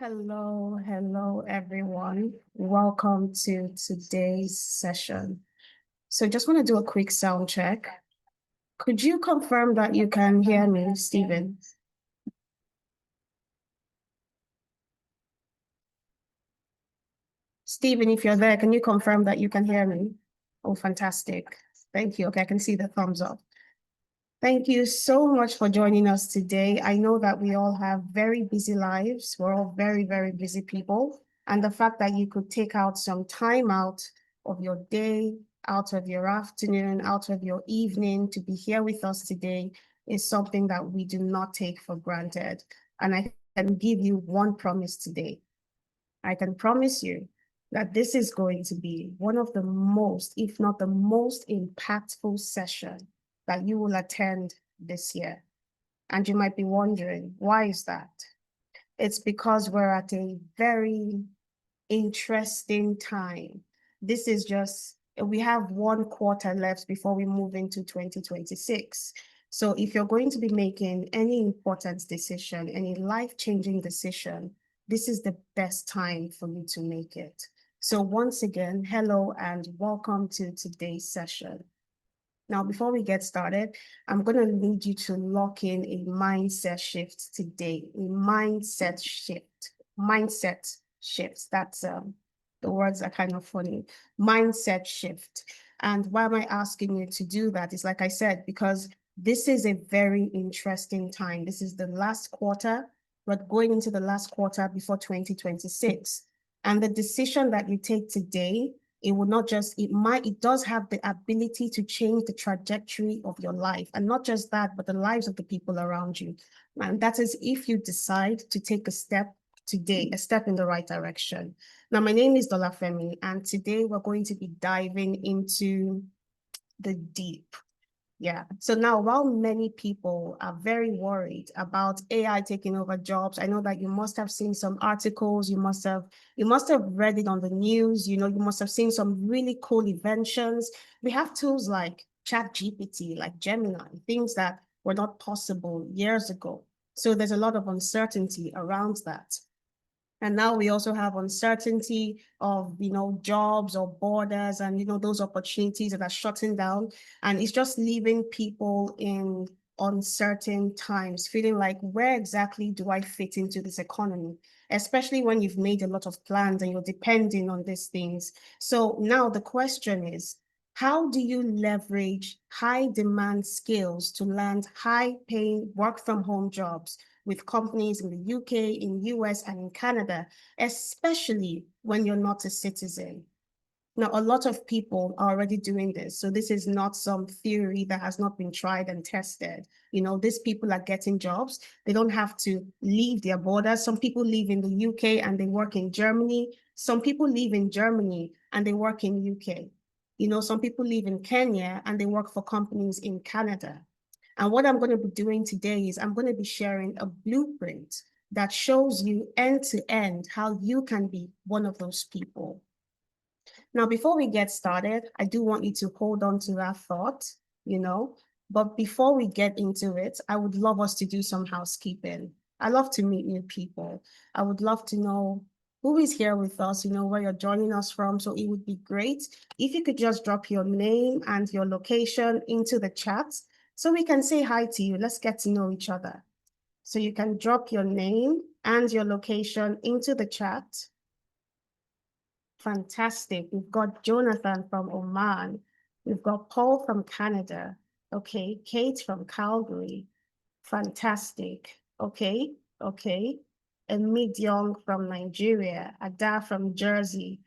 Hello, everyone. Welcome to today's session. So just want to do a quick sound check. Could you confirm that you can hear me, Stephen? Stephen, if you're there, can you confirm that you can hear me? Oh, fantastic. Thank you. Okay, I can see the thumbs up. Thank you so much for joining us today. I know that we all have very busy lives. We're all very busy people. And the fact that you could take out some time out of your day, out of your afternoon, out of your evening to be here with us today is something that we do not take for granted. And I can give you one promise today. I can promise you that this is going to be one of the most, if not the most impactful session that you will attend this year. And you might be wondering, why is that? It's because we're at a very interesting time. This is just, we have 1 quarter left before we move into 2026. So if you're going to be making any important decision, any life-changing decision, this is the best time for you to make it. So once again, hello and welcome to today's session. Now, before we get started, I'm going to need you to lock in a mindset shift today, a mindset shift, mindset shifts. That's the words are kind of funny. Mindset shift. And why am I asking you to do that? Is like I said, because this is a very interesting time. This is the last quarter. We're going into the last quarter before 2026. And the decision that you take today, it will not just, it does have the ability to change the trajectory of your life. And not just that, but the lives of the people around you. And that is if you decide to take a step today, a step in the right direction. Now, my name is Dolafemi, and today we're going to be diving into the deep. Yeah. So now, while many people are very worried about AI taking over jobs, I know that you must have seen some articles, you must have read it on the news, you must have seen some really cool inventions. We have tools like ChatGPT, like Gemini, things that were not possible years ago. So there's a lot of uncertainty around that. And now we also have uncertainty of, jobs or borders and, those opportunities that are shutting down. And it's just leaving people in uncertain times, feeling like, where exactly do I fit into this economy? Especially when you've made a lot of plans and you're depending on these things. So now the question is, how do you leverage high demand skills to land high paying work from home jobs with companies in the UK, in US, and in Canada, especially when you're not a citizen? Now, a lot of people are already doing this. So this is not some theory that has not been tried and tested. These people are getting jobs. They don't have to leave their borders. Some people live in the UK and they work in Germany. Some people live in Germany and they work in UK. Some people live in Kenya and they work for companies in Canada. And what I'm going to be doing today is I'm going to be sharing a blueprint that shows you end to end how you can be one of those people. Now, before we get started, I do want you to hold on to that thought, you know, but before we get into it, I would love us to do some housekeeping. I love to meet new people. I would love to know who is here with us, where you're joining us from. So it would be great if you could just drop your name and your location into the chat so we can say hi to you. Let's get to know each other. So you can drop your name and your location into the chat. Fantastic. We've got Jonathan from Oman. We've got Paul from Canada. Okay. Kate from Calgary. Fantastic. Okay. And Mid Young from Nigeria. Ada from Jersey.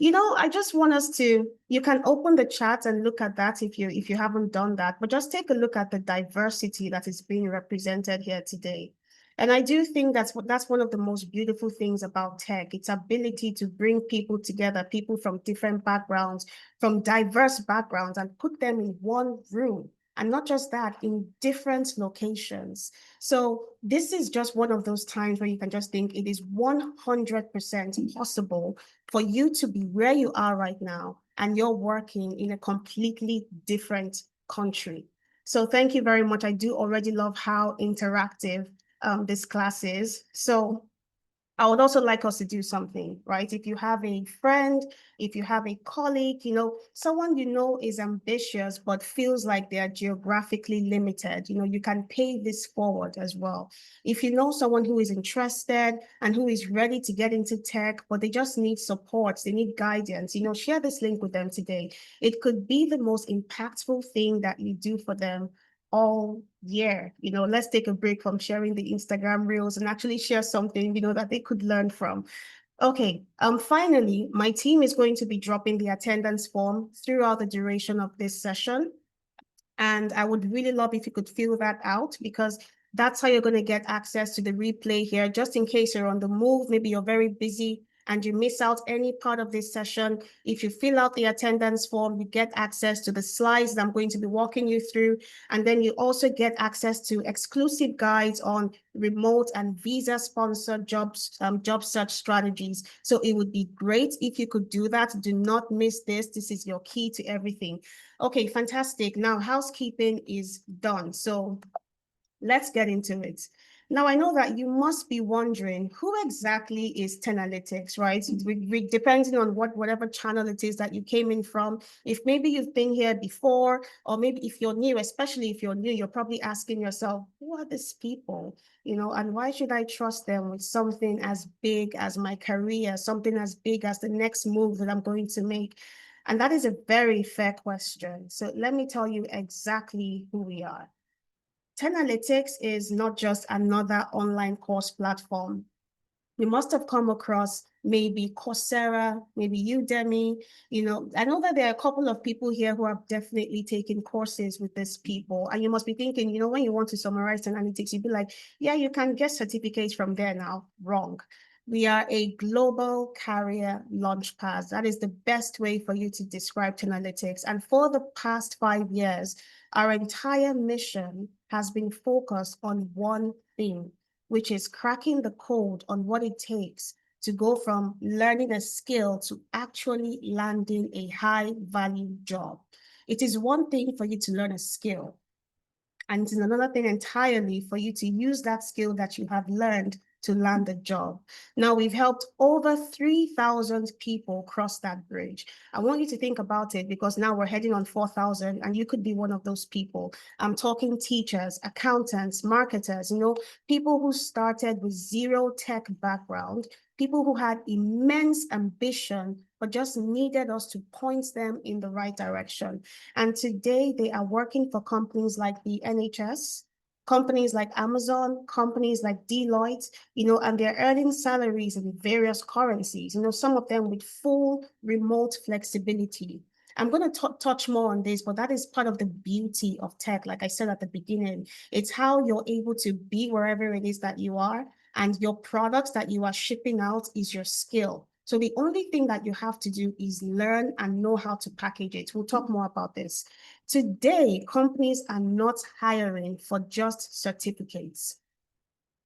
I just want us to, you can open the chat and look at that if you haven't done that, but just take a look at the diversity that is being represented here today. And I do think that's one of the most beautiful things about tech, its ability to bring people together, people from different backgrounds, from diverse backgrounds, and put them in one room. And not just that, in different locations. So this is just one of those times where you can just think it is 100% possible for you to be where you are right now and you're working in a completely different country. So thank you very much. I do already love how interactive this class is. So I would also like us to do something, right? If you have a friend, if you have a colleague, someone is ambitious but feels like they are geographically limited, you can pay this forward as well. If you know someone who is interested and who is ready to get into tech, but they just need support, they need guidance, share this link with them today. It could be the most impactful thing that you do for them all year. Let's take a break from sharing the Instagram reels and actually share something, that they could learn from. Okay, finally, my team is going to be dropping the attendance form throughout the duration of this session. And I would really love if you could fill that out, because that's how you're going to get access to the replay here, just in case you're on the move, maybe you're very busy and you miss out any part of this session. If you fill out the attendance form, you get access to the slides that I'm going to be walking you through. And then you also get access to exclusive guides on remote and visa-sponsored job search strategies. So it would be great if you could do that. Do not miss this. This is your key to everything. Okay, fantastic. Now, housekeeping is done. So let's get into it. Now, I know that you must be wondering who exactly is Tenalytics, right? Depending on whatever channel it is that you came in from. If maybe you've been here before, or maybe if you're new, especially if you're new, you're probably asking yourself, who are these people? And why should I trust them with something as big as my career, something as big as the next move that I'm going to make? And that is a very fair question. So let me tell you exactly who we are. Tenalytics is not just another online course platform. You must have come across maybe Coursera, maybe Udemy. I know that there are a couple of people here who have definitely taken courses with these people. And you must be thinking, when you want to summarize analytics, you'd be like, yeah, you can get certificates from there now. Wrong. We are a global career launchpad. That is the best way for you to describe Tenalytics. And for the past 5 years, our entire mission has been focused on one thing, which is cracking the code on what it takes to go from learning a skill to actually landing a high value job. It is one thing for you to learn a skill, and it's another thing entirely for you to use that skill that you have learned to land a job. Now, we've helped over 3,000 people cross that bridge. I want you to think about it, because now we're heading on 4,000, and you could be one of those people. I'm talking teachers, accountants, marketers, people who started with zero tech background, people who had immense ambition, but just needed us to point them in the right direction. And today they are working for companies like the NHS, companies like Amazon, companies like Deloitte, and they're earning salaries in various currencies, some of them with full remote flexibility. I'm going to touch more on this, but that is part of the beauty of tech. Like I said at the beginning, it's how you're able to be wherever it is that you are, and your products that you are shipping out is your skill. So the only thing that you have to do is learn and know how to package it. We'll talk more about this. Today, companies are not hiring for just certificates.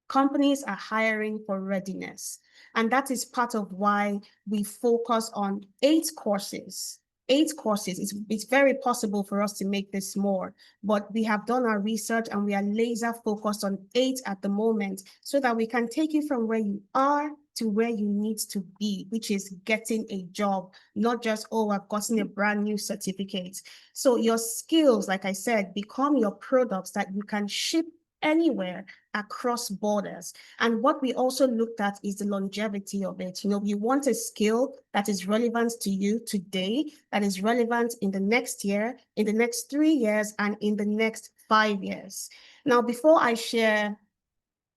Companies are hiring for readiness. And that is part of why we focus on 8 courses. 8 courses. It's very possible for us to make this more, but we have done our research and we are laser focused on 8 at the moment, so that we can take you from where you are to where you need to be, which is getting a job, not just, oh, I've gotten a brand new certificate. So your skills, like I said, become your products that you can ship anywhere across borders. And what we also looked at is the longevity of it. You want a skill that is relevant to you today, that is relevant in the next year, in the next 3 years, and in the next 5 years. Now, before I share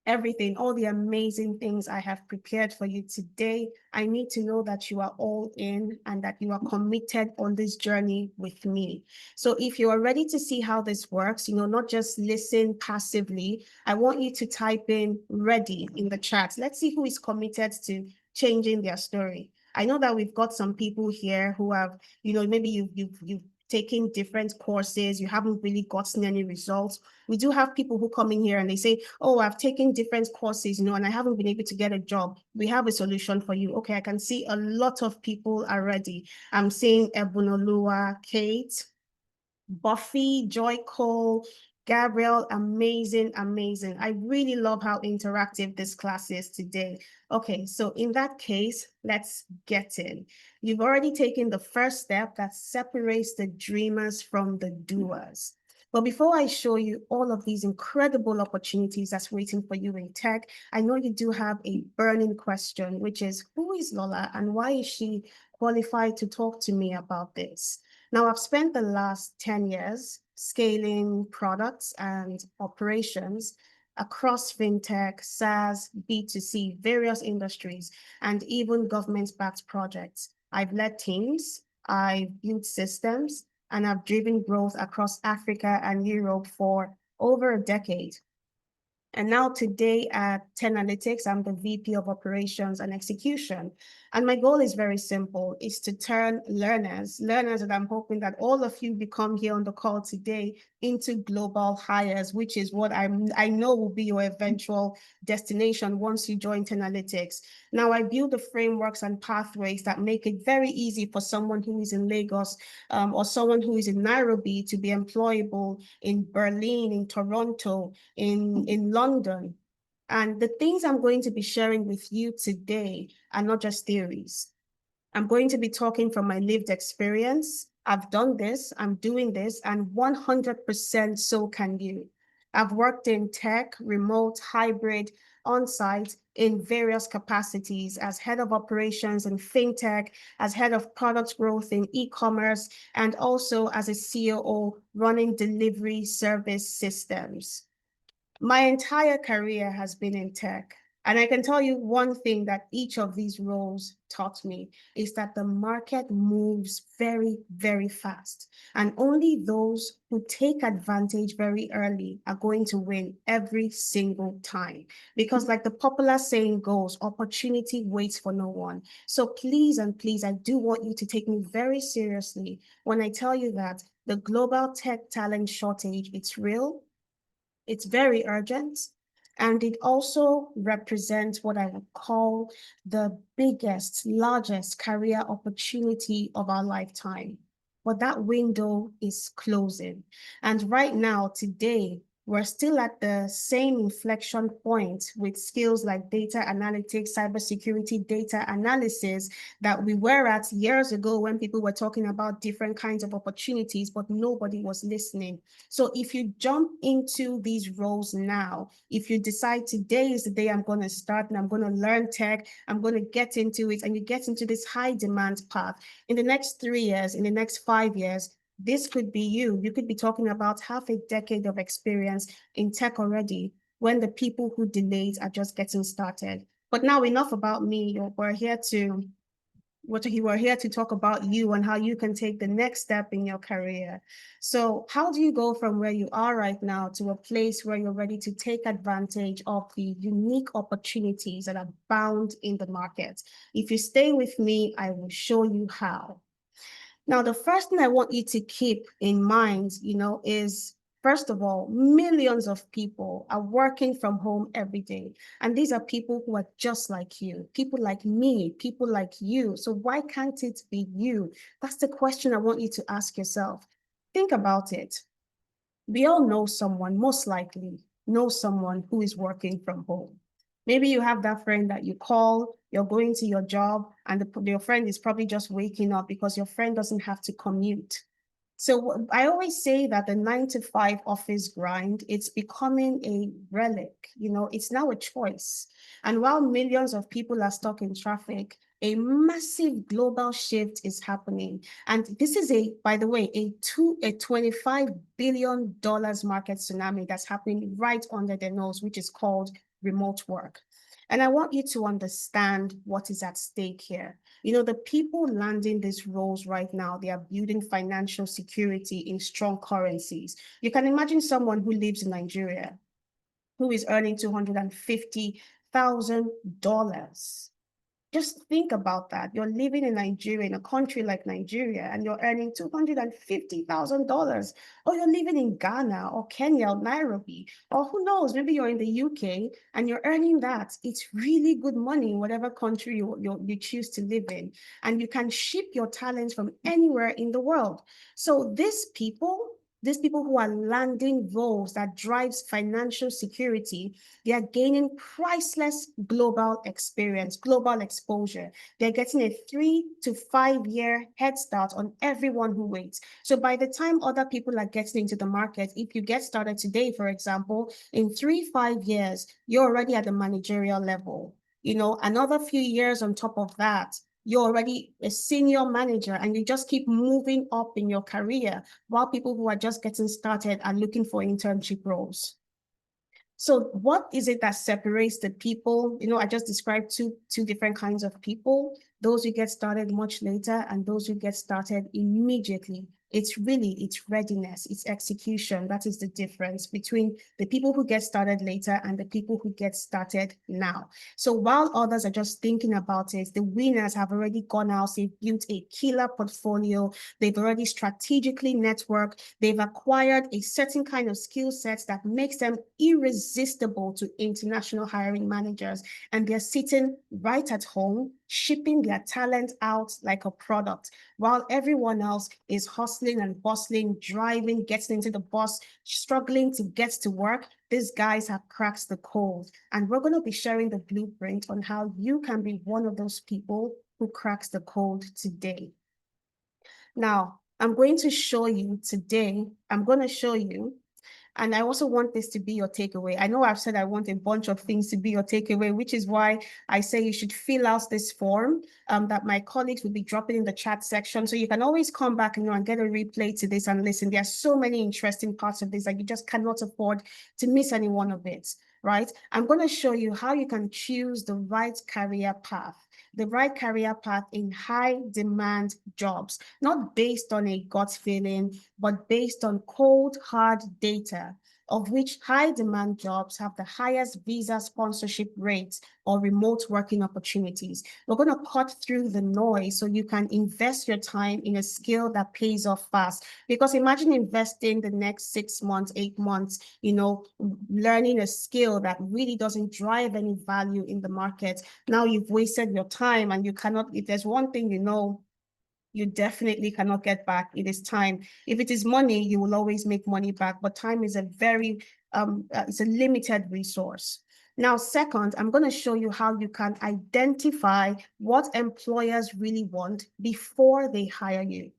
everything, all the amazing things I have prepared for you today, I need to know that you are all in and that you are committed on this journey with me. So if you are ready to see how this works, not just listen passively, I want you to type in ready in the chat. Let's see who is committed to changing their story. I know that we've got some people here who have, maybe you've taken different courses, you haven't really gotten any results. We do have people who come in here and they say, oh, I've taken different courses, and I haven't been able to get a job. We have a solution for you. Okay, I can see a lot of people are ready. I'm seeing Ebunolua, Kate, Buffy, Joy Cole, Gabriel, amazing, amazing. I really love how interactive this class is today. Okay, so in that case, let's get in. You've already taken the first step that separates the dreamers from the doers. But before I show you all of these incredible opportunities that's waiting for you in tech, I know you do have a burning question, which is who is Lola and why is she qualified to talk to me about this? Now, I've spent the last 10 years scaling products and operations across fintech, SaaS, B2C, various industries, and even government-backed projects. I've led teams, I've built systems, and I've driven growth across Africa and Europe for over a decade. And now today at 10 Analytics, I'm the VP of Operations and Execution. And my goal is very simple, is to turn learners that I'm hoping that all of you become here on the call today into global hires, which is what I know will be your eventual destination once you join 10 Analytics. Now I build the frameworks and pathways that make it very easy for someone who is in Lagos or someone who is in Nairobi to be employable in Berlin, in Toronto, in London. And the things I'm going to be sharing with you today are not just theories. I'm going to be talking from my lived experience. I've done this, I'm doing this, and 100% so can you. I've worked in tech, remote, hybrid, on-site in various capacities as head of operations in fintech, as head of product growth in e-commerce, and also as a COO running delivery service systems. My entire career has been in tech. And I can tell you one thing that each of these roles taught me is that the market moves very, very fast. And only those who take advantage very early are going to win every single time. Because like the popular saying goes, opportunity waits for no one. So please and please, I do want you to take me very seriously when I tell you that the global tech talent shortage, it's real. It's very urgent. And it also represents what I would call the biggest, largest career opportunity of our lifetime. But that window is closing. And right now, today, we're still at the same inflection point with skills like data analytics, cybersecurity, data analysis that we were at years ago when people were talking about different kinds of opportunities, but nobody was listening. So if you jump into these roles now, if you decide today is the day I'm going to start and I'm going to learn tech, I'm going to get into it, and you get into this high demand path, in the next 3 years, in the next 5 years, this could be you. You could be talking about half a decade of experience in tech already when the people who delayed are just getting started. But now enough about me. We're here to talk about you and how you can take the next step in your career. So how do you go from where you are right now to a place where you're ready to take advantage of the unique opportunities that are bound in the market? If you stay with me, I will show you how. Now, the first thing I want you to keep in mind, is first of all, millions of people are working from home every day. And these are people who are just like you, people like me, people like you. So why can't it be you? That's the question I want you to ask yourself. Think about it. We all know someone, most likely know someone who is working from home. Maybe you have that friend that you call, you're going to your job, and your friend is probably just waking up because your friend doesn't have to commute. So I always say that the 9 to 5 office grind, it's becoming a relic, it's now a choice. And while millions of people are stuck in traffic, a massive global shift is happening. And this is by the way, a $25 billion market tsunami that's happening right under their nose, which is called remote work. And I want you to understand what is at stake here. The people landing these roles right now, they are building financial security in strong currencies. You can imagine someone who lives in Nigeria who is earning $250,000. Just think about that. You're living in Nigeria, in a country like Nigeria, and you're earning $250,000. Or you're living in Ghana or Kenya or Nairobi, or who knows, maybe you're in the UK and you're earning that. It's really good money in whatever country you choose to live in. And you can ship your talents from anywhere in the world. So these people, these people who are landing roles that drives financial security, they are gaining priceless global experience, global exposure. They're getting a 3 to 5 year head start on everyone who waits. So by the time other people are getting into the market, if you get started today, for example, in 3, 5 years, you're already at the managerial level. Another few years on top of that, you're already a senior manager and you just keep moving up in your career while people who are just getting started are looking for internship roles. So what is it that separates the people? I just described two different kinds of people, those who get started much later and those who get started immediately. It's readiness, it's execution. That is the difference between the people who get started later and the people who get started now. So while others are just thinking about it, the winners have already gone out, they've built a killer portfolio, they've already strategically networked, they've acquired a certain kind of skill sets that makes them irresistible to international hiring managers. And they're sitting right at home, shipping their talent out like a product, while everyone else is hustling and bustling, driving, getting into the bus, struggling to get to work. These guys have cracked the code. And we're going to be sharing the blueprint on how you can be one of those people who cracks the code today. Now, I'm going to show you today, and I also want this to be your takeaway. I know I've said I want a bunch of things to be your takeaway, which is why I say you should fill out this form that my colleagues will be dropping in the chat section. So you can always come back and get a replay to this and listen. There are so many interesting parts of this that you just cannot afford to miss any one of it, right? I'm going to show you how you can choose the right career path in high demand jobs, not based on a gut feeling, but based on cold, hard data, of which high demand jobs have the highest visa sponsorship rates or remote working opportunities. We're going to cut through the noise so you can invest your time in a skill that pays off fast. Because imagine investing the next 6 months, 8 months, learning a skill that really doesn't drive any value in the market. Now you've wasted your time and you cannot, if there's one thing you definitely cannot get back, it is time. If it is money, you will always make money back, but time is it's a limited resource. Now, second, I'm going to show you how you can identify what employers really want before they hire you.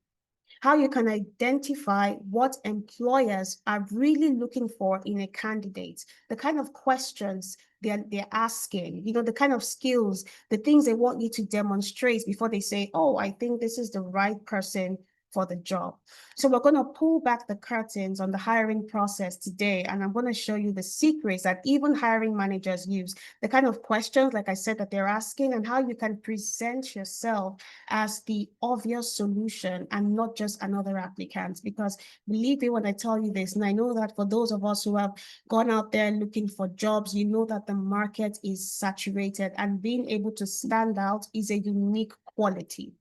How you can identify what employers are really looking for in a candidate, the kind of questions they're asking, the kind of skills, the things they want you to demonstrate before they say, oh, I think this is the right person for the job. So we're going to pull back the curtains on the hiring process today, and I'm going to show you the secrets that even hiring managers use, the kind of questions, like I said, that they're asking, and how you can present yourself as the obvious solution and not just another applicant. Because believe me when I tell you this, and I know that for those of us who have gone out there looking for jobs, you know that the market is saturated, and being able to stand out is a unique quality.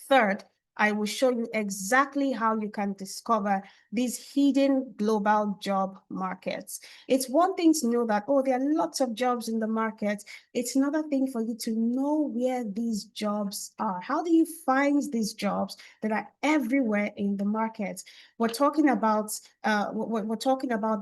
Third, I will show you exactly how you can discover these hidden global job markets. It's one thing to know that, oh, there are lots of jobs in the market. It's another thing for you to know where these jobs are. How do you find these jobs that are everywhere in the market? We're talking about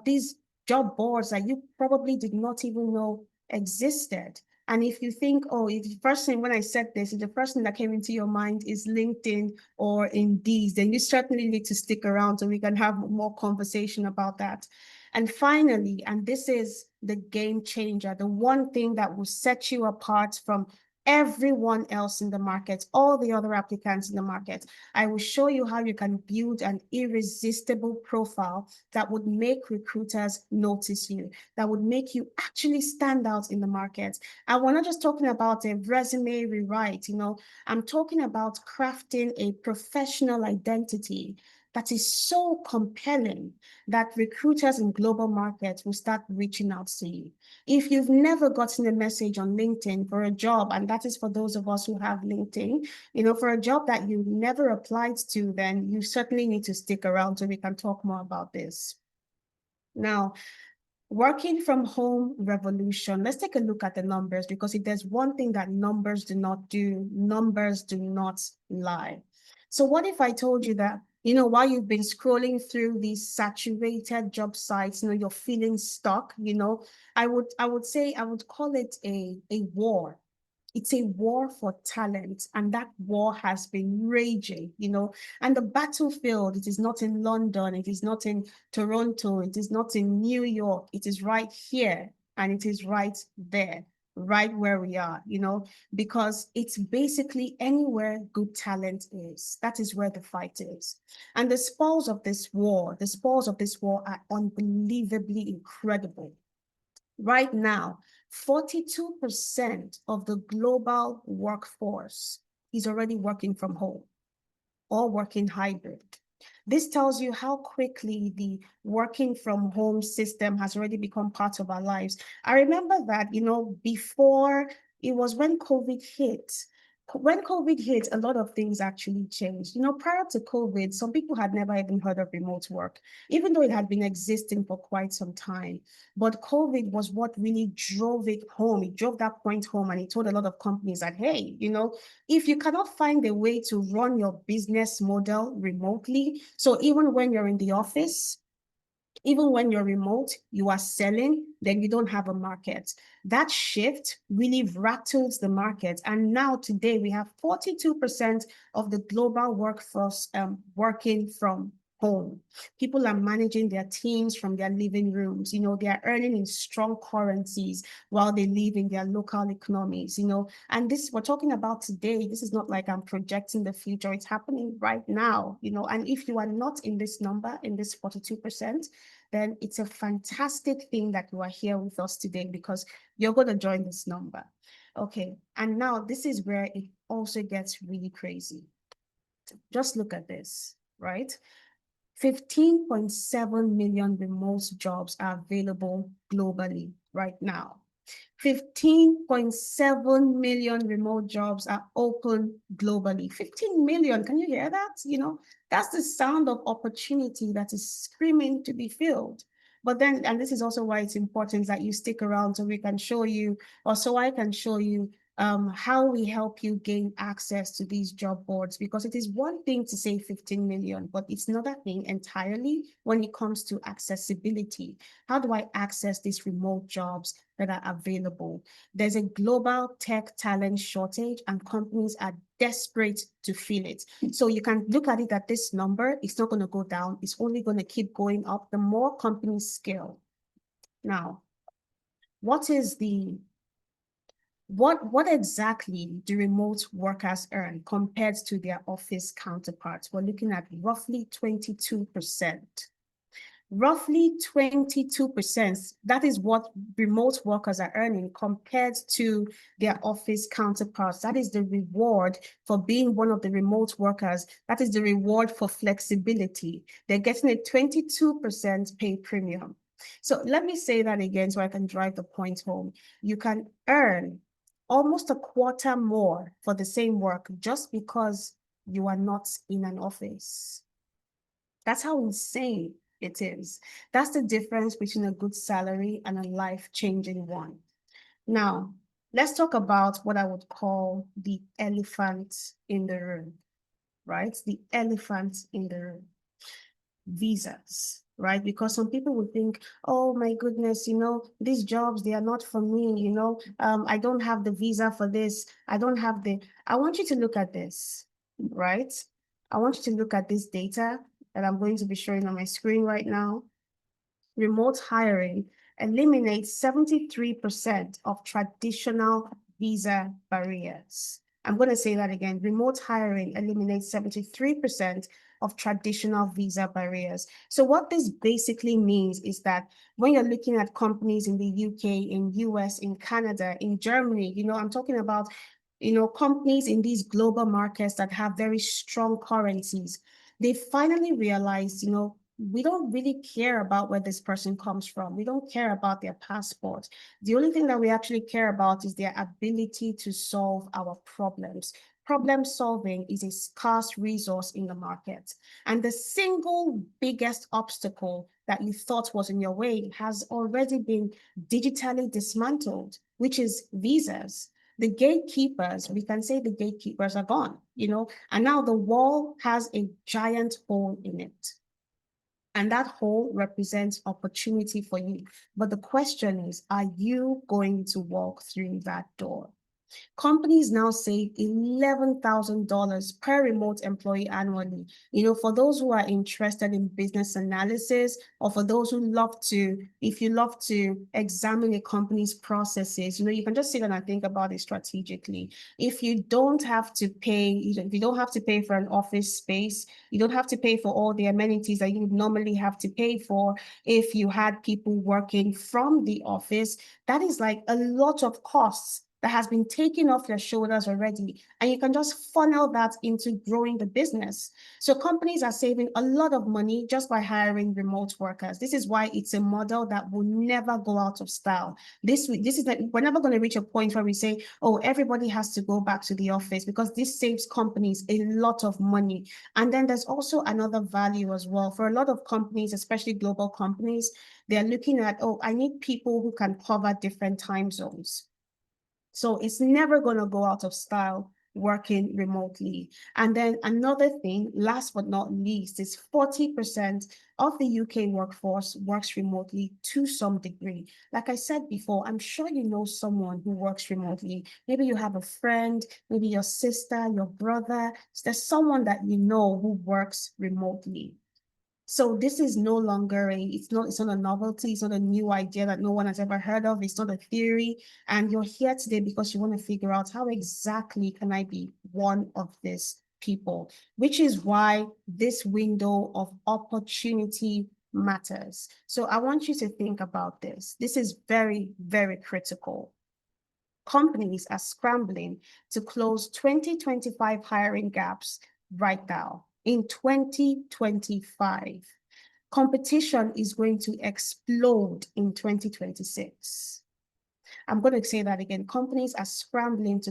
these job boards that you probably did not even know existed. And if you think, oh, if the first thing when I said this, if the first thing that came into your mind is LinkedIn or Indeed, then you certainly need to stick around so we can have more conversation about that. And finally, and this is the game changer, the one thing that will set you apart from everyone else in the market, all the other applicants in the market. I will show you how you can build an irresistible profile that would make recruiters notice you, that would make you actually stand out in the market. And we're not just talking about a resume rewrite, I'm talking about crafting a professional identity that is so compelling that recruiters in global markets will start reaching out to you. If you've never gotten a message on LinkedIn for a job, and that is for those of us who have LinkedIn, for a job that you never applied to, then you certainly need to stick around so we can talk more about this. Now, working from home revolution. Let's take a look at the numbers, because if there's one thing that numbers do not do, numbers do not lie. So what if I told you that While you've been scrolling through these saturated job sites, you're feeling stuck, I would call it a war. It's a war for talent, and that war has been raging, and the battlefield, it is not in London, it is not in Toronto, it is not in New York, it is right here, and it is right there, right where we are, because it's basically anywhere good talent is. That is where the fight is. And the spoils of this war are unbelievably incredible. Right now, 42% of the global workforce is already working from home or working hybrid. This tells you how quickly the working from home system has already become part of our lives. I remember that, before, it was when COVID hit. When COVID hit, a lot of things actually changed. Prior to COVID, some people had never even heard of remote work, even though it had been existing for quite some time. But COVID was what really drove it home. It drove that point home, and it told a lot of companies that, hey, if you cannot find a way to run your business model remotely, so even when you're in the office, even when you're remote, you are selling, then you don't have a market. That shift really rattles the market. And now today we have 42% of the global workforce working from home. People are managing their teams from their living rooms. They are earning in strong currencies while they live in their local economies, and this we're talking about today. This is not like I'm projecting the future. It's happening right now, and if you are not in this number, in this 42%, then it's a fantastic thing that you are here with us today, because you're going to join this number. Okay, and now this is where it also gets really crazy. Just look at this, right? 15.7 million remote jobs are available globally right now. 15.7 million remote jobs are open globally. 15 million, can you hear that? That's the sound of opportunity that is screaming to be filled. But then, and this is also why it's important that you stick around so we can show you, or so I can show you how we help you gain access to these job boards, because it is one thing to say 15 million, but it's another thing entirely when it comes to accessibility. How do I access these remote jobs that are available? There's a global tech talent shortage, and companies are desperate to fill it. So you can look at it that this number is not going to go down. It's only going to keep going up the more companies scale. Now, what exactly do remote workers earn compared to their office counterparts? We're looking at roughly 22%. Roughly 22%, that is what remote workers are earning compared to their office counterparts. That is the reward for being one of the remote workers. That is the reward for flexibility. They're getting a 22% pay premium. So let me say that again so I can drive the point home. You can earn almost a quarter more for the same work just because you are not in an office. That's how insane it is. That's the difference between a good salary and a life-changing one. Now, let's talk about what I would call the elephant in the room, right? The elephant in the room. Visas, right? Because some people would think, oh my goodness, these jobs, they are not for me, I don't have the visa for this. I want you to look at this, right? I want you to look at this data that I'm going to be showing on my screen right now. Remote hiring eliminates 73% of traditional visa barriers. I'm going to say that again. Remote hiring eliminates 73% of traditional visa barriers. So what this basically means is that when you're looking at companies in the UK, in US, in Canada, in Germany, I'm talking about, companies in these global markets that have very strong currencies, they finally realized, we don't really care about where this person comes from. We don't care about their passport. The only thing that we actually care about is their ability to solve our problems. Problem solving is a scarce resource in the market. And the single biggest obstacle that you thought was in your way has already been digitally dismantled, which is visas. The gatekeepers, we can say the gatekeepers are gone, and now the wall has a giant hole in it. And that hole represents opportunity for you. But the question is, are you going to walk through that door? Companies now save $11,000 per remote employee annually. For those who are interested in business analysis, or for those who love to, if you love to examine a company's processes, you can just sit down and think about it strategically. If you don't have to pay, if you don't have to pay for an office space, you don't have to pay for all the amenities that you would normally have to pay for if you had people working from the office, that is like a lot of costs that has been taken off your shoulders already, and you can just funnel that into growing the business. So companies are saving a lot of money just by hiring remote workers. This is why it's a model that will never go out of style. We're never going to reach a point where we say, oh, everybody has to go back to the office, because this saves companies a lot of money. And then there's also another value as well. For a lot of companies, especially global companies, they're looking at, oh, I need people who can cover different time zones. So it's never going to go out of style working remotely. And then another thing, last but not least, is 40% of the UK workforce works remotely to some degree. Like I said before, I'm sure you know someone who works remotely. Maybe you have a friend, maybe your sister, your brother. There's someone that you know who works remotely. So this is no longer it's not a novelty, it's not a new idea that no one has ever heard of, it's not a theory. And you're here today because you want to figure out how exactly can I be one of these people, which is why this window of opportunity matters. So I want you to think about this. This is very, very critical. Companies are scrambling to close 2025 hiring gaps right now in 2025. Competition is going to explode in 2026. I'm going to say that again. Companies are scrambling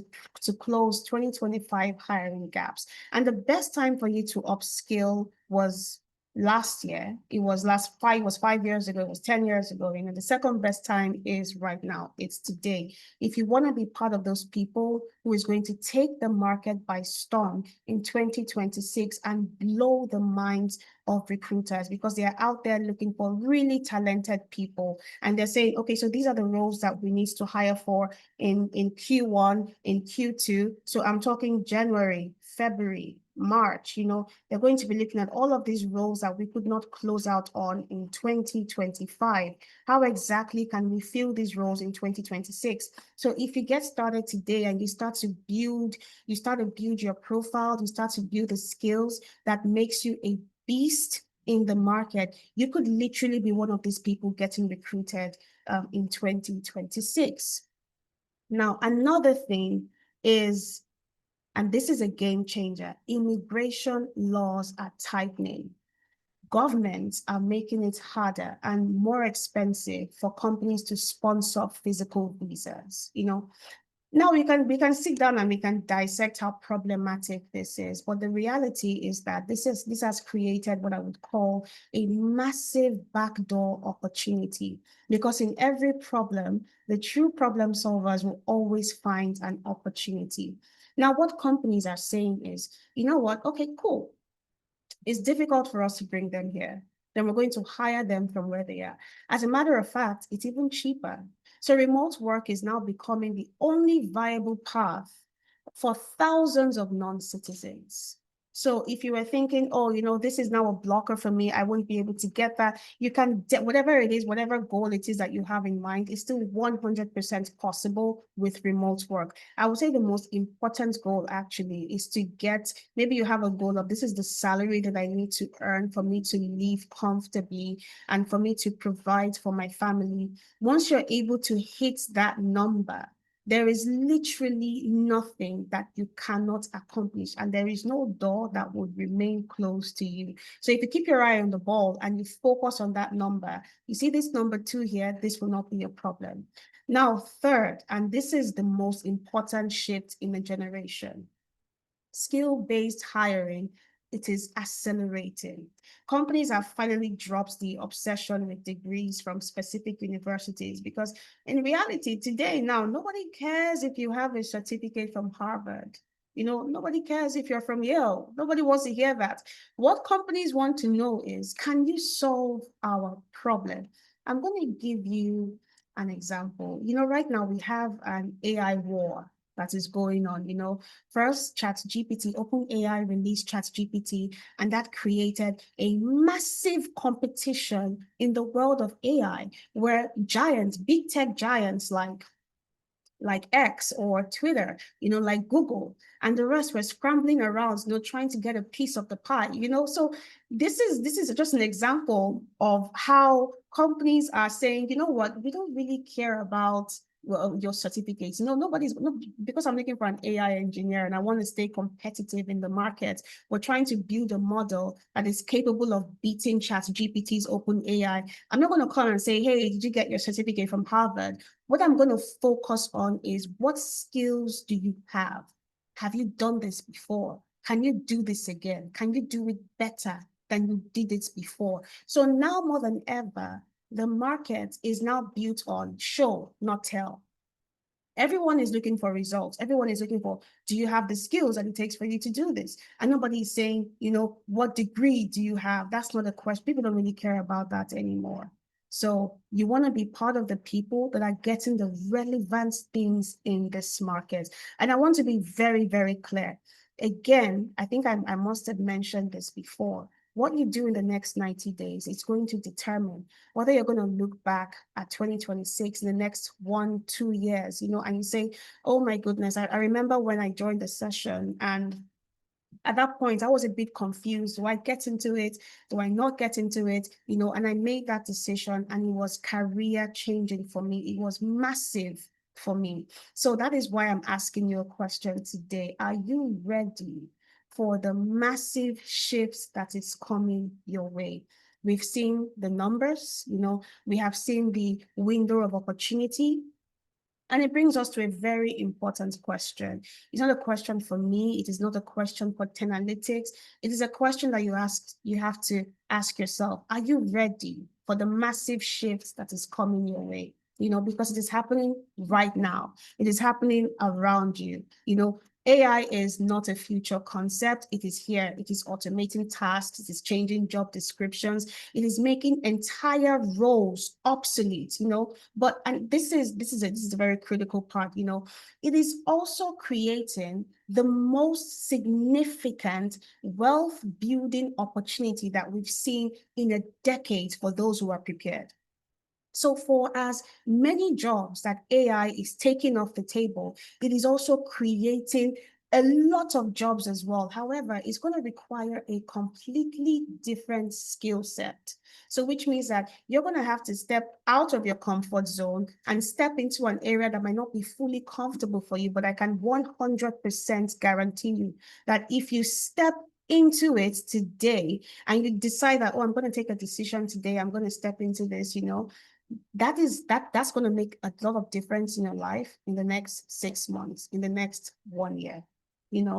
to close 2025 hiring gaps. And the best time for you to upskill was last year. It was 5 years ago, it was 10 years ago. The second best time is right now. It's today. If you want to be part of those people who is going to take the market by storm in 2026 and blow the minds of recruiters, because they are out there looking for really talented people, and they're saying, okay, so these are the roles that we need to hire for in Q1, in Q2. So I'm talking January, February, March. They're going to be looking at all of these roles that we could not close out on in 2025. How exactly can we fill these roles in 2026? So if you get started today and you start to build your profile, you start to build the skills that makes you a beast in the market, you could literally be one of these people getting recruited in 2026. Now, another thing is, and this is a game changer, immigration laws are tightening. Governments are making it harder and more expensive for companies to sponsor physical visas. Now we can sit down and we can dissect how problematic this is, but the reality is that this has created what I would call a massive backdoor opportunity, because in every problem, the true problem solvers will always find an opportunity. Now, what companies are saying is, you know what? Okay, cool. It's difficult for us to bring them here. Then we're going to hire them from where they are. As a matter of fact, it's even cheaper. So remote work is now becoming the only viable path for thousands of non-citizens. So if you were thinking, oh, this is now a blocker for me, I won't be able to get that, you can, whatever it is, whatever goal it is that you have in mind, is still 100% possible with remote work. I would say the most important goal actually is to get, maybe you have a goal of, this is the salary that I need to earn for me to live comfortably and for me to provide for my family. Once you're able to hit that number, there is literally nothing that you cannot accomplish, and there is no door that would remain closed to you. So if you keep your eye on the ball and you focus on that number, you see this number 2 here, this will not be a problem. Now, third, and this is the most important shift in the generation, skill-based hiring it is accelerating. Companies have finally dropped the obsession with degrees from specific universities because in reality, today now, nobody cares if you have a certificate from Harvard. Nobody cares if you're from Yale. Nobody wants to hear that. What companies want to know is, can you solve our problem? I'm going to give you an example. Right now we have an AI war that is going on. First, ChatGPT, OpenAI released ChatGPT, and that created a massive competition in the world of AI, where giants, big tech giants like X or Twitter, like Google, and the rest were scrambling around, trying to get a piece of the pie. So this is just an example of how companies are saying, you know what, we don't really care about your certificates. Nobody's no, because I'm looking for an AI engineer and I want to stay competitive in the market. We're trying to build a model that is capable of beating ChatGPT's open AI. I'm not going to come and say, hey, did you get your certificate from Harvard? What I'm going to focus on is, what skills do you have? Have you done this before? Can you do this again? Can you do it better than you did it before? So now more than ever, the market is now built on show, not tell. Everyone is looking for results. Everyone is looking for, do you have the skills that it takes for you to do this? And nobody is saying, what degree do you have? That's not a question. People don't really care about that anymore. So you want to be part of the people that are getting the relevant things in this market. And I want to be very, very clear. Again, I think I must have mentioned this before. What you do in the next 90 days is going to determine whether you're going to look back at 2026 in the next 1, 2 years, and you say, oh my goodness, I remember when I joined the session, and at that point, I was a bit confused. Do I get into it? Do I not get into it? And I made that decision, and it was career changing for me. It was massive for me. So that is why I'm asking you a question today. Are you ready for the massive shifts that is coming your way? We've seen the numbers, we have seen the window of opportunity. And it brings us to a very important question. It's not a question for me. It is not a question for 10 Analytics. It is a question that you have to ask yourself. Are you ready for the massive shift that is coming your way? Because it is happening right now. It is happening around you. AI is not a future concept. It is here. It is automating tasks. It is changing job descriptions. It is making entire roles obsolete, but and this is a very critical part. It is also creating the most significant wealth building opportunity that we've seen in a decade for those who are prepared. So for as many jobs that AI is taking off the table, it is also creating a lot of jobs as well. However, it's going to require a completely different skill set. So which means that you're going to have to step out of your comfort zone and step into an area that might not be fully comfortable for you, but I can 100% guarantee you that if you step into it today and you decide that, oh, I'm going to take a decision today, I'm going to step into this, that's going to make a lot of difference in your life in the next 6 months, in the next 1 year.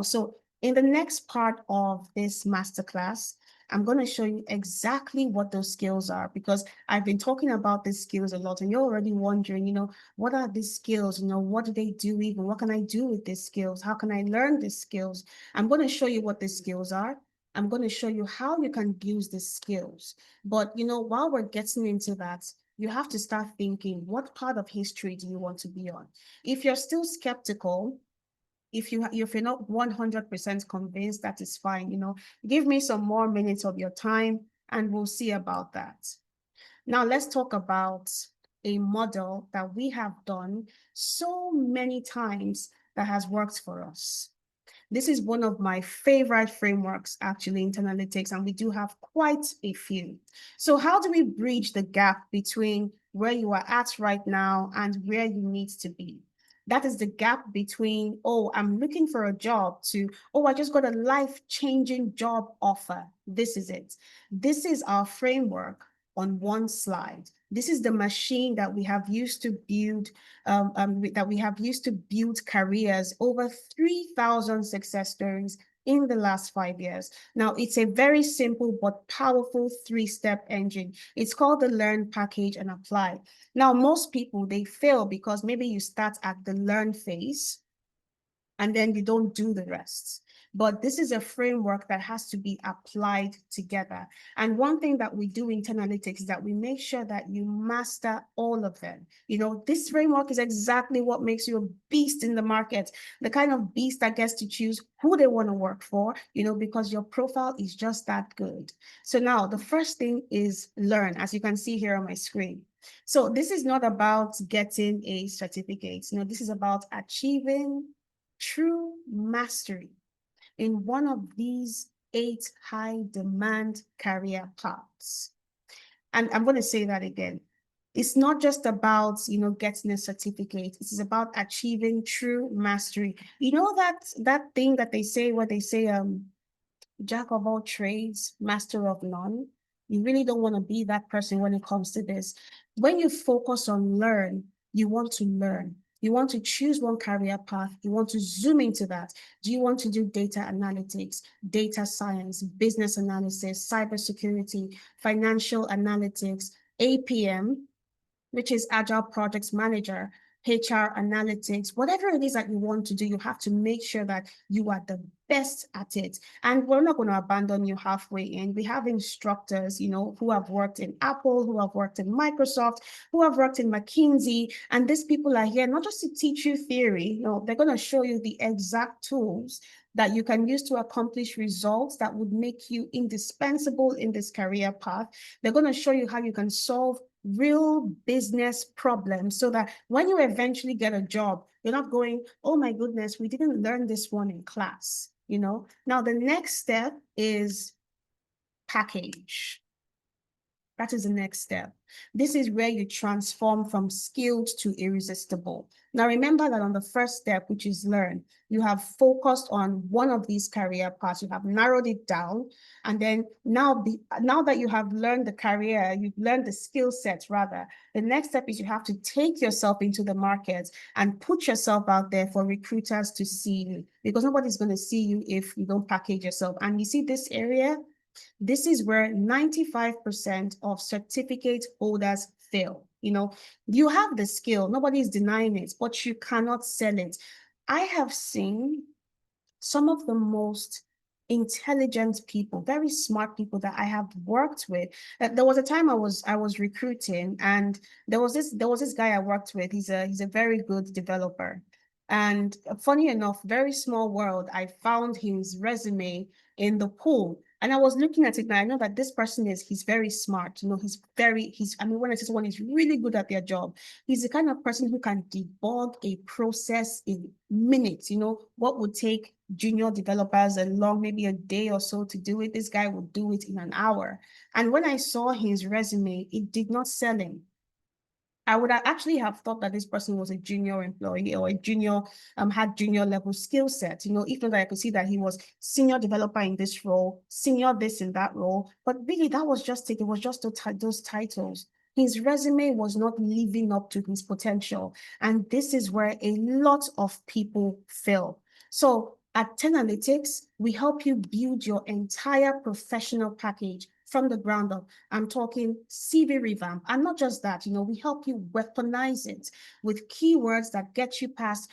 So in the next part of this masterclass, I'm going to show you exactly what those skills are, because I've been talking about these skills a lot and you're already wondering, what are these skills? What do they do even? What can I do with these skills? How can I learn these skills? I'm going to show you what these skills are. I'm going to show you how you can use these skills. But, while we're getting into that, you have to start thinking, what part of history do you want to be on? If you're still skeptical, if you're not 100% convinced, that is fine. Give me some more minutes of your time and we'll see about that. Now let's talk about a model that we have done so many times that has worked for us. This is one of my favorite frameworks, actually, in analytics, and we do have quite a few. So how do we bridge the gap between where you are at right now and where you need to be? That is the gap between, oh, I'm looking for a job, to, oh, I just got a life-changing job offer. This is it. This is our framework on one slide. This is the machine that we have used to build careers, over 3,000 success stories in the last 5 years. Now, it's a very simple but powerful three-step engine. It's called the Learn, Package, and Apply. Now, most people, they fail because maybe you start at the learn phase and then you don't do the rest. But this is a framework that has to be applied together. And one thing that we do in 10 analytics is that we make sure that you master all of them. This framework is exactly what makes you a beast in the market, the kind of beast that gets to choose who they want to work for, because your profile is just that good. So now the first thing is learn, as you can see here on my screen. So this is not about getting a certificate. This is about achieving true mastery in one of these 8 high demand career paths. And I'm going to say that again. It's not just about, getting a certificate. It is about achieving true mastery. That thing that they say where they say, jack of all trades, master of none. You really don't want to be that person when it comes to this. When you focus on learn, you want to learn. You want to choose one career path. You want to zoom into that. Do you want to do data analytics, data science, business analysis, cybersecurity, financial analytics, APM, which is Agile Projects Manager, HR analytics, whatever it is that you want to do, you have to make sure that you are the best at it. And we're not going to abandon you halfway in. We have instructors, who have worked in Apple, who have worked in Microsoft, who have worked in McKinsey. And these people are here not just to teach you theory, they're going to show you the exact tools that you can use to accomplish results that would make you indispensable in this career path. They're going to show you how you can solve real business problems so that when you eventually get a job, you're not going, oh my goodness, we didn't learn this one in class. Now the next step is package. That is the next step. This is where you transform from skilled to irresistible. Now, remember that on the first step, which is learn, you have focused on one of these career paths. You have narrowed it down. And then now that you have learned the career, you've learned the skill sets rather, the next step is you have to take yourself into the market and put yourself out there for recruiters to see you, because nobody's going to see you if you don't package yourself. And you see this area, this is where 95% of certificate holders fail. You have the skill, nobody is denying it, but you cannot sell it. I have seen some of the most intelligent people, very smart people that I have worked with. There was a time I was recruiting, and there was this guy I worked with. He's a very good developer. And funny enough, very small world, I found his resume in the pool. And I was looking at it, and I know that this person he's very smart. When I say someone is really good at their job, he's the kind of person who can debug a process in minutes. What would take junior developers along maybe a day or so to do it, this guy would do it in an hour. And when I saw his resume, it did not sell him. I would actually have thought that this person was a junior employee or a junior, had junior level skill set. If not, I could see that he was senior developer in this role, senior this in that role. But really, that was just it. It was just those titles. His resume was not living up to his potential. And this is where a lot of people fail. So at 10 Analytics, we help you build your entire professional package from the ground up. I'm talking CV revamp. And not just that, we help you weaponize it with keywords that get you past,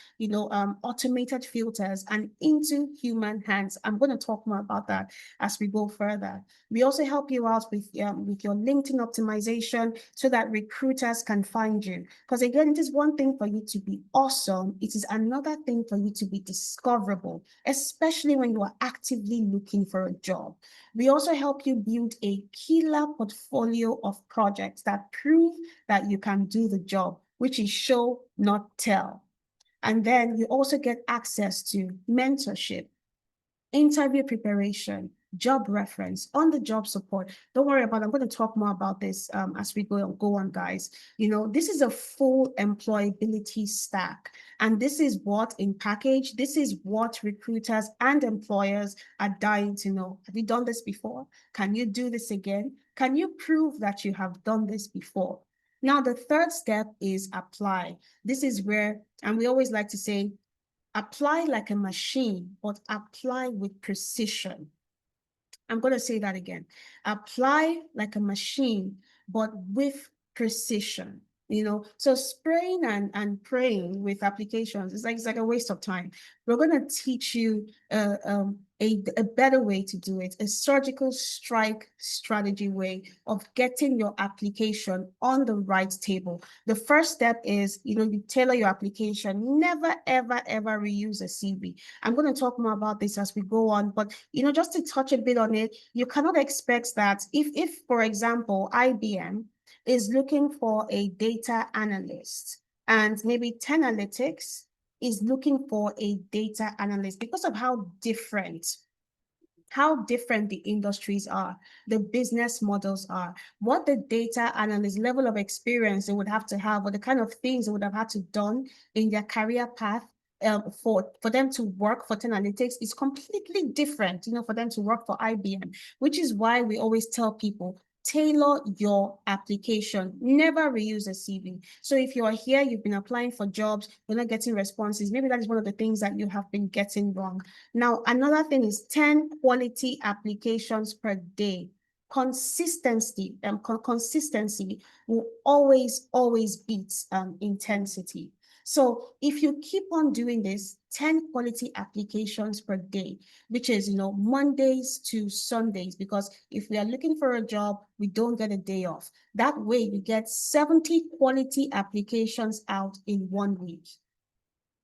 automated filters and into human hands. I'm going to talk more about that as we go further. We also help you out with your LinkedIn optimization so that recruiters can find you. Because again, it is one thing for you to be awesome. It is another thing for you to be discoverable, especially when you are actively looking for a job. We also help you build a killer portfolio of projects that prove that you can do the job, which is show, not tell. And then you also get access to mentorship, interview preparation, job reference, on-the-job support. Don't worry about it. I'm going to talk more about this as we go on, guys. This is a full employability stack. And this is what in package, this is what recruiters and employers are dying to know. Have you done this before? Can you do this again? Can you prove that you have done this before? Now, the third step is apply. This is where, and we always like to say, Apply like a machine, but apply with precision. I'm going to say that again. Apply like a machine, but with precision. So spraying and praying with applications it's like a waste of time. We're going to teach you a better way to do it, a surgical strike strategy way of getting your application on the right table. The first step is, you tailor your application. Never, ever, ever reuse a CV. I'm going to talk more about this as we go on, but just to touch a bit on it, you cannot expect that if for example, IBM is looking for a data analyst and maybe 10 Analytics is looking for a data analyst because of how different the industries are, the business models are, what the data analyst level of experience they would have to have, or the kind of things they would have had to done in their career path for them to work for 10 Analytics is completely different, for them to work for IBM, which is why we always tell people, tailor your application. Never reuse a CV. So if you are here, you've been applying for jobs, you're not getting responses. Maybe that is one of the things that you have been getting wrong. Now, another thing is 10 quality applications per day. Consistency will always beat intensity. So if you keep on doing this, 10 quality applications per day, which is, Mondays to Sundays, because if we are looking for a job, we don't get a day off. That way you get 70 quality applications out in 1 week.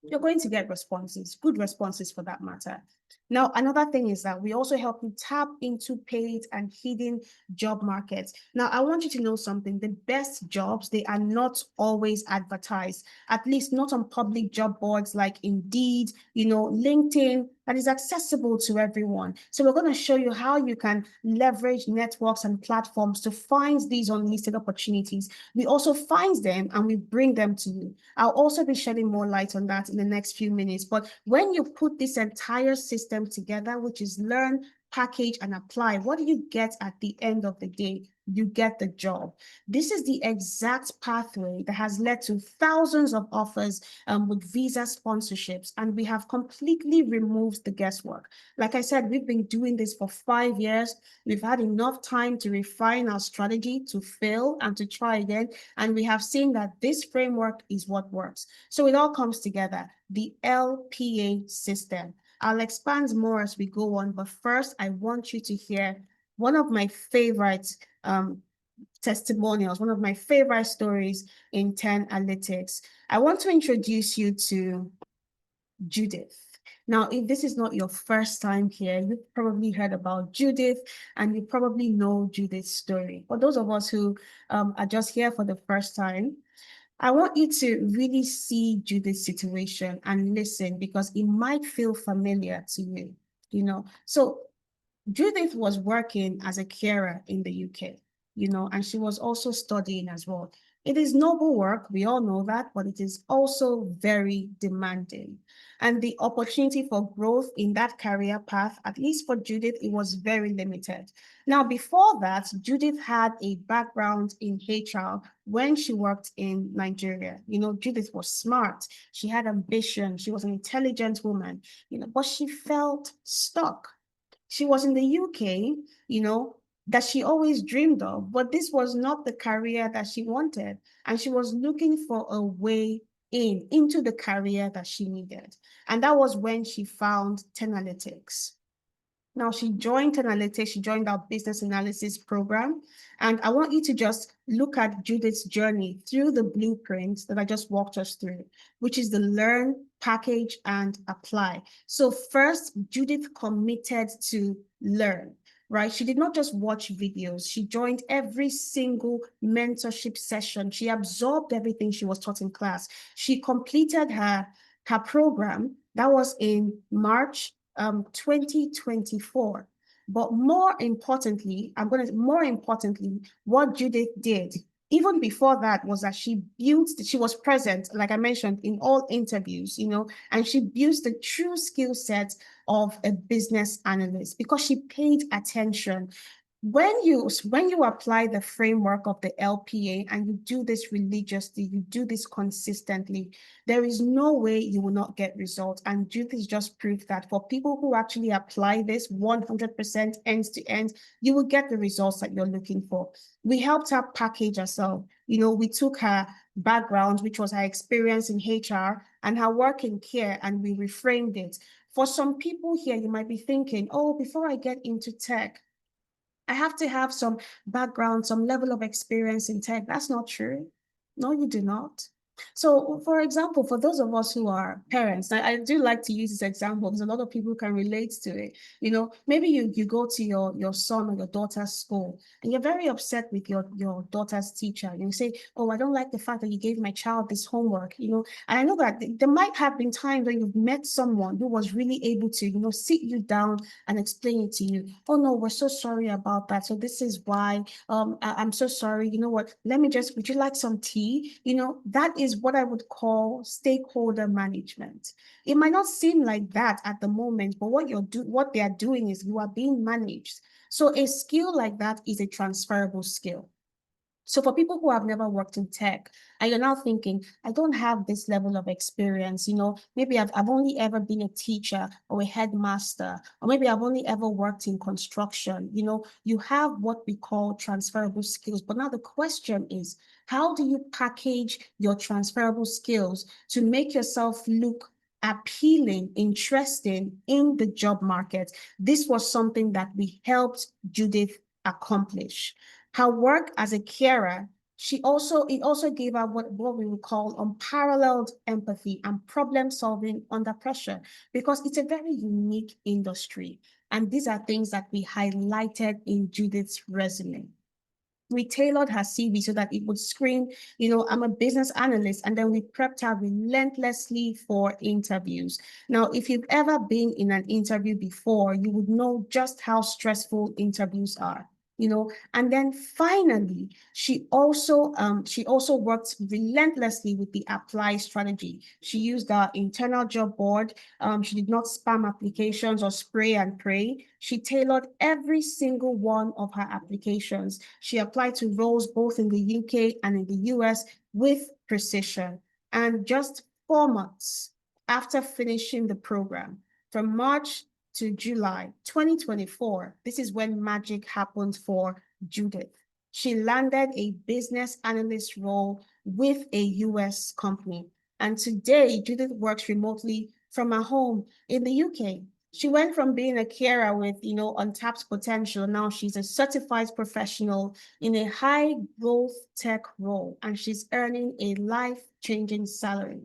You're going to get responses, good responses for that matter. Now, another thing is that we also help you tap into paid and hidden job markets. Now, I want you to know something. The best jobs, they are not always advertised, at least not on public job boards like Indeed, LinkedIn, that is accessible to everyone. So we're going to show you how you can leverage networks and platforms to find these unlisted opportunities. We also find them and we bring them to you. I'll also be shedding more light on that in the next few minutes. But when you put this entire system together, which is learn, package, and apply, what do you get at the end of the day? You get the job. This is the exact pathway that has led to thousands of offers with visa sponsorships, and we have completely removed the guesswork. Like I said, we've been doing this for 5 years. We've had enough time to refine our strategy, to fail and to try again, and we have seen that this framework is what works. So it all comes together, the LPA system. I'll expand more as we go on, but first I want you to hear one of my favorite testimonials, one of my favorite stories in 10 Analytics. I want to introduce you to Judith. Now, if this is not your first time here, you've probably heard about Judith and you probably know Judith's story. For those of us who are just here for the first time, I want you to really see Judith's situation and listen because it might feel familiar to you. So Judith was working as a carer in the UK, and she was also studying as well. It is noble work, we all know that, but it is also very demanding. And the opportunity for growth in that career path, at least for Judith, it was very limited. Now, before that, Judith had a background in HR when she worked in Nigeria. Judith was smart, she had ambition, she was an intelligent woman, but she felt stuck. She was in the UK, that she always dreamed of, but this was not the career that she wanted. And she was looking for a way into the career that she needed. And that was when she found 10 Analytics. Now she joined Analytics, she joined our business analysis program. And I want you to just look at Judith's journey through the blueprints that I just walked us through, which is the learn, package, and apply. So first, Judith committed to learn, right? She did not just watch videos. She joined every single mentorship session. She absorbed everything she was taught in class. She completed her program. That was in March 2024. But more importantly, what Judith did, even before that, was that she was present, like I mentioned, in all interviews, and she built the true skill set of a business analyst because she paid attention. When you apply the framework of the LPA and you do this religiously, you do this consistently, there is no way you will not get results. And Judith just proved that for people who actually apply this 100% end to end, you will get the results that you're looking for. We helped her package herself. We took her background, which was her experience in HR and her work in care, and we reframed it. For some people here, you might be thinking, oh, before I get into tech, I have to have some background, some level of experience in tech. That's not true. No, you do not. So, for example, for those of us who are parents, I do like to use this example because a lot of people can relate to it. Maybe you go to your son or your daughter's school and you're very upset with your daughter's teacher. You say, oh, I don't like the fact that you gave my child this homework. And I know that there might have been times when you've met someone who was really able to, sit you down and explain it to you. Oh, no, we're so sorry about that. So this is why I'm so sorry. You know what? Would you like some tea? That is what I would call stakeholder management. It might not seem like that at the moment, but what they are doing is you are being managed. So a skill like that is a transferable skill. So for people who have never worked in tech, and you're now thinking, I don't have this level of experience, maybe I've only ever been a teacher or a headmaster, or maybe I've only ever worked in construction, you have what we call transferable skills. But now the question is, how do you package your transferable skills to make yourself look appealing, interesting in the job market? This was something that we helped Judith accomplish. Her work as a carer, it also gave her what we would call unparalleled empathy and problem solving under pressure, because it's a very unique industry. And these are things that we highlighted in Judith's resume. We tailored her CV so that it would scream, I'm a business analyst, and then we prepped her relentlessly for interviews. Now, if you've ever been in an interview before, you would know just how stressful interviews are. And then finally, she also worked relentlessly with the apply strategy. She used our internal job board. She did not spam applications or spray and pray. She tailored every single one of her applications. She applied to roles both in the UK and in the US with precision. And just 4 months after finishing the program, from March to July 2024, this is when magic happened for Judith. She landed a business analyst role with a US company. And today, Judith works remotely from her home in the UK. She went from being a carer with, untapped potential. Now she's a certified professional in a high growth tech role, and she's earning a life-changing salary.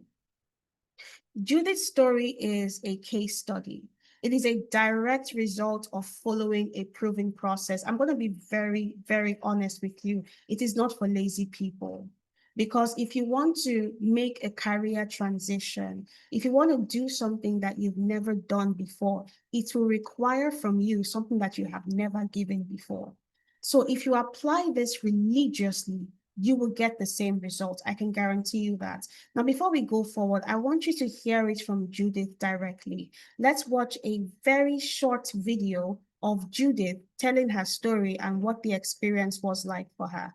Judith's story is a case study. It is a direct result of following a proven process. I'm going to be very, very honest with you. It is not for lazy people. Because if you want to make a career transition, if you want to do something that you've never done before, it will require from you something that you have never given before. So if you apply this religiously, you will get the same results. I can guarantee you that. Now, before we go forward, I want you to hear it from Judith directly. Let's watch a very short video of Judith telling her story and what the experience was like for her.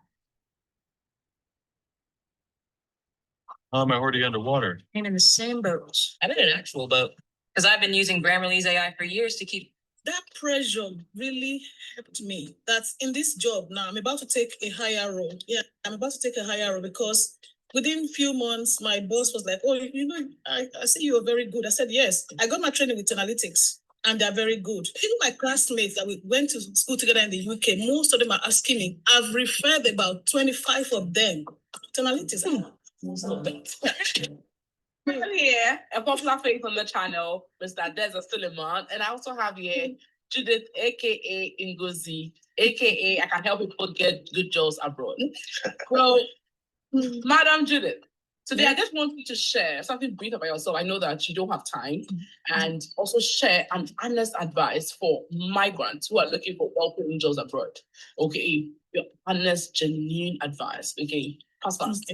I'm already underwater. I'm in the same boat. I'm in an actual boat. Because I've been using Grammarly's AI for years to keep. That pressure really helped me. That's in this job now. I'm about to take a higher role. Yeah, I'm about to take a higher role because within a few months, my boss was like, oh, I see you are very good. I said, yes. I got my training with analytics and they're very good. Even my classmates that we went to school together in the UK, most of them are asking me. I've referred about 25 of them to analytics. Here, a popular face on the channel, Mr. Deza Suleiman, and I also have here Judith, aka Ngozi, aka I can help people get good jobs abroad. So, Madam Judith, today I just want you to share something brief about yourself. I know that you don't have time, and also share an honest advice for migrants who are looking for well-paying jobs abroad. Okay, your honest, genuine advice. Okay, pass fast.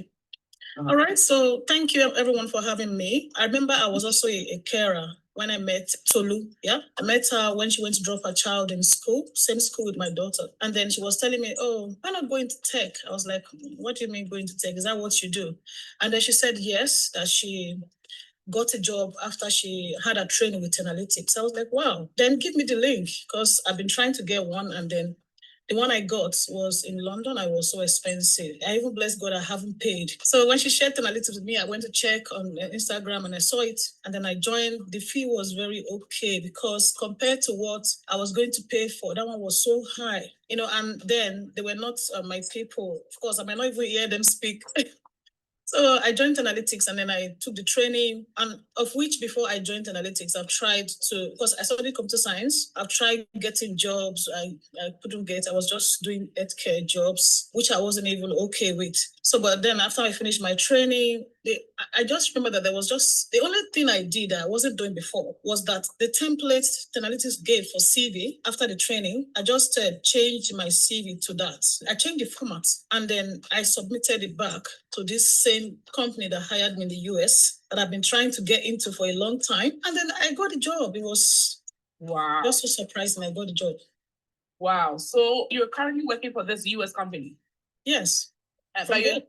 All right, so thank you everyone for having me. I remember I was also a carer when I met Tolu. Yeah, I met her when she went to drop her child in school, same school with my daughter. And then she was telling me, oh, why not going to tech? I was like, what do you mean going to tech? Is that what you do? And then she said yes, that she got a job after she had a training with analytics. I was like, wow, then give me the link, because I've been trying to get one, and then the one I got was in London. I was so expensive. I even bless God I haven't paid. So when she shared analytics with me, I went to check on Instagram and I saw it. And then I joined. The fee was very okay, because compared to what I was going to pay for, that one was so high. And then they were not my people. Of course, I might not even hear them speak. So I joined analytics, and then I took the training, and of which before I joined analytics, I've tried to, because I studied computer science, I've tried getting jobs. I couldn't get, I was just doing healthcare jobs, which I wasn't even okay with. So, but then after I finished my training, I just remember that there was just, the only thing I did that I wasn't doing before was that the template analytics gave for CV after the training, I just changed my CV to that. I changed the format, and then I submitted it back to this same company that hired me in the US that I've been trying to get into for a long time. And then I got the job. It was Wow. just so surprising. I got the job. Wow. So you're currently working for this US company. Yes. But you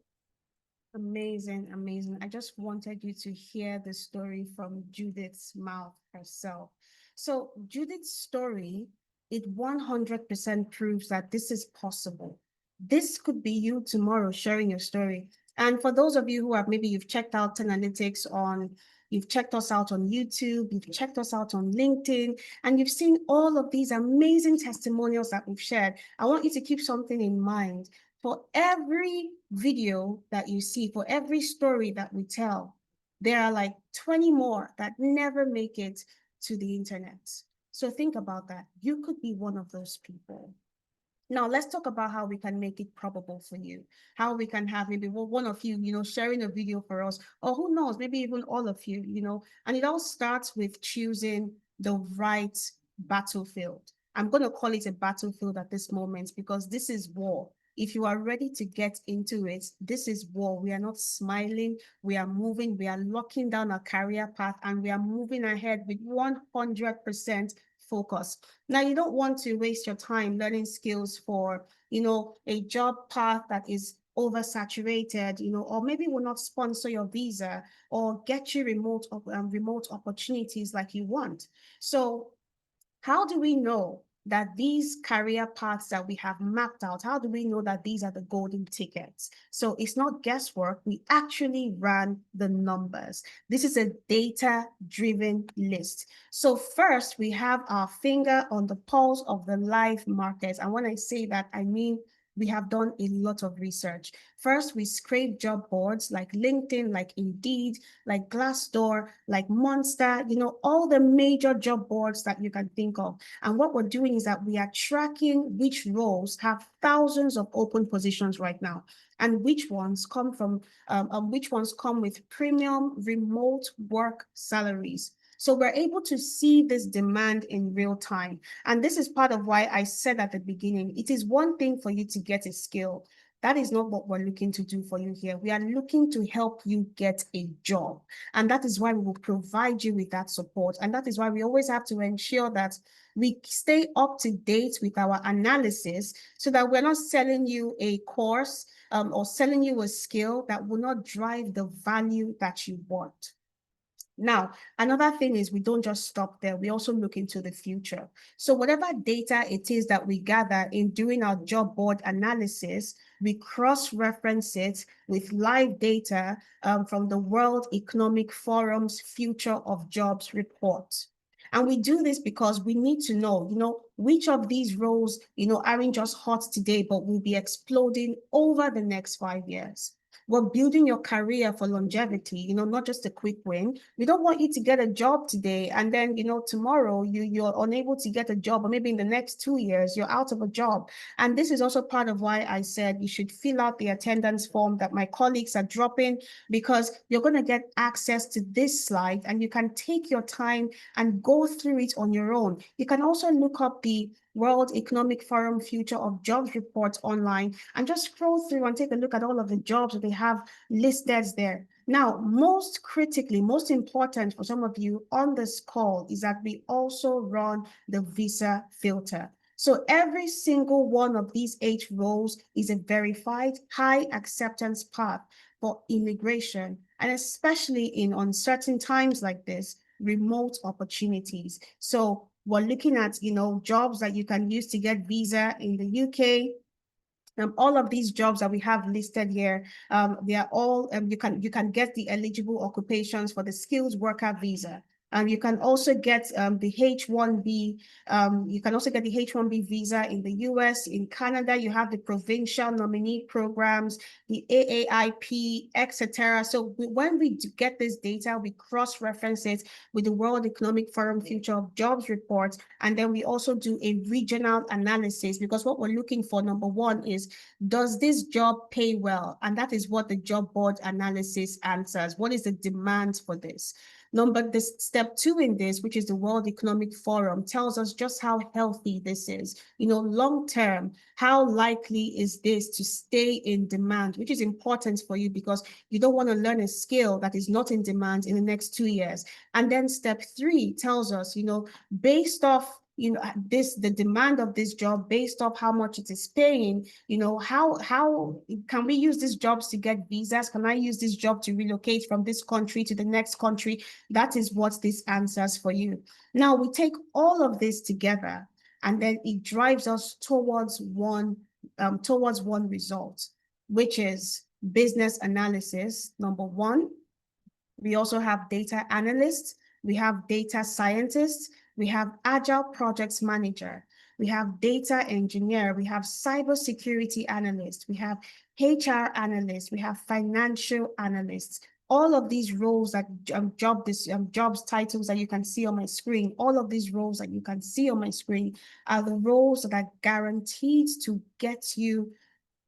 Amazing, amazing. I just wanted you to hear the story from Judith's mouth herself. So Judith's story, it 100% proves that this is possible. This could be you tomorrow sharing your story. And for those of you who have, maybe you've checked out Analytics you've checked us out on YouTube, you've checked us out on LinkedIn, and you've seen all of these amazing testimonials that we've shared. I want you to keep something in mind. For every video that you see, for every story that we tell, there are like 20 more that never make it to the internet. So think about that. You could be one of those people. Now, let's talk about how we can make it probable for you, how we can have maybe one of you, sharing a video for us, or who knows, maybe even all of you, and it all starts with choosing the right battlefield. I'm going to call it a battlefield at this moment because this is war. If you are ready to get into it, this is war. We are not smiling. We are moving. We are locking down our career path, and we are moving ahead with 100% focus. Now, you don't want to waste your time learning skills for, a job path that is oversaturated, or maybe will not sponsor your visa or get you remote opportunities like you want. So how do we know that these career paths that we have mapped out, how do we know that these are the golden tickets? So it's not guesswork. We actually ran the numbers. This is a data-driven list. So first, we have our finger on the pulse of the live markets. And when I say that, I mean we have done a lot of research. First, we scrape job boards like LinkedIn, like Indeed, like Glassdoor, like Monster, all the major job boards that you can think of. And what we're doing is that we are tracking which roles have thousands of open positions right now, and which ones come with premium remote work salaries. So we're able to see this demand in real time. And this is part of why I said at the beginning, it is one thing for you to get a skill. That is not what we're looking to do for you here. We are looking to help you get a job. And that is why we will provide you with that support. And that is why we always have to ensure that we stay up to date with our analysis so that we're not selling you a course or selling you a skill that will not drive the value that you want. Now, another thing is we don't just stop there. We also look into the future. So whatever data it is that we gather in doing our job board analysis, we cross-reference it with live data from the World Economic Forum's Future of Jobs report. And we do this because we need to know, which of these roles, aren't just hot today, but will be exploding over the next 5 years. We're building your career for longevity, not just a quick win. We don't want you to get a job today and then, tomorrow you're unable to get a job, or maybe in the next 2 years, you're out of a job. And this is also part of why I said you should fill out the attendance form that my colleagues are dropping, because you're going to get access to this slide and you can take your time and go through it on your own. You can also look up the World Economic Forum Future of Jobs report online and just scroll through and take a look at all of the jobs that they have listed there. Now, most critically, most important for some of you on this call is that we also run the visa filter. So every single one of these 8 roles is a verified high acceptance path for immigration, and especially in uncertain times like this, remote opportunities. So we're looking at, jobs that you can use to get visa in the UK. All of these jobs that we have listed here, they are all, you can get the eligible occupations for the skilled worker visa. You can also get the H-1B. You can also get the H-1B visa in the US. In Canada, you have the provincial nominee programs, the AAIP, etc. So when we get this data, we cross-reference it with the World Economic Forum Future of Jobs report, and then we also do a regional analysis, because what we're looking for, number one, is does this job pay well? And that is what the job board analysis answers. What is the demand for this? This step 2 in this, which is the World Economic Forum, tells us just how healthy this is. Long term, how likely is this to stay in demand, which is important for you because you don't want to learn a skill that is not in demand in the next 2 years. And then step 3 tells us, based off the demand of this job, based off how much it is paying, how can we use these jobs to get visas? Can I use this job to relocate from this country to the next country? That is what this answers for you. Now we take all of this together, and then it drives us towards one result, which is business analysis. Number 1, we also have data analysts, we have data scientists, we have agile projects manager, we have data engineer, we have cybersecurity analyst, we have HR analysts, we have financial analysts. All of these roles that jobs titles that you can see on my screen, all of these roles that you can see on my screen are the roles that are guaranteed to get you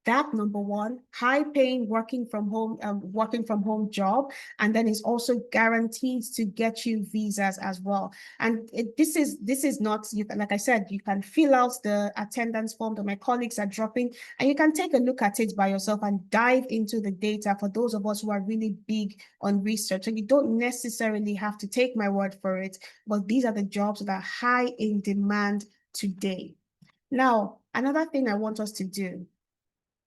that, number 1, high paying working from home job, and then it's also guaranteed to get you visas as well. And this is not, like I said, you can fill out the attendance form that my colleagues are dropping, and you can take a look at it by yourself and dive into the data for those of us who are really big on research. And you don't necessarily have to take my word for it, but these are the jobs that are high in demand today. Now, another thing I want us to do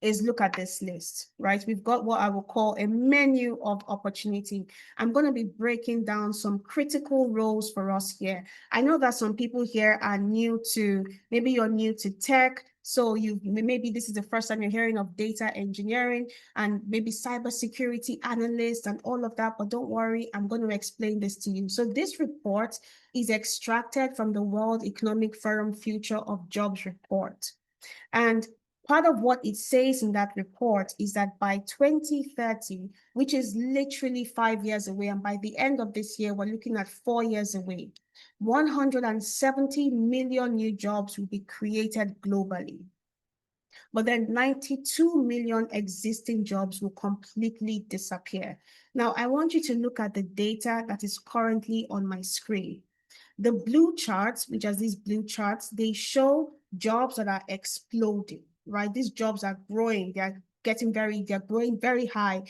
is look at this list, right? We've got what I will call a menu of opportunity. I'm going to be breaking down some critical roles for us here. I know that some people here are maybe you're new to tech. So maybe this is the first time you're hearing of data engineering and maybe cybersecurity analyst and all of that, but don't worry, I'm going to explain this to you. So this report is extracted from the World Economic Forum Future of Jobs report. And part of what it says in that report is that by 2030, which is literally 5 years away, and by the end of this year, we're looking at 4 years away, 170 million new jobs will be created globally. But then 92 million existing jobs will completely disappear. Now, I want you to look at the data that is currently on my screen. The blue charts, which are these blue charts, they show jobs that are exploding, right? These jobs are growing. They're growing very high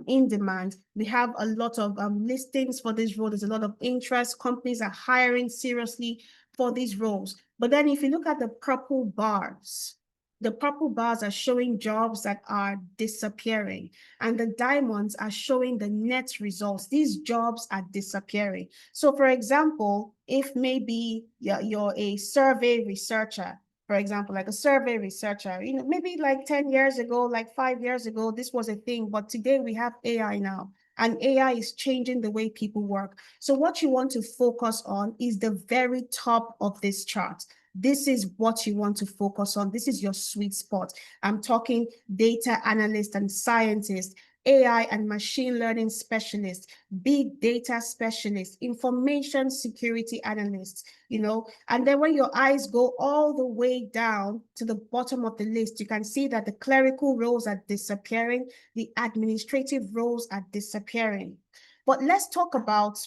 in demand. We have a lot of listings for this role. There's a lot of interest. Companies are hiring seriously for these roles. But then if you look at the purple bars, the purple bars are showing jobs that are disappearing, and the diamonds are showing the net results. These jobs are disappearing. So for example, if maybe you're a survey researcher, for example, like a survey researcher, maybe like 10 years ago, like 5 years ago, this was a thing, but today we have AI now. And AI is changing the way people work. So what you want to focus on is the very top of this chart. This is what you want to focus on. This is your sweet spot. I'm talking data analyst and scientist, AI and machine learning specialists, big data specialists, information security analysts, and then when your eyes go all the way down to the bottom of the list, you can see that the clerical roles are disappearing, the administrative roles are disappearing. But let's talk about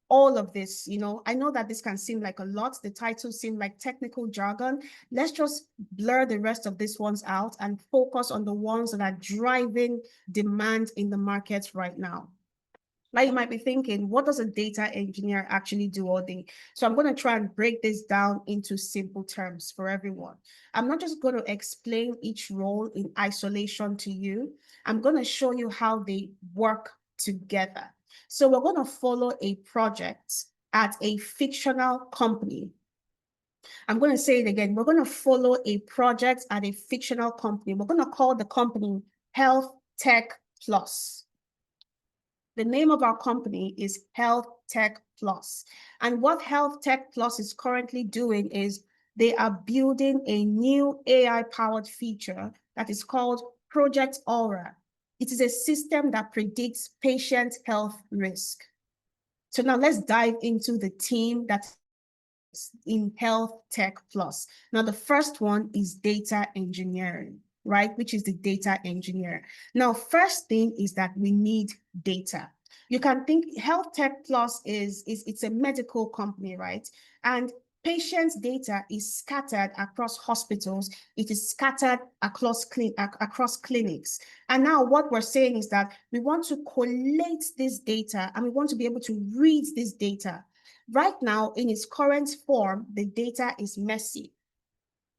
all of this. I know that this can seem like a lot. The titles seem like technical jargon. Let's just blur the rest of these ones out and focus on the ones that are driving demand in the markets right now. Now you might be thinking, what does a data engineer actually do all day? So I'm going to try and break this down into simple terms for everyone. I'm not just going to explain each role in isolation to you. I'm going to show you how they work together. So we're going to follow a project at a fictional company. I'm going to say it again. We're going to follow a project at a fictional company. We're going to call the company Health Tech Plus. The name of our company is Health Tech Plus. And what Health Tech Plus is currently doing is they are building a new AI-powered feature that is called Project Aura. It is a system that predicts patient health risk. So now let's dive into the team that's in Health Tech Plus. Now, the first one is data engineering, right? Which is the data engineer. Now, first thing is that we need data. You can think Health Tech Plus it's a medical company, right? And patients' data is scattered across hospitals. It is scattered across clinics. And now what we're saying is that we want to collate this data and we want to be able to read this data. Right now, in its current form, the data is messy.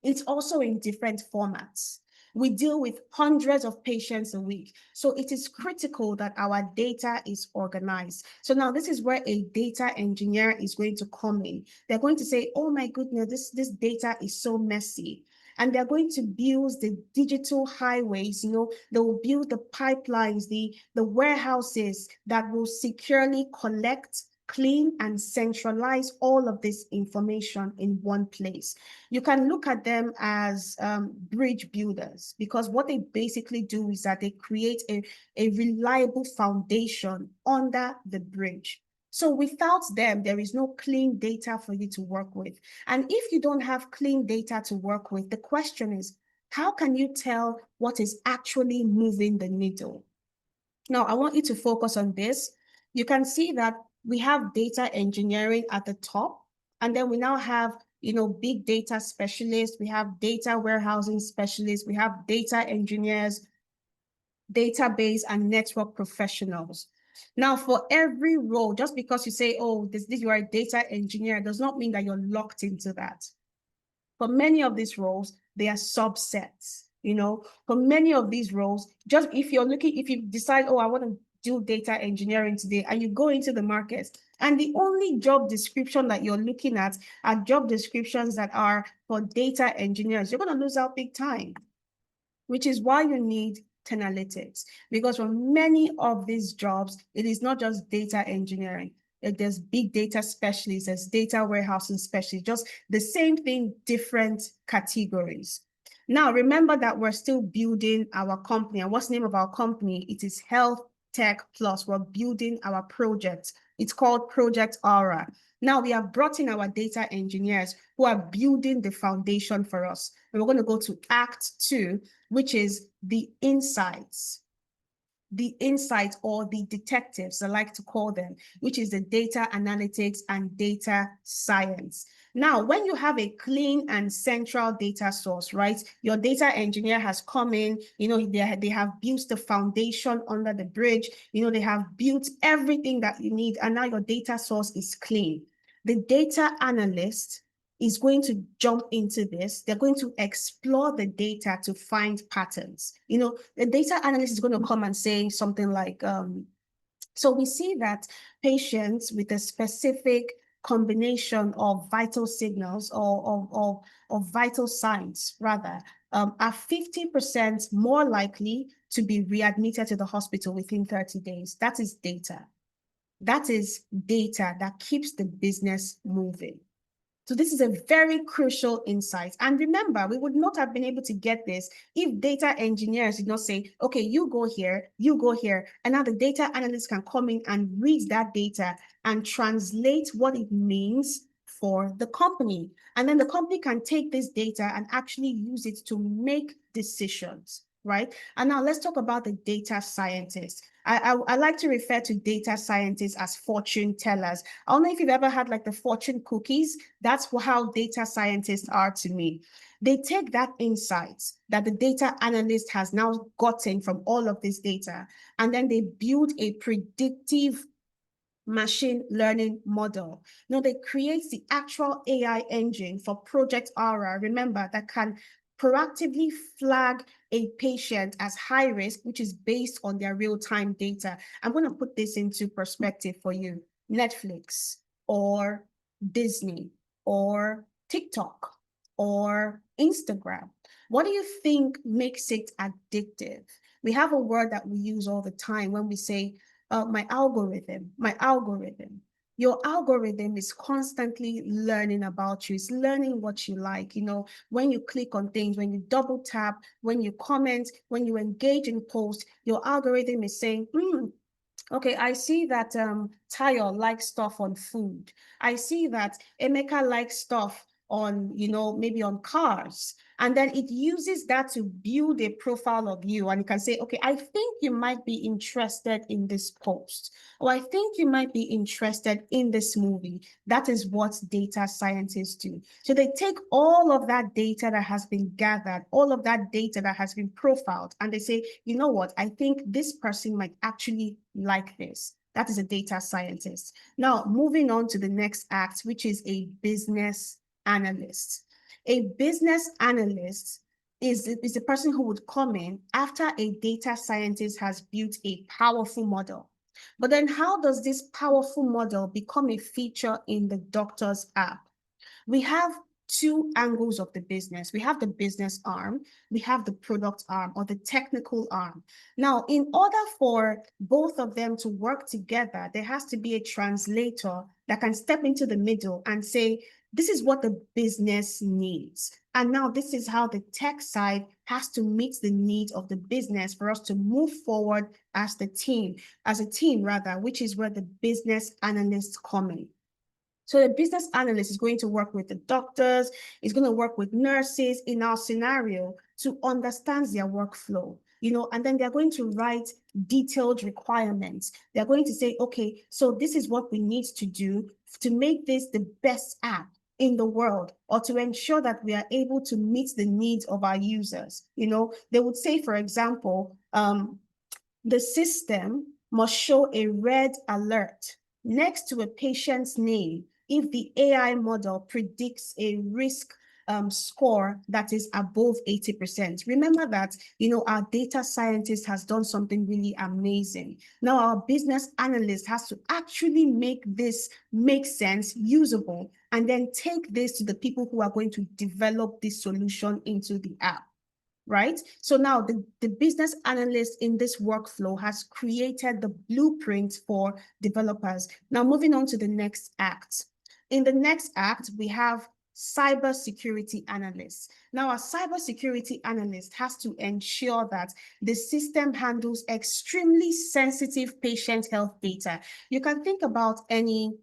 It's also in different formats. We deal with hundreds of patients a week. So it is critical that our data is organized. So now this is where a data engineer is going to come in. They're going to say, oh my goodness, this data is so messy. And they're going to build the digital highways, they will build the pipelines, the warehouses that will securely collect, clean, and centralize all of this information in one place. You can look at them as bridge builders, because what they basically do is that they create a reliable foundation under the bridge. So without them, there is no clean data for you to work with. And if you don't have clean data to work with, the question is, how can you tell what is actually moving the needle? Now, I want you to focus on this. You can see that we have data engineering at the top, and then we now have big data specialists, we have data warehousing specialists, we have data engineers, database and network professionals. Now, for every role, just because you say, oh, you are a data engineer, does not mean that you're locked into that. For many of these roles, they are subsets. For many of these roles, just if you decide, oh, I want to do data engineering today, and you go into the market, and the only job description that you're looking at are job descriptions that are for data engineers, you're going to lose out big time, which is why you need analytics. Because for many of these jobs, it is not just data engineering. There's big data specialists, there's data warehousing specialists, just the same thing, different categories. Now, remember that we're still building our company. And what's the name of our company? It is Health Tech Plus. We're building our project. It's called Project Aura. Now, we have brought in our data engineers who are building the foundation for us. And we're going to go to Act 2, which is the insights. The insights, or the detectives, I like to call them, which is the data analytics and data science. Now, when you have a clean and central data source, right, your data engineer has come in, they have built the foundation under the bridge, they have built everything that you need, and now your data source is clean. The data analyst is going to jump into this. They're going to explore the data to find patterns. The data analyst is going to come and say something like, so we see that patients with a specific combination of vital signals or vital signs, rather, are 50% more likely to be readmitted to the hospital within 30 days. That is data. That is data that keeps the business moving. So this is a very crucial insight. And remember, we would not have been able to get this if data engineers did not say, okay, you go here, and now the data analyst can come in and read that data and translate what it means for the company. And then the company can take this data and actually use it to make decisions, right? And now let's talk about the data scientists. I like to refer to data scientists as fortune tellers. I don't know if you've ever had like the fortune cookies. That's how data scientists are to me. They take that insights that the data analyst has now gotten from all of this data, and then they build a predictive machine learning model. Now they create the actual AI engine for Project Aura, remember, that can proactively flag a patient as high risk, which is based on their real-time data. I'm going to put this into perspective for you. Netflix or Disney or TikTok or Instagram. What do you think makes it addictive? We have a word that we use all the time when we say, my algorithm, my algorithm. Your algorithm is constantly learning about you. It's learning what you like. You know, when you click on things, when you double tap, when you comment, when you engage in posts, your algorithm is saying, okay, I see that Tayo likes stuff on food. I see that Emeka likes stuff on, you know, maybe on cars. And then it uses that to build a profile of you. And you can say, okay, I think you might be interested in this post, or I think you might be interested in this movie. That is what data scientists do. So they take all of that data that has been gathered, all of that data that has been profiled, and they say, you know what, I think this person might actually like this. That is a data scientist. Now, moving on to the next act, which is a business analyst. A business analyst is a person who would come in after a data scientist has built a powerful model. But then how does this powerful model become a feature in the doctor's app? We have two angles of the business. We have the business arm, we have the product arm or the technical arm. Now, in order for both of them to work together, there has to be a translator that can step into the middle and say, this is what the business needs. And now this is how the tech side has to meet the needs of the business for us to move forward as a team, which is where the business analysts come in. So the business analyst is going to work with the doctors, is going to work with nurses in our scenario to understand their workflow, you know, and then they're going to write detailed requirements. They're going to say, okay, so this is what we need to do to make this the best app in the world, or to ensure that we are able to meet the needs of our users. You know, they would say, for example, the system must show a red alert next to a patient's name if the AI model predicts a risk score that is above 80%. Remember that, you know, our data scientist has done something really amazing. Now our business analyst has to actually make this make sense, usable, and then take this to the people who are going to develop this solution into the app. Right? So now the business analyst in this workflow has created the blueprint for developers. Now moving on to the next act. In the next act, we have cybersecurity analysts. Now, a cybersecurity analyst has to ensure that the system handles extremely sensitive patient health data. You can think about any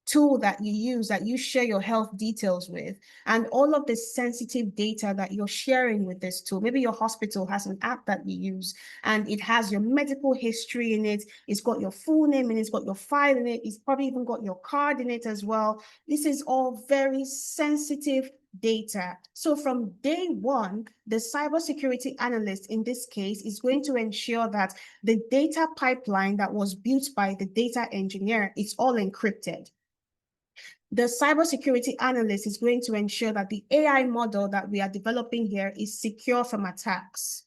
tool that you use, that you share your health details with, and all of the sensitive data that you're sharing with this tool. Maybe your hospital has an app that you use and it has your medical history in it. It's got your full name and it's got your file in it. It's probably even got your card in it as well. This is all very sensitive data. So from day one, the cybersecurity analyst in this case is going to ensure that the data pipeline that was built by the data engineer is all encrypted. The cybersecurity analyst is going to ensure that the AI model that we are developing here is secure from attacks.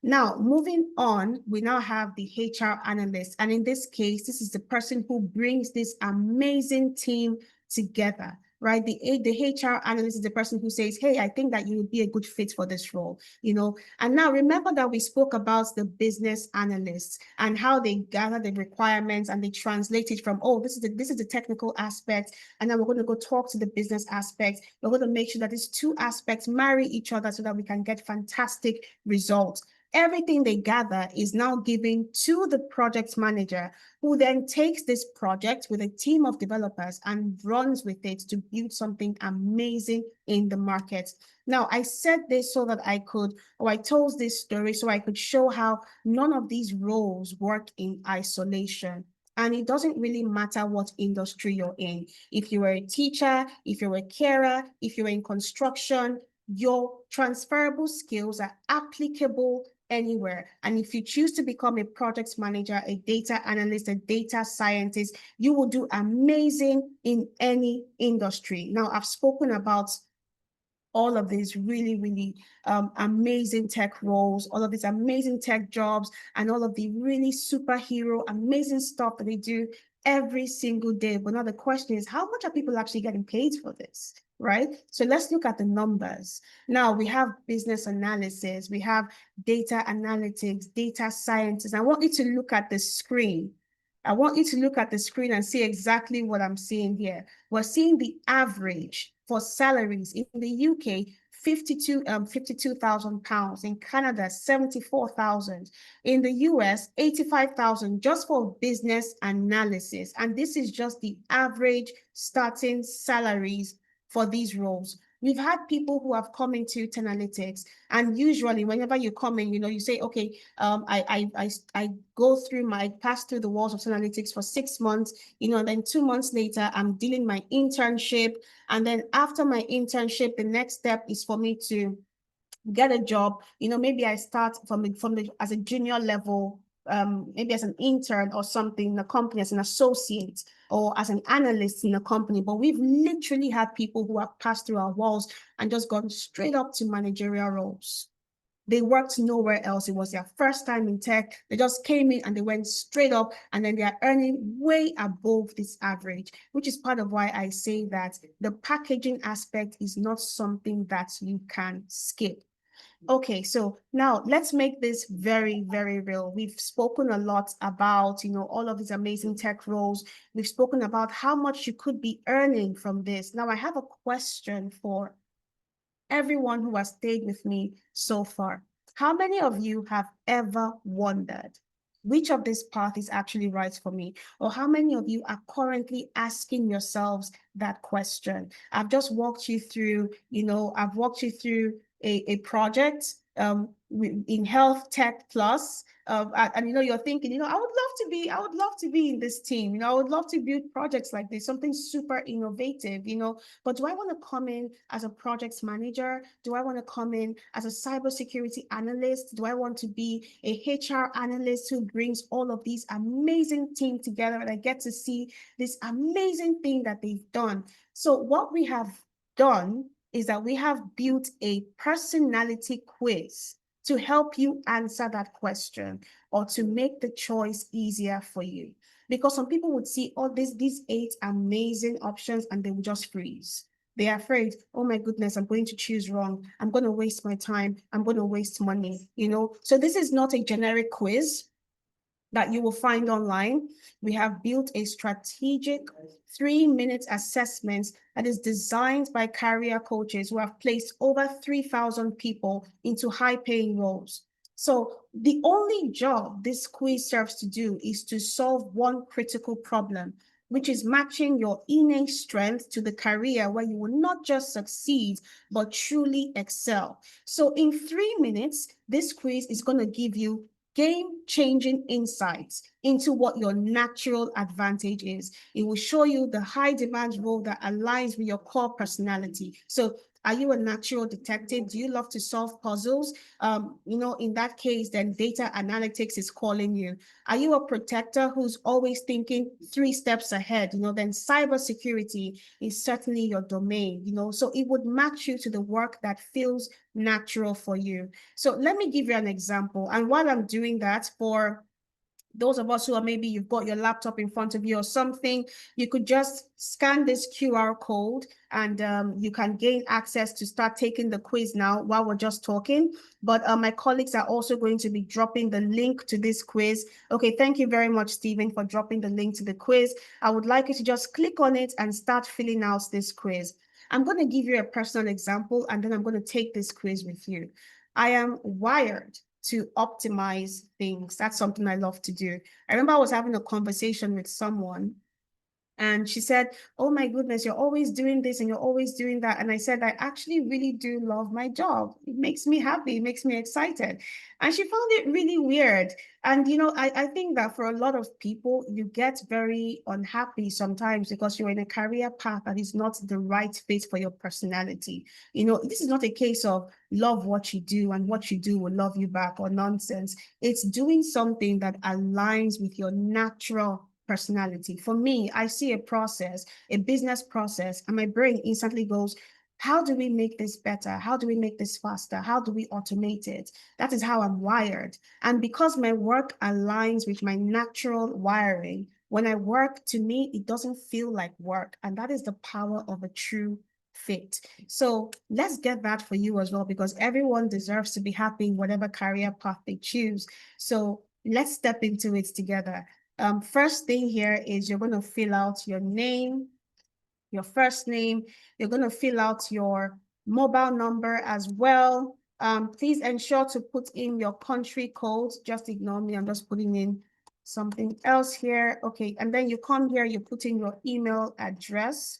Now, moving on, we now have the HR analyst. And in this case, this is the person who brings this amazing team together, right? The HR analyst is the person who says, hey, I think that you would be a good fit for this role, you know? And now remember that we spoke about the business analysts and how they gather the requirements and they translate it from, oh, this is the technical aspect. And then we're going to go talk to the business aspect. We're going to make sure that these two aspects marry each other so that we can get fantastic results. Everything they gather is now given to the project manager, who then takes this project with a team of developers and runs with it to build something amazing in the market. Now, I said this so that I told this story so I could show how none of these roles work in isolation. And it doesn't really matter what industry you're in. If you were a teacher, if you're a carer, if you're in construction, your transferable skills are applicable anywhere. And if you choose to become a project manager, a data analyst, a data scientist, you will do amazing in any industry. Now, I've spoken about all of these really amazing tech roles, all of these amazing tech jobs, and all of the really superhero, amazing stuff that they do every single day. But now the question is, how much are people actually getting paid for this? Right? So let's look at the numbers. Now we have business analysis, we have data analytics, data scientists. I want you to look at the screen. I want you to look at the screen and see exactly what I'm seeing here. We're seeing the average for salaries in the UK, 52,000 pounds. In Canada, 74,000. In the US, 85,000 just for business analysis. And this is just the average starting salaries for these roles. We've had people who have come into Analytics, and usually whenever you come in, you say, okay, I go through pass through the walls of Analytics for 6 months, and then 2 months later, I'm dealing my internship. And then after my internship, the next step is for me to get a job. Maybe I start as a junior level, maybe as an intern or something in a company, as an associate or as an analyst in a company. But we've literally had people who have passed through our walls and just gone straight up to managerial roles. They worked nowhere else. It was their first time in tech. They just came in and they went straight up, and then they are earning way above this average, which is part of why I say that the packaging aspect is not something that you can skip. Okay, so now let's make this very real. We've spoken a lot about, all of these amazing tech roles. We've spoken about how much you could be earning from this. Now I have a question for everyone who has stayed with me so far. How many of you have ever wondered which of this path is actually right for me? Or how many of you are currently asking yourselves that question? I've just walked you through, I've walked you through a project in Health Tech Plus. And you're thinking, I would love to be in this team. I would love to build projects like this, something super innovative, but do I want to come in as a project manager? Do I want to come in as a cybersecurity analyst? Do I want to be a HR analyst who brings all of these amazing team together and I get to see this amazing thing that they've done? So what we have done is that we have built a personality quiz to help you answer that question or to make the choice easier for you. Because some people would see all these 8 amazing options and they would just freeze. They are afraid, oh my goodness, I'm going to choose wrong. I'm going to waste my time. I'm going to waste money, So this is not a generic quiz that you will find online. We have built a strategic 3-minute assessment that is designed by career coaches who have placed over 3,000 people into high-paying roles. So the only job this quiz serves to do is to solve one critical problem, which is matching your innate strength to the career where you will not just succeed, but truly excel. So in 3 minutes, this quiz is going to give you game-changing insights into what your natural advantage is. It will show you the high-demand role that aligns with your core personality. So are you a natural detective? Do you love to solve puzzles? In that case, then data analytics is calling you. Are you a protector who's always thinking 3 steps ahead? Then cybersecurity is certainly your domain, so it would match you to the work that feels natural for you. So let me give you an example. And while I'm doing that, for those of us who are maybe you've got your laptop in front of you or something, you could just scan this QR code and you can gain access to start taking the quiz now while we're just talking. But my colleagues are also going to be dropping the link to this quiz. Okay, thank you very much, Stephen, for dropping the link to the quiz. I would like you to just click on it and start filling out this quiz. I'm going to give you a personal example, and then I'm going to take this quiz with you. I am wired to optimize things. That's something I love to do. I remember I was having a conversation with someone And she said, oh my goodness, you're always doing this and you're always doing that. And I said, I actually really do love my job. It makes me happy. It makes me excited. And she found it really weird. And, I think that for a lot of people, you get very unhappy sometimes because you're in a career path that is not the right fit for your personality. This is not a case of love what you do and what you do will love you back or nonsense. It's doing something that aligns with your natural personality. For me, I see a process, a business process, and my brain instantly goes, how do we make this better? How do we make this faster? How do we automate it? That is how I'm wired. And because my work aligns with my natural wiring, when I work, to me, it doesn't feel like work. And that is the power of a true fit. So let's get that for you as well, because everyone deserves to be happy in whatever career path they choose. So let's step into it together. First thing here is you're going to fill out your name, your first name. You're going to fill out your mobile number as well. Please ensure to put in your country code. Just ignore me. I'm just putting in something else here. Okay. And then you come here, you put in your email address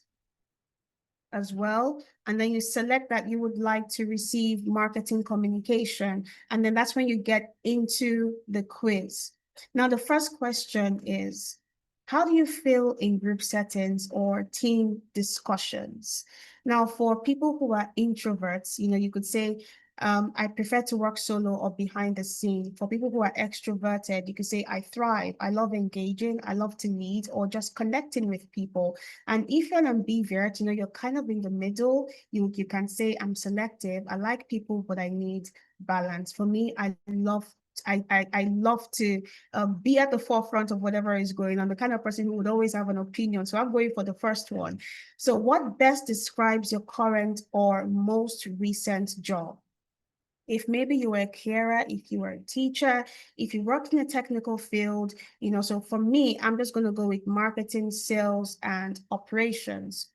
as well. And then you select that you would like to receive marketing communication. And then that's when you get into the quiz. Now, the first question is, how do you feel in group settings or team discussions? Now, for people who are introverts, you could say, I prefer to work solo or behind the scene. For people who are extroverted, you could say, I thrive. I love engaging. I love to lead or just connecting with people. And if you're an ambivert, you're kind of in the middle. You can say, I'm selective. I like people, but I need balance. For me, I love to be at the forefront of whatever is going on. I'm the kind of person who would always have an opinion. So I'm going for the first one. So what best describes your current or most recent job? If maybe you were a carer, if you were a teacher, if you worked in a technical field, so for me, I'm just going to go with marketing, sales, and operations.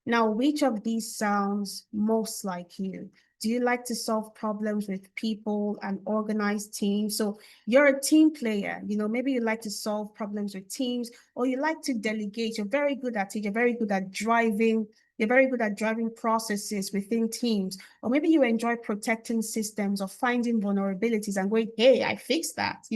Now, which of these sounds most like you? Do you like to solve problems with people and organize teams? So you're a team player, maybe you like to solve problems with teams, or you like to delegate. You're very good at it. You're very good at driving. You're very good at driving processes within teams. Or maybe you enjoy protecting systems or finding vulnerabilities and going, hey, I fixed that,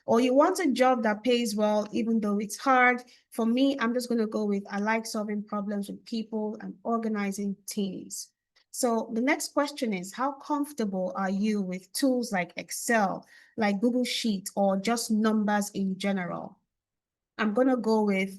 or you want a job that pays well, even though it's hard. For me, I'm just going to go with, I like solving problems with people and organizing teams. So the next question is, how comfortable are you with tools like Excel, like Google Sheet, or just numbers in general? I'm going to go with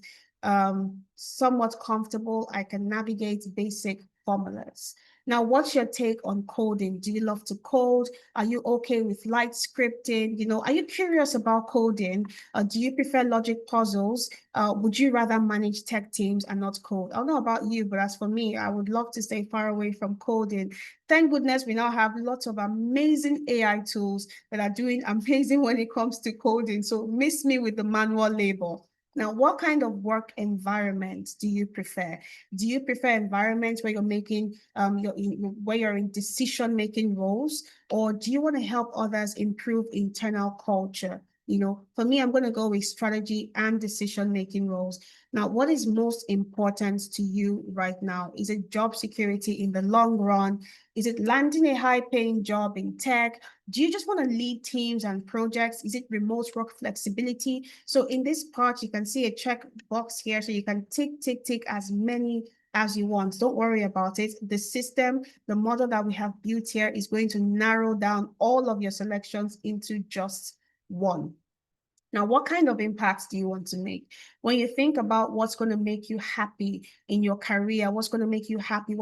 somewhat comfortable. I can navigate basic formulas. Now, what's your take on coding? Do you love to code? Are you okay with light scripting? Are you curious about coding? Do you prefer logic puzzles? Would you rather manage tech teams and not code? I don't know about you, but as for me, I would love to stay far away from coding. Thank goodness we now have lots of amazing AI tools that are doing amazing when it comes to coding. So miss me with the manual labor. Now, what kind of work environment do you prefer? Do you prefer environments where you're making, where you're in decision-making roles, or do you want to help others improve internal culture? For me, I'm going to go with strategy and decision-making roles. Now, what is most important to you right now? Is it job security in the long run? Is it landing a high-paying job in tech? Do you just want to lead teams and projects? Is it remote work flexibility? So in this part, you can see a check box here. So you can tick as many as you want. Don't worry about it. The system, the model that we have built here is going to narrow down all of your selections into just one. Now, what kind of impacts do you want to make? When you think about what's going to make you happy in your career, what's going to make you happy,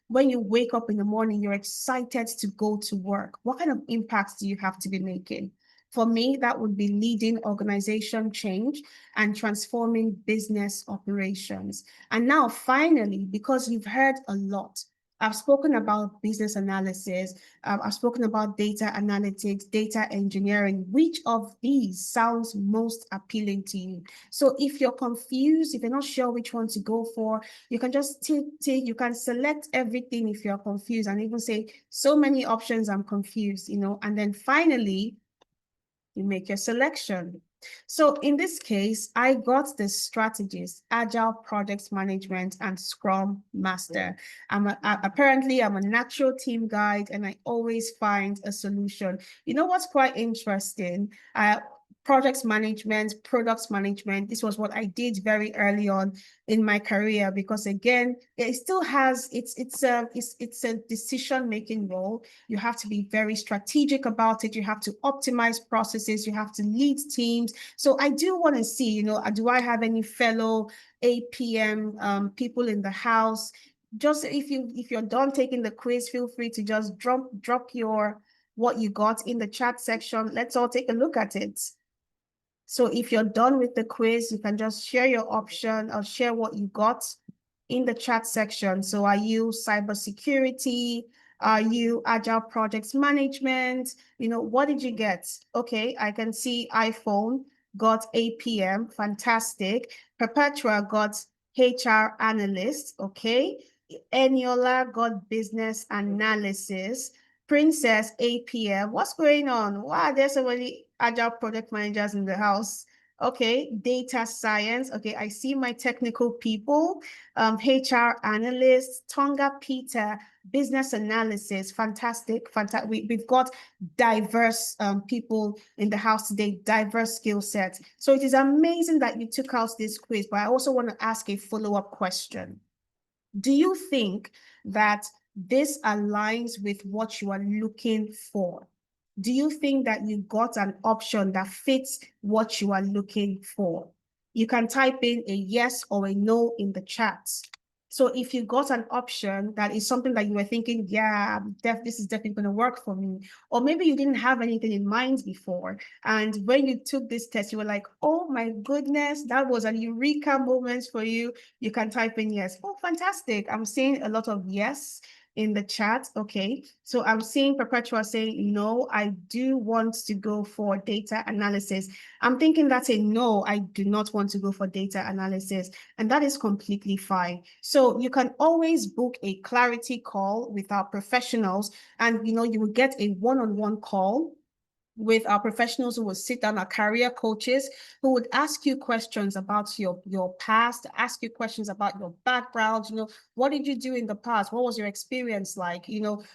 when you wake up in the morning, you're excited to go to work. What kind of impacts do you have to be making? For me, that would be leading organization change and transforming business operations. And now, finally, because you've heard a lot, I've spoken about business analysis. I've spoken about data analytics, data engineering. Which of these sounds most appealing to you? So if you're confused, if you're not sure which one to go for, you can just you can select everything if you're confused and even say, so many options, I'm confused, and then finally, you make your selection. So in this case, I got the strategist, agile project management, and Scrum master. Apparently I'm a natural team guide, and I always find a solution. You know what's quite interesting? Project management, products management. This was what I did very early on in my career, because again, it still has it's a decision-making role. You have to be very strategic about it. You have to optimize processes. You have to lead teams. So I do want to see, do I have any fellow APM people in the house? Just if you're done taking the quiz, feel free to just drop your what you got in the chat section. Let's all take a look at it. So if you're done with the quiz, you can just share your option or share what you got in the chat section. So are you cybersecurity? Are you agile projects management? What did you get? Okay, I can see iPhone got APM, fantastic. Perpetua got HR analyst, okay. Eniola got business analysis. Princess APM. What's going on? Wow, there's so many agile product managers in the house. Okay, data science. Okay, I see my technical people. HR analysts, Tonga Peter, business analysis. Fantastic. We've got diverse people in the house today, diverse skill sets. So it is amazing that you took out this quiz, but I also want to ask a follow-up question. Do you think that this aligns with what you are looking for? Do you think that you got an option that fits what you are looking for? You can type in a yes or a no in the chat. So if you got an option that is something that you were thinking, yeah, this is definitely going to work for me, or maybe you didn't have anything in mind before, and when you took this test, you were like, oh my goodness, that was a eureka moment for you. You can type in yes. Oh, fantastic. I'm seeing a lot of yes in the chat. Okay, so I'm seeing Perpetua saying, no, I do want to go for data analysis. I'm thinking that's a no, I do not want to go for data analysis. And that is completely fine. So you can always book a clarity call with our professionals, and you will get a one-on-one call with our professionals who will sit down, our career coaches, who would ask you questions about your past, ask you questions about your background. What did you do in the past? What was your experience like?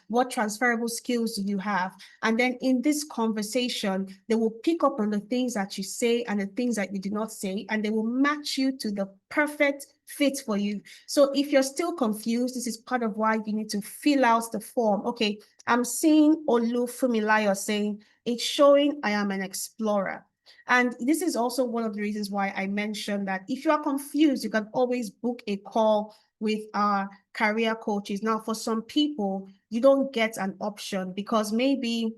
What transferable skills do you have? And then in this conversation, they will pick up on the things that you say and the things that you do not say, and they will match you to the perfect fit for you. So if you're still confused, this is part of why you need to fill out the form. Okay, I'm seeing Olufumilayo saying, it's showing I am an explorer. And this is also one of the reasons why I mentioned that if you are confused, you can always book a call with our career coaches. Now, for some people, you don't get an option because maybe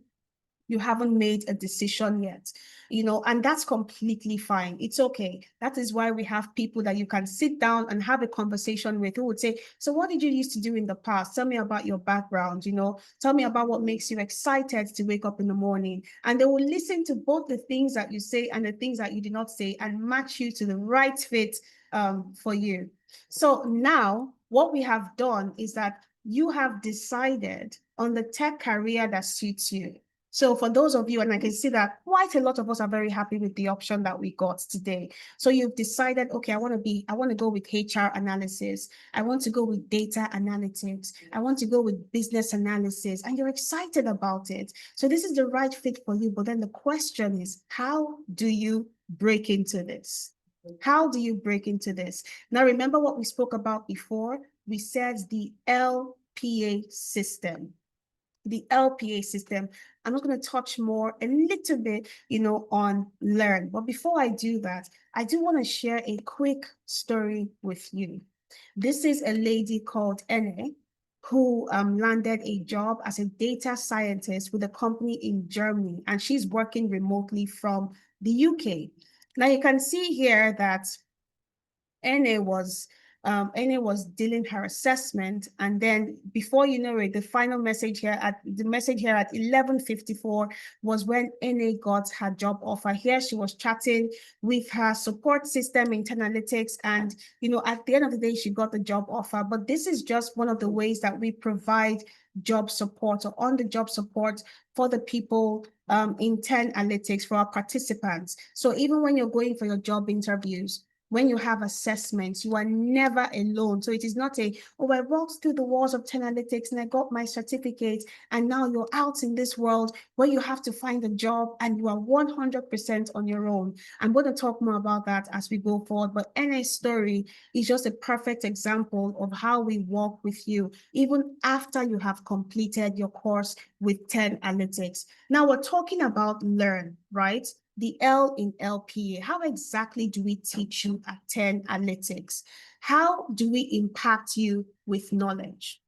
you haven't made a decision yet, and that's completely fine. It's okay. That is why we have people that you can sit down and have a conversation with who would say, so what did you used to do in the past? Tell me about your background, tell me about what makes you excited to wake up in the morning. And they will listen to both the things that you say and the things that you did not say and match you to the right fit for you. So now what we have done is that you have decided on the tech career that suits you. So for those of you, and I can see that quite a lot of us are very happy with the option that we got today. So you've decided, okay, I want to go with HR analysis. I want to go with data analytics. I want to go with business analysis, and you're excited about it. So this is the right fit for you. But then the question is, how do you break into this? How do you break into this? Now, remember what we spoke about before? We said the LPA system. The LPA system. I'm not going to touch more a little bit, on learn. But before I do that, I do want to share a quick story with you. This is a lady called Ene who landed a job as a data scientist with a company in Germany, and she's working remotely from the UK. Now you can see here that Ene was Ene was dealing her assessment, and then before you know it, the final message here at 11:54 was when Ene got her job offer. Here she was chatting with her support system in 10 Analytics, and at the end of the day, she got the job offer. But this is just one of the ways that we provide job support or on-the-job support for the people in 10 Analytics, for our participants. So even when you're going for your job interviews, when you have assessments, you are never alone. So it is not oh, I walked through the walls of 10 Analytics and I got my certificate, and now you're out in this world where you have to find a job and you are 100% on your own. I'm going to talk more about that as we go forward, but NA's story is just a perfect example of how we walk with you, even after you have completed your course with 10 Analytics. Now we're talking about learn, right? The L in LPA. How exactly do we teach you at 10 Analytics? How do we impact you with knowledge?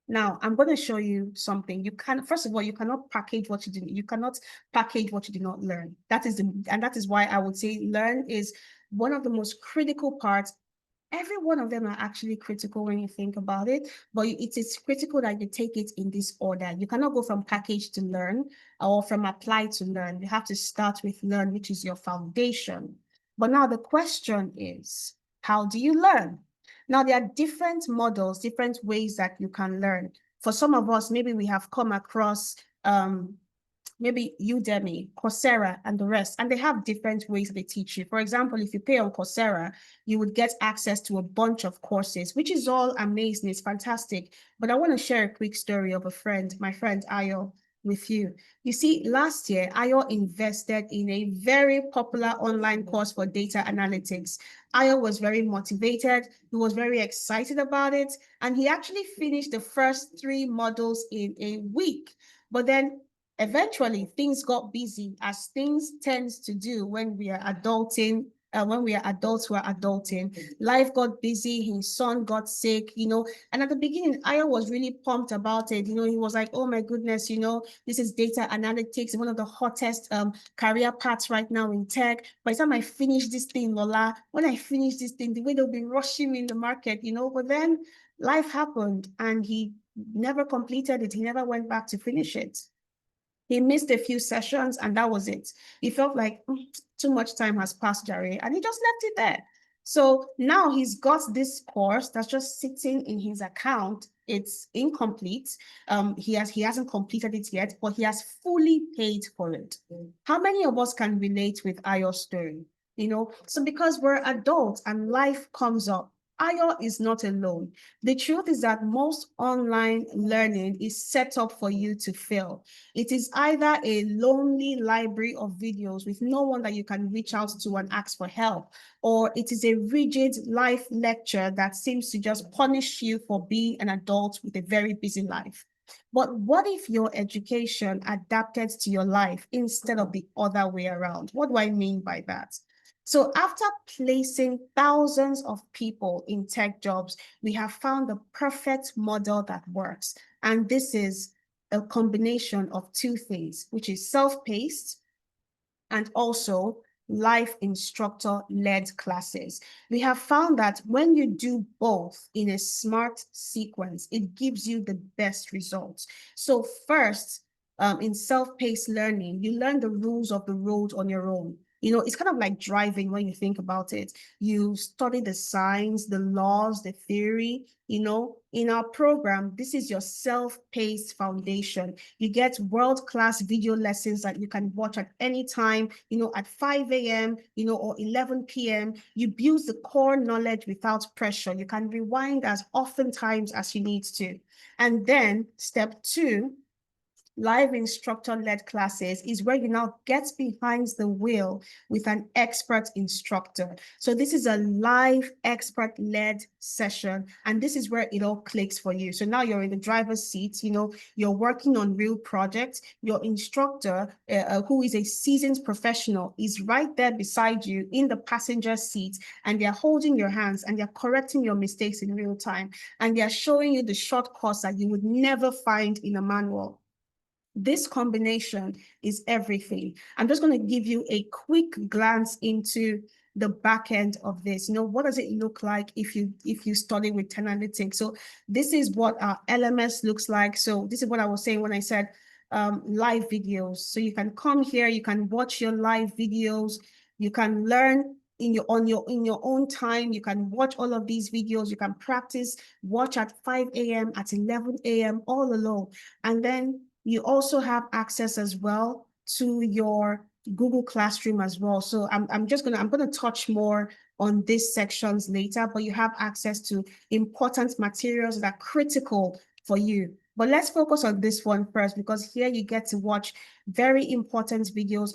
Now, I'm going to show you something. First of all, you cannot package what you did. You cannot package what you did not learn. That is why I would say learn is one of the most critical parts. Every one of them are actually critical when you think about it, but it is critical that you take it in this order. You cannot go from package to learn or from apply to learn. You have to start with learn, which is your foundation. But now the question is, how do you learn? Now, there are different models, different ways that you can learn. For some of us, maybe we have come across maybe Udemy, Coursera, and the rest, and they have different ways they teach you. For example, if you pay on Coursera, you would get access to a bunch of courses, which is all amazing. It's fantastic. But I want to share a quick story of a friend, my friend Ayo, with you. You see, last year, Ayo invested in a very popular online course for data analytics. Ayo was very motivated. He was very excited about it. And he actually finished the first 3 modules in a week. But then eventually, things got busy, as things tends to do when we are adulting, when we are adults who are adulting. Life got busy, his son got sick, and at the beginning, Ayo was really pumped about it. He was like, oh my goodness, this is data analytics, one of the hottest career paths right now in tech. By the time I finish this thing, Lola, when I finish this thing, the way they'll be rushing me in the market, but then life happened and he never completed it. He never went back to finish it. He missed a few sessions and that was it. He felt like too much time has passed, Jerry, and he just left it there. So now he's got this course that's just sitting in his account. It's incomplete. He hasn't completed it yet, but he has fully paid for it. How many of us can relate with Ayo's story? So because we're adults and life comes up, Ayo is not alone. The truth is that most online learning is set up for you to fail. It is either a lonely library of videos with no one that you can reach out to and ask for help, or it is a rigid life lecture that seems to just punish you for being an adult with a very busy life. But what if your education adapted to your life instead of the other way around? What do I mean by that? So after placing thousands of people in tech jobs, we have found the perfect model that works. And this is a combination of 2 things, which is self-paced and also live instructor-led classes. We have found that when you do both in a smart sequence, it gives you the best results. So first, in self-paced learning, you learn the rules of the road on your own. It's kind of like driving when you think about it. You study the signs, the laws, the theory. In our program, this is your self-paced foundation. You get world-class video lessons that you can watch at any time, at 5 a.m., or 11 p.m. You build the core knowledge without pressure. You can rewind as often times as you need to. And then step 2, live instructor-led classes is where you now get behind the wheel with an expert instructor. So this is a live expert-led session, and this is where it all clicks for you. So now you're in the driver's seat, you're working on real projects. Your instructor, who is a seasoned professional, is right there beside you in the passenger seat, and they're holding your hands and they're correcting your mistakes in real time, and they're showing you the shortcuts that you would never find in a manual. This combination is everything. I'm just going to give you a quick glance into the back end of this. You know, what does it look like if you study with Analytics? So this is what our LMS looks like. So this is what I was saying when I said live videos. So you can come here, you can watch your live videos, you can learn in your own time. You can watch all of these videos, you can practice, watch at 5 a.m., at 11 a.m. all alone. And then you also have access as well to your Google Classroom as well. So I'm gonna touch more on these sections later, but you have access to important materials that are critical for you. But let's focus on this one first, because here you get to watch very important videos,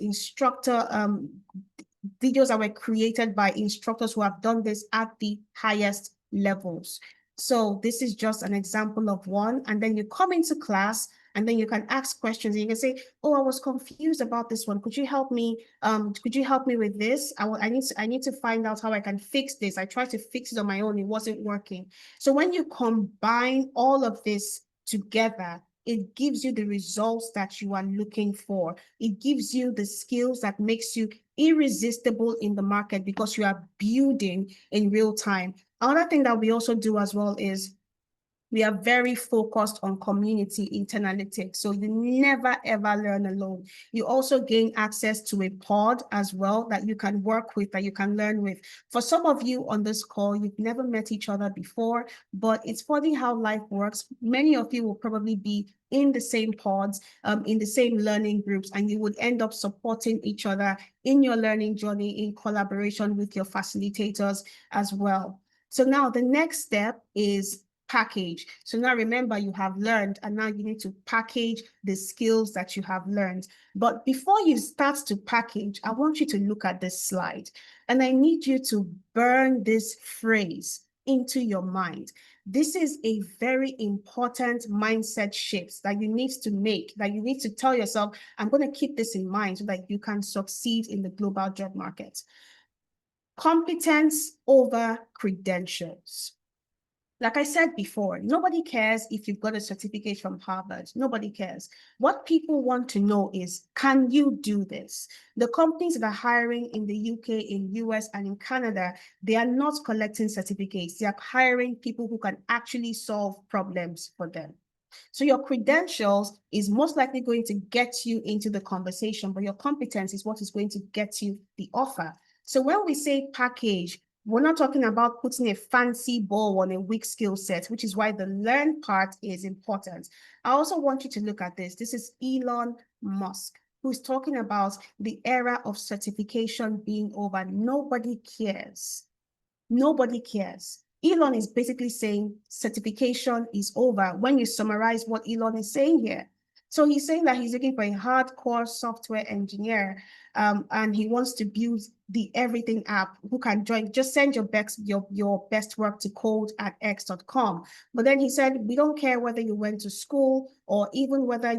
videos that were created by instructors who have done this at the highest levels. So this is just an example of one. And then you come into class and then you can ask questions. And you can say, oh, I was confused about this one. Could you help me? Could you help me with this? I need to find out how I can fix this. I tried to fix it on my own. It wasn't working. So when you combine all of this together, it gives you the results that you are looking for. It gives you the skills that makes you irresistible in the market because you are building in real time. Another thing that we also do as well is we are very focused on community in Analytics. So you never, ever learn alone. You also gain access to a pod as well that you can work with, that you can learn with. For some of you on this call, you've never met each other before, but it's funny how life works. Many of you will probably be in the same pods, in the same learning groups, and you would end up supporting each other in your learning journey in collaboration with your facilitators as well. So now the next step is package. So now remember, you have learned, and now you need to package the skills that you have learned. But before you start to package, I want you to look at this slide, and I need you to burn this phrase into your mind. This is a very important mindset shift that you need to make, that you need to tell yourself, I'm going to keep this in mind so that you can succeed in the global job market. Competence over credentials. Like I said before, nobody cares if you've got a certificate from Harvard. Nobody cares. What people want to know is, can you do this? The companies that are hiring in the UK, in US, and in Canada, they are not collecting certificates. They are hiring people who can actually solve problems for them. So your credentials is most likely going to get you into the conversation, but your competence is what is going to get you the offer. So when we say package, we're not talking about putting a fancy bow on a weak skill set, which is why the learn part is important. I also want you to look at this. This is Elon Musk, who's talking about the era of certification being over. Nobody cares. Nobody cares. Elon is basically saying certification is over when you summarize what Elon is saying here. So he's saying that he's looking for a hardcore software engineer, and he wants to build the everything app who can join. Just send your best work to code@x.com. But then he said, we don't care whether you went to school or even whether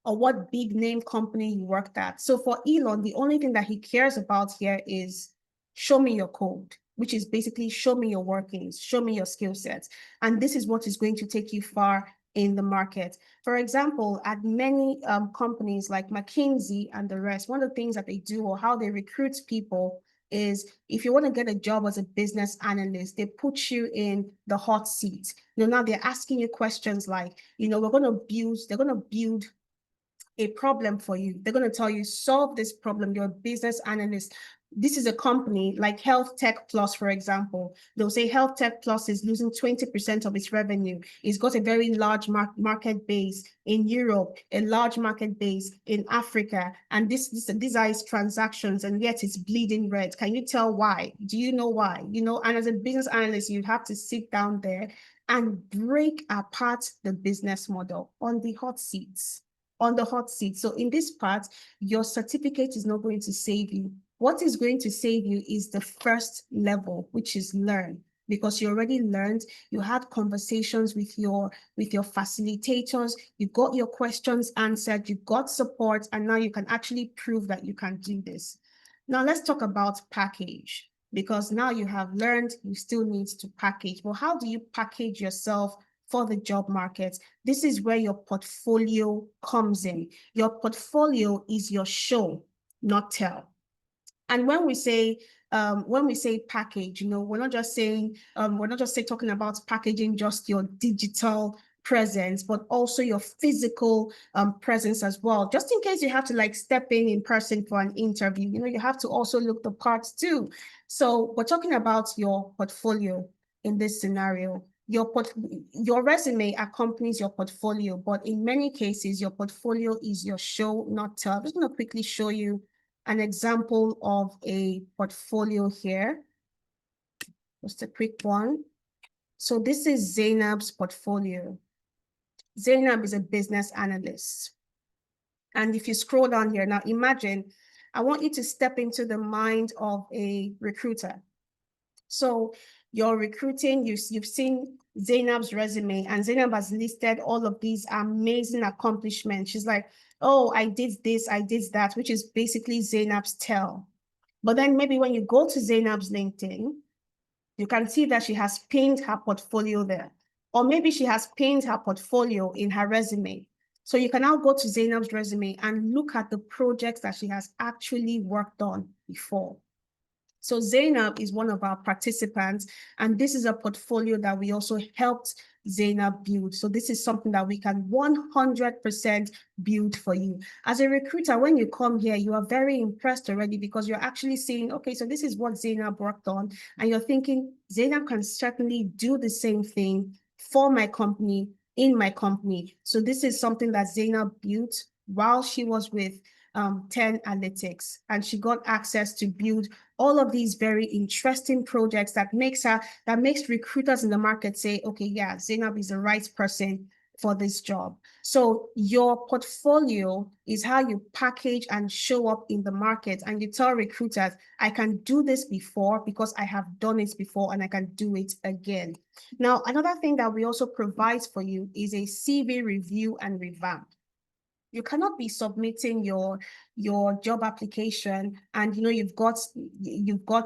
or what big name company you worked at. So for Elon, the only thing that he cares about here is show me your code, which is basically show me your workings, show me your skill sets. And this is what is going to take you far in the market. For example, at many companies like McKinsey and the rest, one of the things that they do or how they recruit people is if you want to get a job as a business analyst, they put you in the hot seat. Now they're asking you questions like, they're going to build a problem for you. They're going to tell you, solve this problem. You're a business analyst. This is a company like Health Tech Plus, for example. They'll say Health Tech Plus is losing 20% of its revenue. It's got a very large market base in Europe, a large market base in Africa. And these are its transactions, and yet it's bleeding red. Can you tell why? Do you know why? And as a business analyst, you have to sit down there and break apart the business model on the hot seats. So in this part, your certificate is not going to save you. What is going to save you is the first level, which is learn, because you already learned, you had conversations with your facilitators, you got your questions answered, you got support, and now you can actually prove that you can do this. Now let's talk about package, because now you have learned, you still need to package. Well, how do you package yourself for the job market? This is where your portfolio comes in. Your portfolio is your show, not tell. And when we say when we say package, we're not just saying, talking about packaging just your digital presence, but also your physical presence as well. Just in case you have to like step in person for an interview, you have to also look the parts too. So we're talking about your portfolio in this scenario. Your resume accompanies your portfolio, but in many cases, your portfolio is your show, not tell. I'm just going to quickly show you an example of a portfolio here. Just a quick one. So this is Zainab's portfolio. Zainab is a business analyst. And if you scroll down here, now imagine, I want you to step into the mind of a recruiter. So you're recruiting, you've seen Zainab's resume, and Zainab has listed all of these amazing accomplishments. She's like, oh, I did this, I did that, which is basically Zainab's tell. But then maybe when you go to Zainab's LinkedIn, you can see that she has pinned her portfolio there. Or maybe she has pinned her portfolio in her resume. So you can now go to Zainab's resume and look at the projects that she has actually worked on before. So Zainab is one of our participants, and this is a portfolio that we also helped Zainab build. So this is something that we can 100% build for you. As a recruiter, when you come here, you are very impressed already because you're actually seeing, okay, so this is what Zainab worked on, and you're thinking, Zainab can certainly do the same thing for my company, in my company. So this is something that Zainab built while she was with 10 Analytics, and she got access to build all of these very interesting projects that makes recruiters in the market say, okay, yeah, Zainab is the right person for this job. So your portfolio is how you package and show up in the market, and you tell recruiters, I can do this before because I have done it before and I can do it again. Now, another thing that we also provide for you is a CV review and revamp. You cannot be submitting your job application and you've got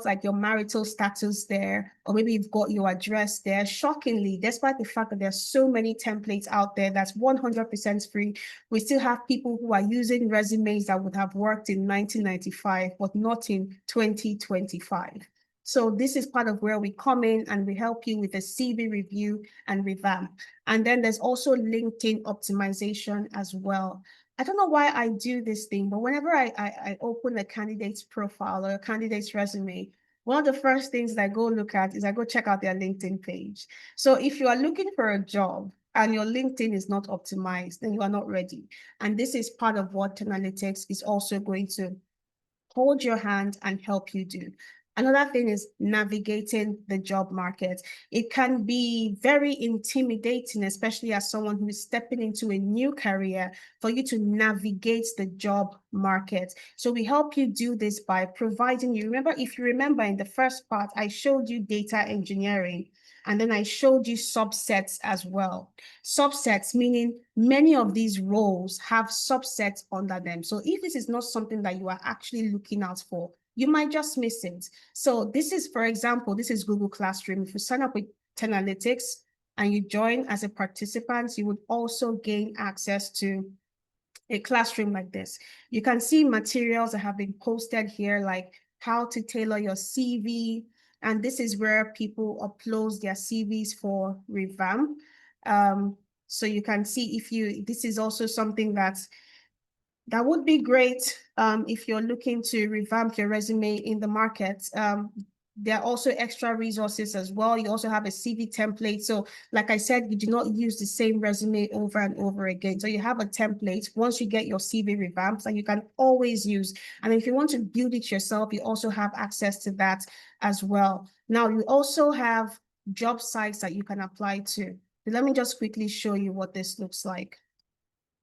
like your marital status there, or maybe you've got your address there. Shockingly, despite the fact that there's so many templates out there that's 100% free, we still have people who are using resumes that would have worked in 1995 but not in 2025. So this is part of where we come in and we help you with a CV review and revamp. And then there's also LinkedIn optimization as well. I don't know why I do this thing, but whenever I open a candidate's profile or a candidate's resume, one of the first things that I go look at is I go check out their LinkedIn page. So if you are looking for a job and your LinkedIn is not optimized, then you are not ready. And this is part of what Analytics is also going to hold your hand and help you do. Another thing is navigating the job market. It can be very intimidating, especially as someone who is stepping into a new career, for you to navigate the job market. So we help you do this by providing you, if you remember in the first part, I showed you data engineering. And then I showed you subsets as well. Subsets meaning many of these roles have subsets under them. So if this is not something that you are actually looking out for, you might just miss it. So this is, for example, this is Google Classroom. If you sign up with 10 Analytics and you join as a participant, you would also gain access to a classroom like this. You can see materials that have been posted here, like how to tailor your CV. And this is where people upload their CVs for revamp. So you can see this is also something that would be great if you're looking to revamp your resume in the market. There are also extra resources as well. You also have a CV template. So like I said, you do not use the same resume over and over again. So you have a template once you get your CV revamped that you can always use. And if you want to build it yourself, you also have access to that as well. Now, you also have job sites that you can apply to. Let me just quickly show you what this looks like.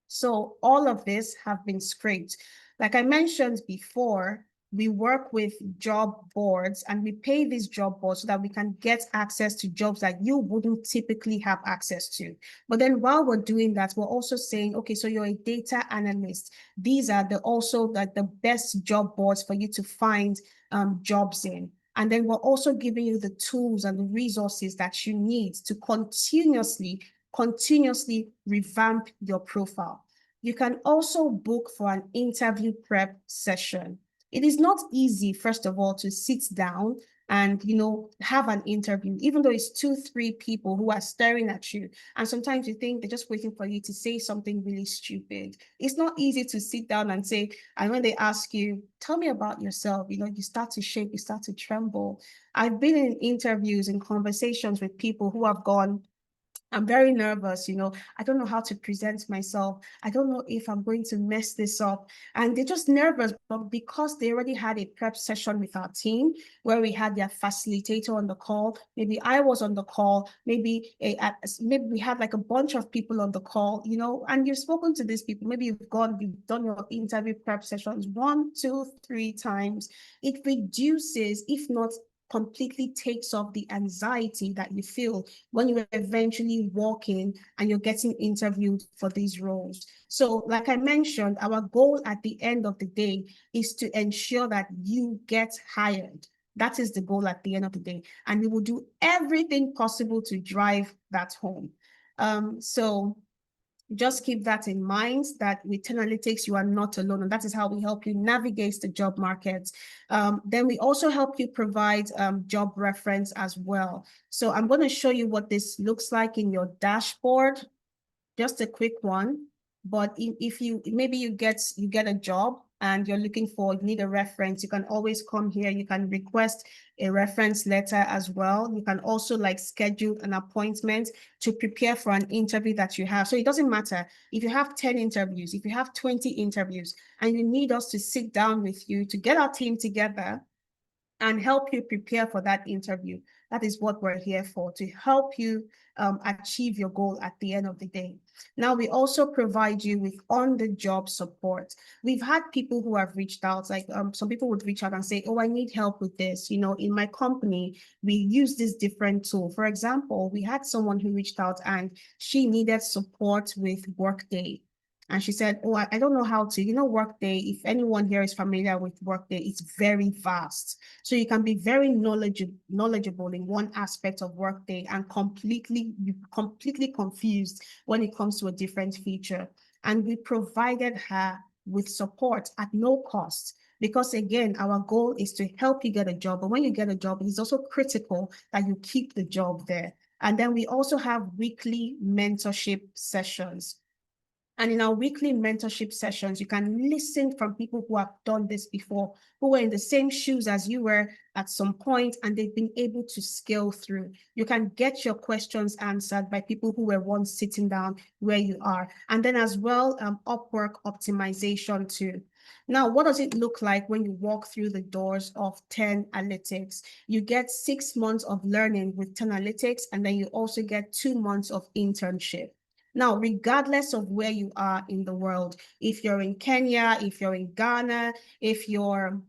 So all of this have been scraped. Like I mentioned before, we work with job boards and we pay these job boards so that we can get access to jobs that you wouldn't typically have access to. But then while we're doing that, we're also saying, okay, so you're a data analyst. These are the best job boards for you to find jobs in. And then we're also giving you the tools and the resources that you need to continuously revamp your profile. You can also book for an interview prep session. It is not easy, first of all, to sit down and, have an interview, even though it's 2, 3 people who are staring at you. And sometimes you think they're just waiting for you to say something really stupid. It's not easy to sit down and say, and when they ask you, tell me about yourself, you start to shake, you start to tremble. I've been in interviews and conversations with people who have gone, I'm very nervous, I don't know how to present myself. I don't know if I'm going to mess this up. And they're just nervous, but because they already had a prep session with our team where we had their facilitator on the call, maybe I was on the call, maybe we had like a bunch of people on the call, and you've spoken to these people, maybe you've done your interview prep sessions 1, 2, 3 times. It reduces, if not completely takes off the anxiety that you feel when you eventually walk in and you're getting interviewed for these roles. So like I mentioned, our goal at the end of the day is to ensure that you get hired. That is the goal at the end of the day. And we will do everything possible to drive that home. So just keep that in mind, that with Tenalytics, you are not alone. And that is how we help you navigate the job market. Then we also help you provide job reference as well. So I'm going to show you what this looks like in your dashboard. Just a quick one. But if maybe you get a job and you're looking for, you need a reference, you can always come here. You can request a reference letter as well. You can also schedule an appointment to prepare for an interview that you have. So it doesn't matter if you have 10 interviews, if you have 20 interviews, and you need us to sit down with you to get our team together and help you prepare for that interview. That is what we're here for, to help you achieve your goal at the end of the day. Now, we also provide you with on-the-job support. We've had people who have reached out, some people would reach out and say, oh, I need help with this. In my company, we use this different tool. For example, we had someone who reached out and she needed support with Workday. And she said, oh, I don't know how to, Workday, if anyone here is familiar with Workday, it's very vast. So you can be very knowledgeable in one aspect of Workday and completely confused when it comes to a different feature. And we provided her with support at no cost. Because again, our goal is to help you get a job. But when you get a job, it is also critical that you keep the job there. And then we also have weekly mentorship sessions. And in our weekly mentorship sessions, you can listen from people who have done this before, who were in the same shoes as you were at some point, and they've been able to scale through. You can get your questions answered by people who were once sitting down where you are. And then as well, Upwork optimization too. Now, what does it look like when you walk through the doors of Tenalytics? You get 6 months of learning with Tenalytics, and then you also get 2 months of internship. Now, regardless of where you are in the world, if you're in Kenya, if you're in Ghana, if you're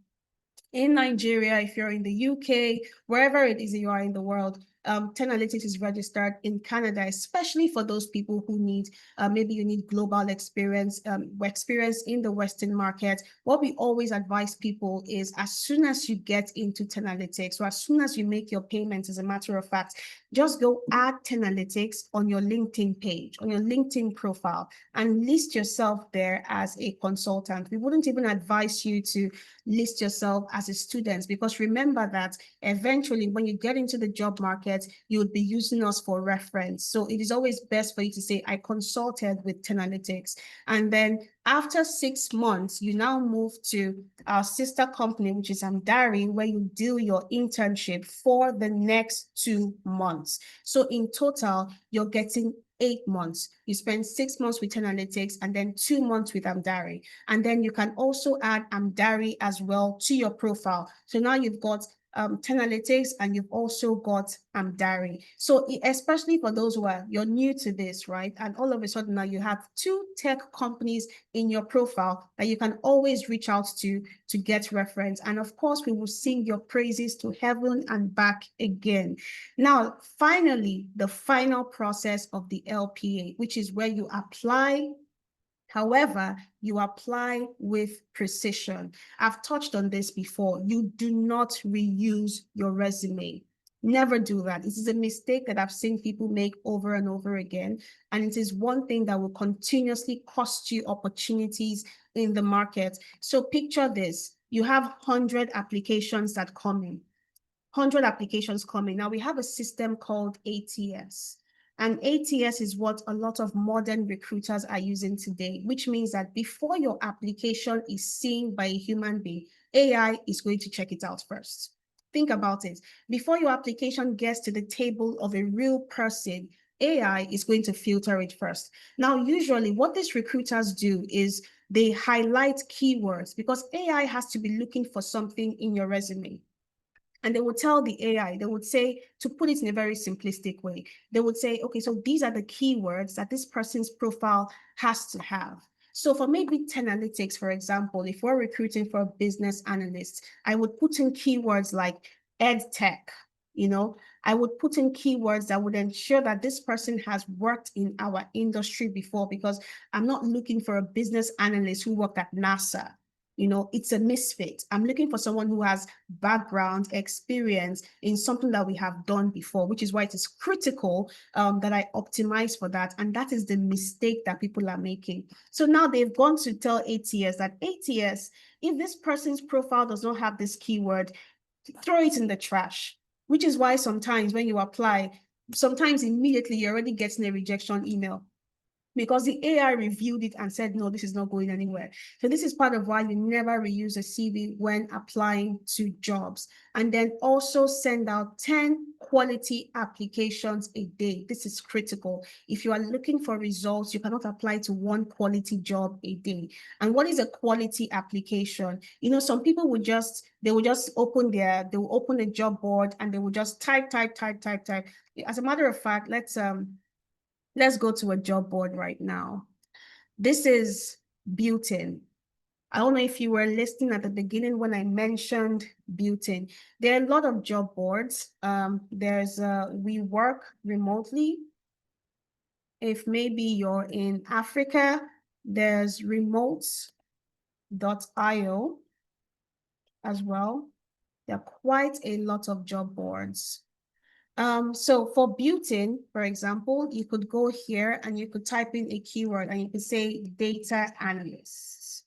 in Nigeria, if you're in the UK, wherever it is you are in the world, Tenalytics is registered in Canada, especially for those people who need, maybe you need global experience in the Western market. What we always advise people is as soon as you get into Tenalytics, or as soon as you make your payments, as a matter of fact, just go add Tenalytics on your LinkedIn page, on your LinkedIn profile, and list yourself there as a consultant. We wouldn't even advise you to list yourself as a student, because remember that eventually when you get into the job market, you would be using us for reference. So it is always best for you to say, I consulted with Tenalytics. And then after 6 months, you now move to our sister company, which is Amdari, where you do your internship for the next 2 months. So in total, you're getting 8 months. You spend 6 months with Tenalytics and then 2 months with Amdari. And then you can also add Amdari as well to your profile. So now you've got Tenalytics and you've also got Amdari. So especially for those who you're new to this, right? And all of a sudden now you have 2 tech companies in your profile that you can always reach out to get reference. And of course, we will sing your praises to heaven and back again. Now, finally, the final process of the LPA, which is where you apply. However, you apply with precision. I've touched on this before. You do not reuse your resume. Never do that. This is a mistake that I've seen people make over and over again. And it is one thing that will continuously cost you opportunities in the market. So picture this. you have 100 applications that come in. 100 applications coming. Now we have a system called ATS. And ATS is what a lot of modern recruiters are using today, which means that before your application is seen by a human being, AI is going to check it out first. Think about it. Before your application gets to the table of a real person, AI is going to filter it first. Now, usually what these recruiters do is they highlight keywords because AI has to be looking for something in your resume. And they would tell the AI, they would say, to put it in a very simplistic way, they would say, okay, so these are the keywords that this person's profile has to have. So for maybe 10 analytics, for example, if we're recruiting for a business analyst, I would put in keywords like ed tech, I would put in keywords that would ensure that this person has worked in our industry before, because I'm not looking for a business analyst who worked at NASA. It's a misfit. I'm looking for someone who has background experience in something that we have done before, which is why it is critical that I optimize for that. And that is the mistake that people are making. So now they've gone to tell ATS that ATS, if this person's profile does not have this keyword, throw it in the trash, which is why sometimes when you apply, sometimes immediately you're already getting a rejection email, because the AI reviewed it and said, no, this is not going anywhere. So this is part of why you never reuse a CV when applying to jobs. And then also send out 10 quality applications a day. This is critical. If you are looking for results, you cannot apply to one quality job a day. And what is a quality application? Some people would just open a job board and they will just type. As a matter of fact, let's go to a job board right now. This is butane. I don't know if you were listening at the beginning when I mentioned butane. There are a lot of job boards. There's we work remotely. If maybe you're in Africa, there's remotes.io as well. There are quite a lot of job boards. So for butane, for example, you could go here and you could type in a keyword and you could say data analysts,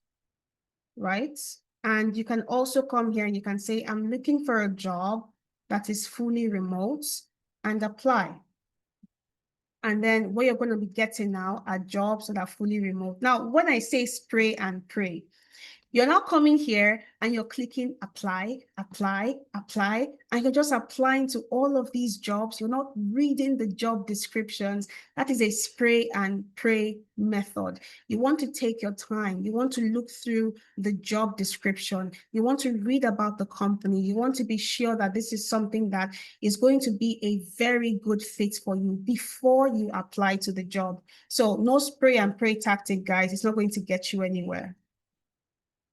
right? And you can also come here and you can say, I'm looking for a job that is fully remote, and apply. And then what you're going to be getting now are jobs that are fully remote. Now, when I say spray and pray, you're not coming here and you're clicking apply, and you're just applying to all of these jobs. You're not reading the job descriptions. That is a spray and pray method. You want to take your time. You want to look through the job description. You want to read about the company. You want to be sure that this is something that is going to be a very good fit for you before you apply to the job. So no spray and pray tactic, guys. It's not going to get you anywhere.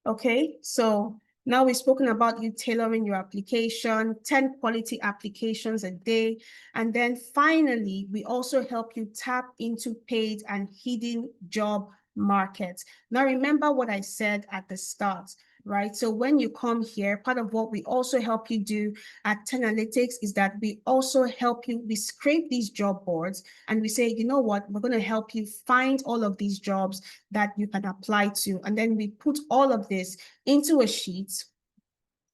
Okay, so now we've spoken about you tailoring your application, 10 quality applications a day. And then finally, we also help you tap into paid and hidden job markets. Now, remember what I said at the start, right? So when you come here, part of what we also help you do at 10 Analytics is that we also help you, we scrape these job boards and we say, you know what, we're going to help you find all of these jobs that you can apply to. And then we put all of this into a sheet.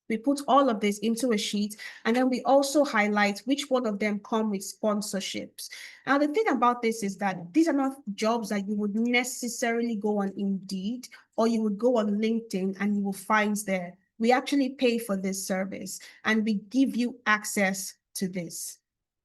We put all of this into a sheet, and then we also highlight which one of them come with sponsorships. Now, the thing about this is that these are not jobs that you would necessarily go on Indeed, or you would go on LinkedIn and you will find there. We actually pay for this service, and we give you access to this.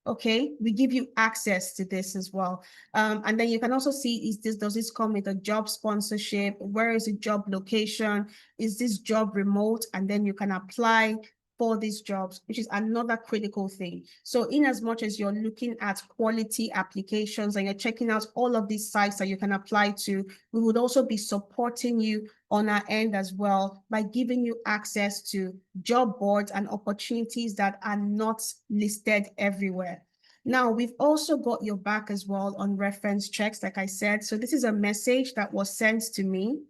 Okay, we give you access to this as well. And then you can also see, does this come with a job sponsorship? Where is the job location? Is this job remote? And then you can apply for these jobs, which is another critical thing. So in as much as you're looking at quality applications and you're checking out all of these sites that you can apply to, we would also be supporting you on our end as well by giving you access to job boards and opportunities that are not listed everywhere. Now, we've also got your back as well on reference checks, like I said. So this is a message that was sent to me.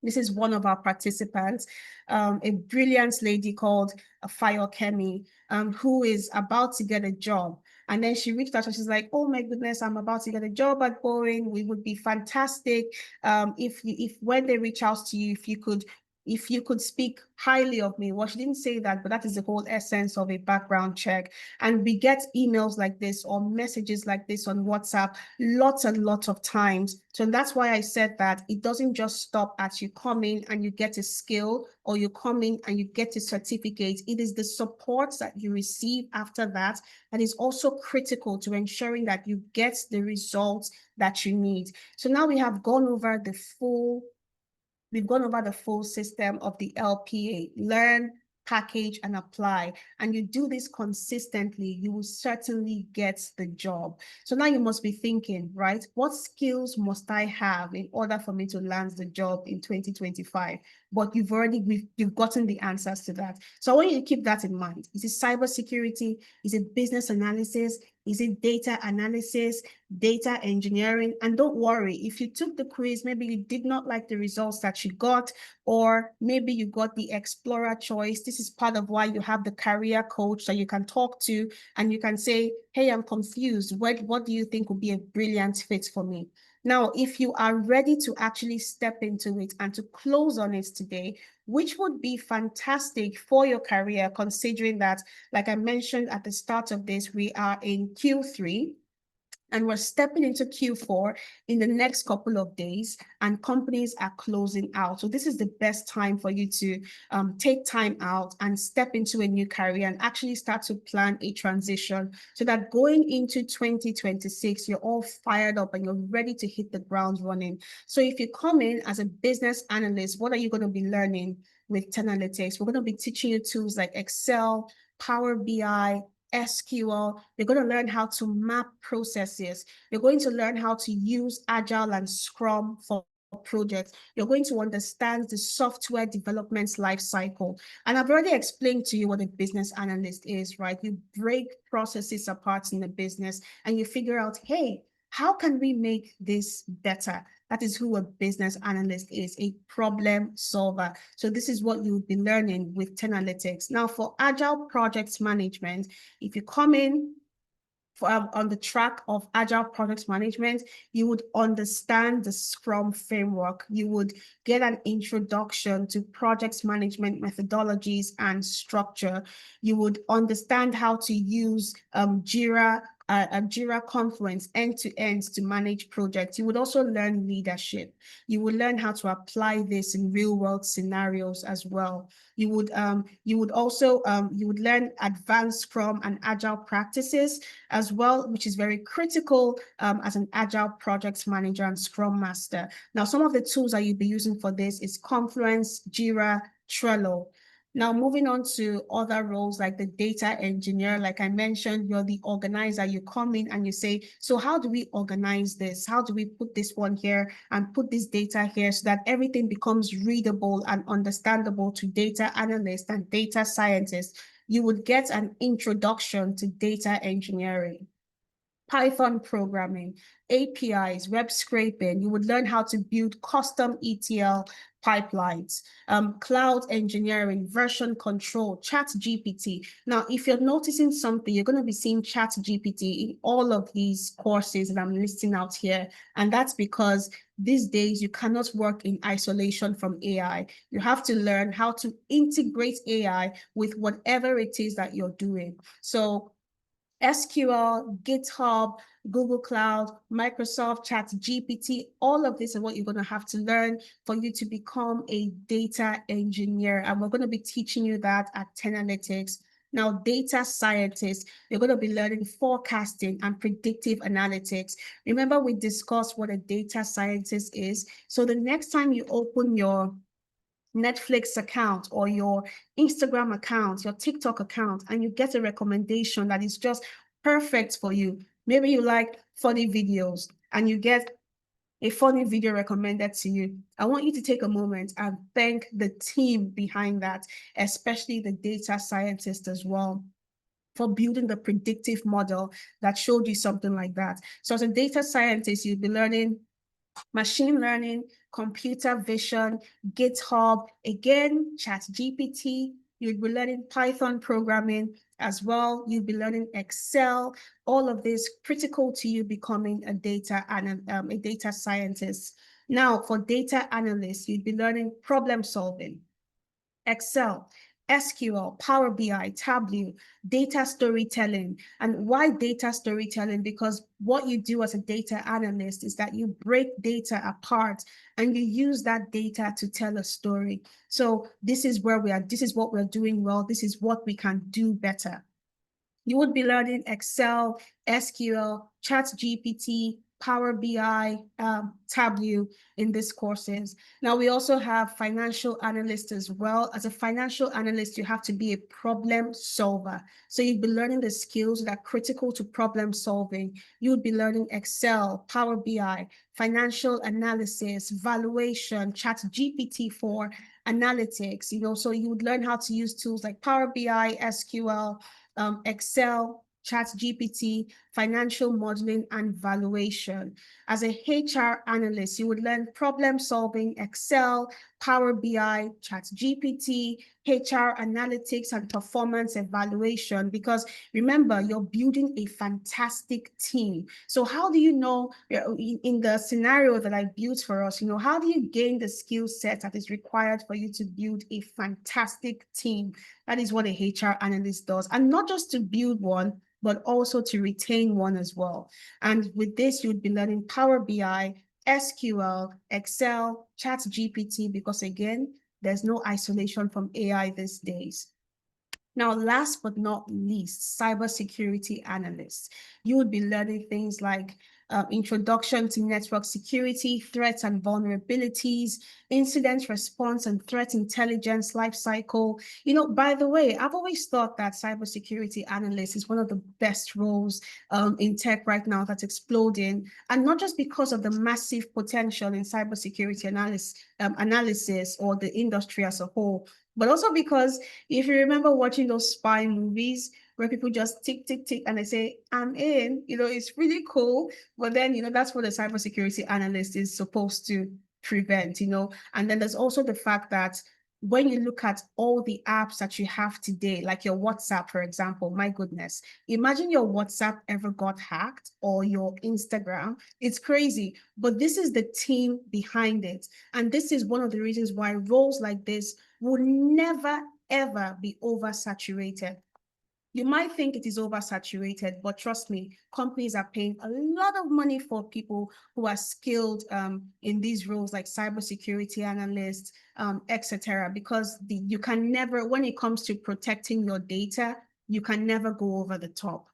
This is one of our participants, a brilliant lady called Fayokemi, who is about to get a job. And then she reached out and she's like, oh my goodness, I'm about to get a job at Boeing. We would be fantastic if when they reach out to you, if you could if you could speak highly of me. Well, she didn't say that, but that is the whole essence of a background check. And we get emails like this or messages like this on WhatsApp lots and lots of times. So that's why I said that it doesn't just stop at you come in and you get a skill, or you come in and you get a certificate. It is the support that you receive after that that is also critical to ensuring that you get the results that you need. So now we have gone over the full We've gone over the full system of the LPA: learn, package, and apply. And you do this consistently, you will certainly get the job. So now you must be thinking, right? What skills must I have in order for me to land the job in 2025? But you've gotten the answers to that. So I want you to keep that in mind. Is it cybersecurity? Is it business analysis? Is it data analysis, data engineering? And don't worry, if you took the quiz, maybe you did not like the results that you got, or maybe you got the explorer choice. This is part of why you have the career coach that you can talk to, and you can say, hey, I'm confused. What do you think would be a brilliant fit for me? Now, if you are ready to actually step into it and to close on it today, which would be fantastic for your career, considering that, like I mentioned at the start of this, we are in Q3. And we're stepping into Q4 in the next couple of days, and companies are closing out. So this is the best time for you to take time out and step into a new career and actually start to plan a transition, so that going into 2026, you're all fired up and you're ready to hit the ground running. So if you come in as a business analyst, what are you going to be learning with Tenalytics? We're going to be teaching you tools like Excel, Power BI, SQL. You're going to learn how to map processes. You're going to learn how to use Agile and Scrum for projects. You're going to understand the software development life cycle. And I've already explained to you what a business analyst is, right? You break processes apart in the business and you figure out, hey, how can we make this better? That is who a business analyst is, a problem solver. So this is what you'll be learning with Tenalytics. Now, for Agile project management, if you come in on the track of Agile project management, you would understand the Scrum framework. You would get an introduction to project management methodologies and structure. You would understand how to use Jira Confluence end-to-end to manage projects. You would also learn leadership. You would learn how to apply this in real-world scenarios as well. You would learn advanced Scrum and Agile practices as well, which is very critical as an Agile project manager and Scrum master. Now, some of the tools that you'll be using for this is Confluence, Jira, Trello. Now, moving on to other roles like the data engineer, like I mentioned, you're the organizer. You come in and you say, so how do we organize this? How do we put this one here and put this data here so that everything becomes readable and understandable to data analysts and data scientists? You would get an introduction to data engineering. Python programming, APIs, web scraping. You would learn how to build custom ETL pipelines, cloud engineering, version control, ChatGPT. Now, if you're noticing something, you're going to be seeing ChatGPT in all of these courses that I'm listing out here. And that's because these days you cannot work in isolation from AI. You have to learn how to integrate AI with whatever it is that you're doing. So SQL, GitHub, Google Cloud, Microsoft, ChatGPT, all of this is what you're going to have to learn for you to become a data engineer. And we're going to be teaching you that at Tenalytics. Now, data scientists, you're going to be learning forecasting and predictive analytics. Remember, we discussed what a data scientist is. So the next time you open your Netflix account or your Instagram account, your TikTok account, and you get a recommendation that is just perfect for you. Maybe you like funny videos and you get a funny video recommended to you. I want you to take a moment and thank the team behind that, especially the data scientists as well, for building the predictive model that showed you something like that. So as a data scientist, you'll be learning machine learning, computer vision, GitHub, again, ChatGPT. You'll be learning Python programming as well. You'll be learning Excel. All of this critical to you becoming a data scientist. Now, for data analysts, you'll be learning problem solving, Excel, SQL, Power BI, Tableau, data storytelling. And why data storytelling? Because what you do as a data analyst is that you break data apart and you use that data to tell a story. So this is where we are. This is what we're doing well. This is what we can do better. You would be learning Excel, SQL, ChatGPT, Power BI, Tableau in these courses. Now, we also have financial analysts as well. As a financial analyst, you have to be a problem solver. So you'd be learning the skills that are critical to problem solving. You would be learning Excel, Power BI, financial analysis, valuation, ChatGPT for analytics. So you would learn how to use tools like Power BI, SQL, Excel, ChatGPT, financial modeling, and valuation. As a HR analyst, you would learn problem solving, Excel, Power BI, ChatGPT, HR analytics, and performance evaluation. Because remember, you're building a fantastic team. So how do you know, in the scenario that I built for us, how do you gain the skill set that is required for you to build a fantastic team? That is what a HR analyst does. And not just to build one, but also to retain one as well. And with this, you'd be learning Power BI, SQL, Excel, ChatGPT, because again, there's no isolation from AI these days. Now, last but not least, cybersecurity analysts. You would be learning things like introduction to network security, threats and vulnerabilities, incident response and threat intelligence lifecycle. By the way, I've always thought that cybersecurity analyst is one of the best roles in tech right now that's exploding, and not just because of the massive potential in cybersecurity analysis or the industry as a whole, but also because if you remember watching those spy movies where people just tick, tick, tick, and they say, I'm in, it's really cool. But then, that's what a cybersecurity analyst is supposed to prevent, And then there's also the fact that when you look at all the apps that you have today, like your WhatsApp, for example, my goodness, imagine your WhatsApp ever got hacked, or your Instagram. It's crazy, but this is the team behind it. And this is one of the reasons why roles like this will never, ever be oversaturated. You might think it is oversaturated, but trust me, companies are paying a lot of money for people who are skilled in these roles like cybersecurity analysts, etc. Because you can never, when it comes to protecting your data, you can never go over the top.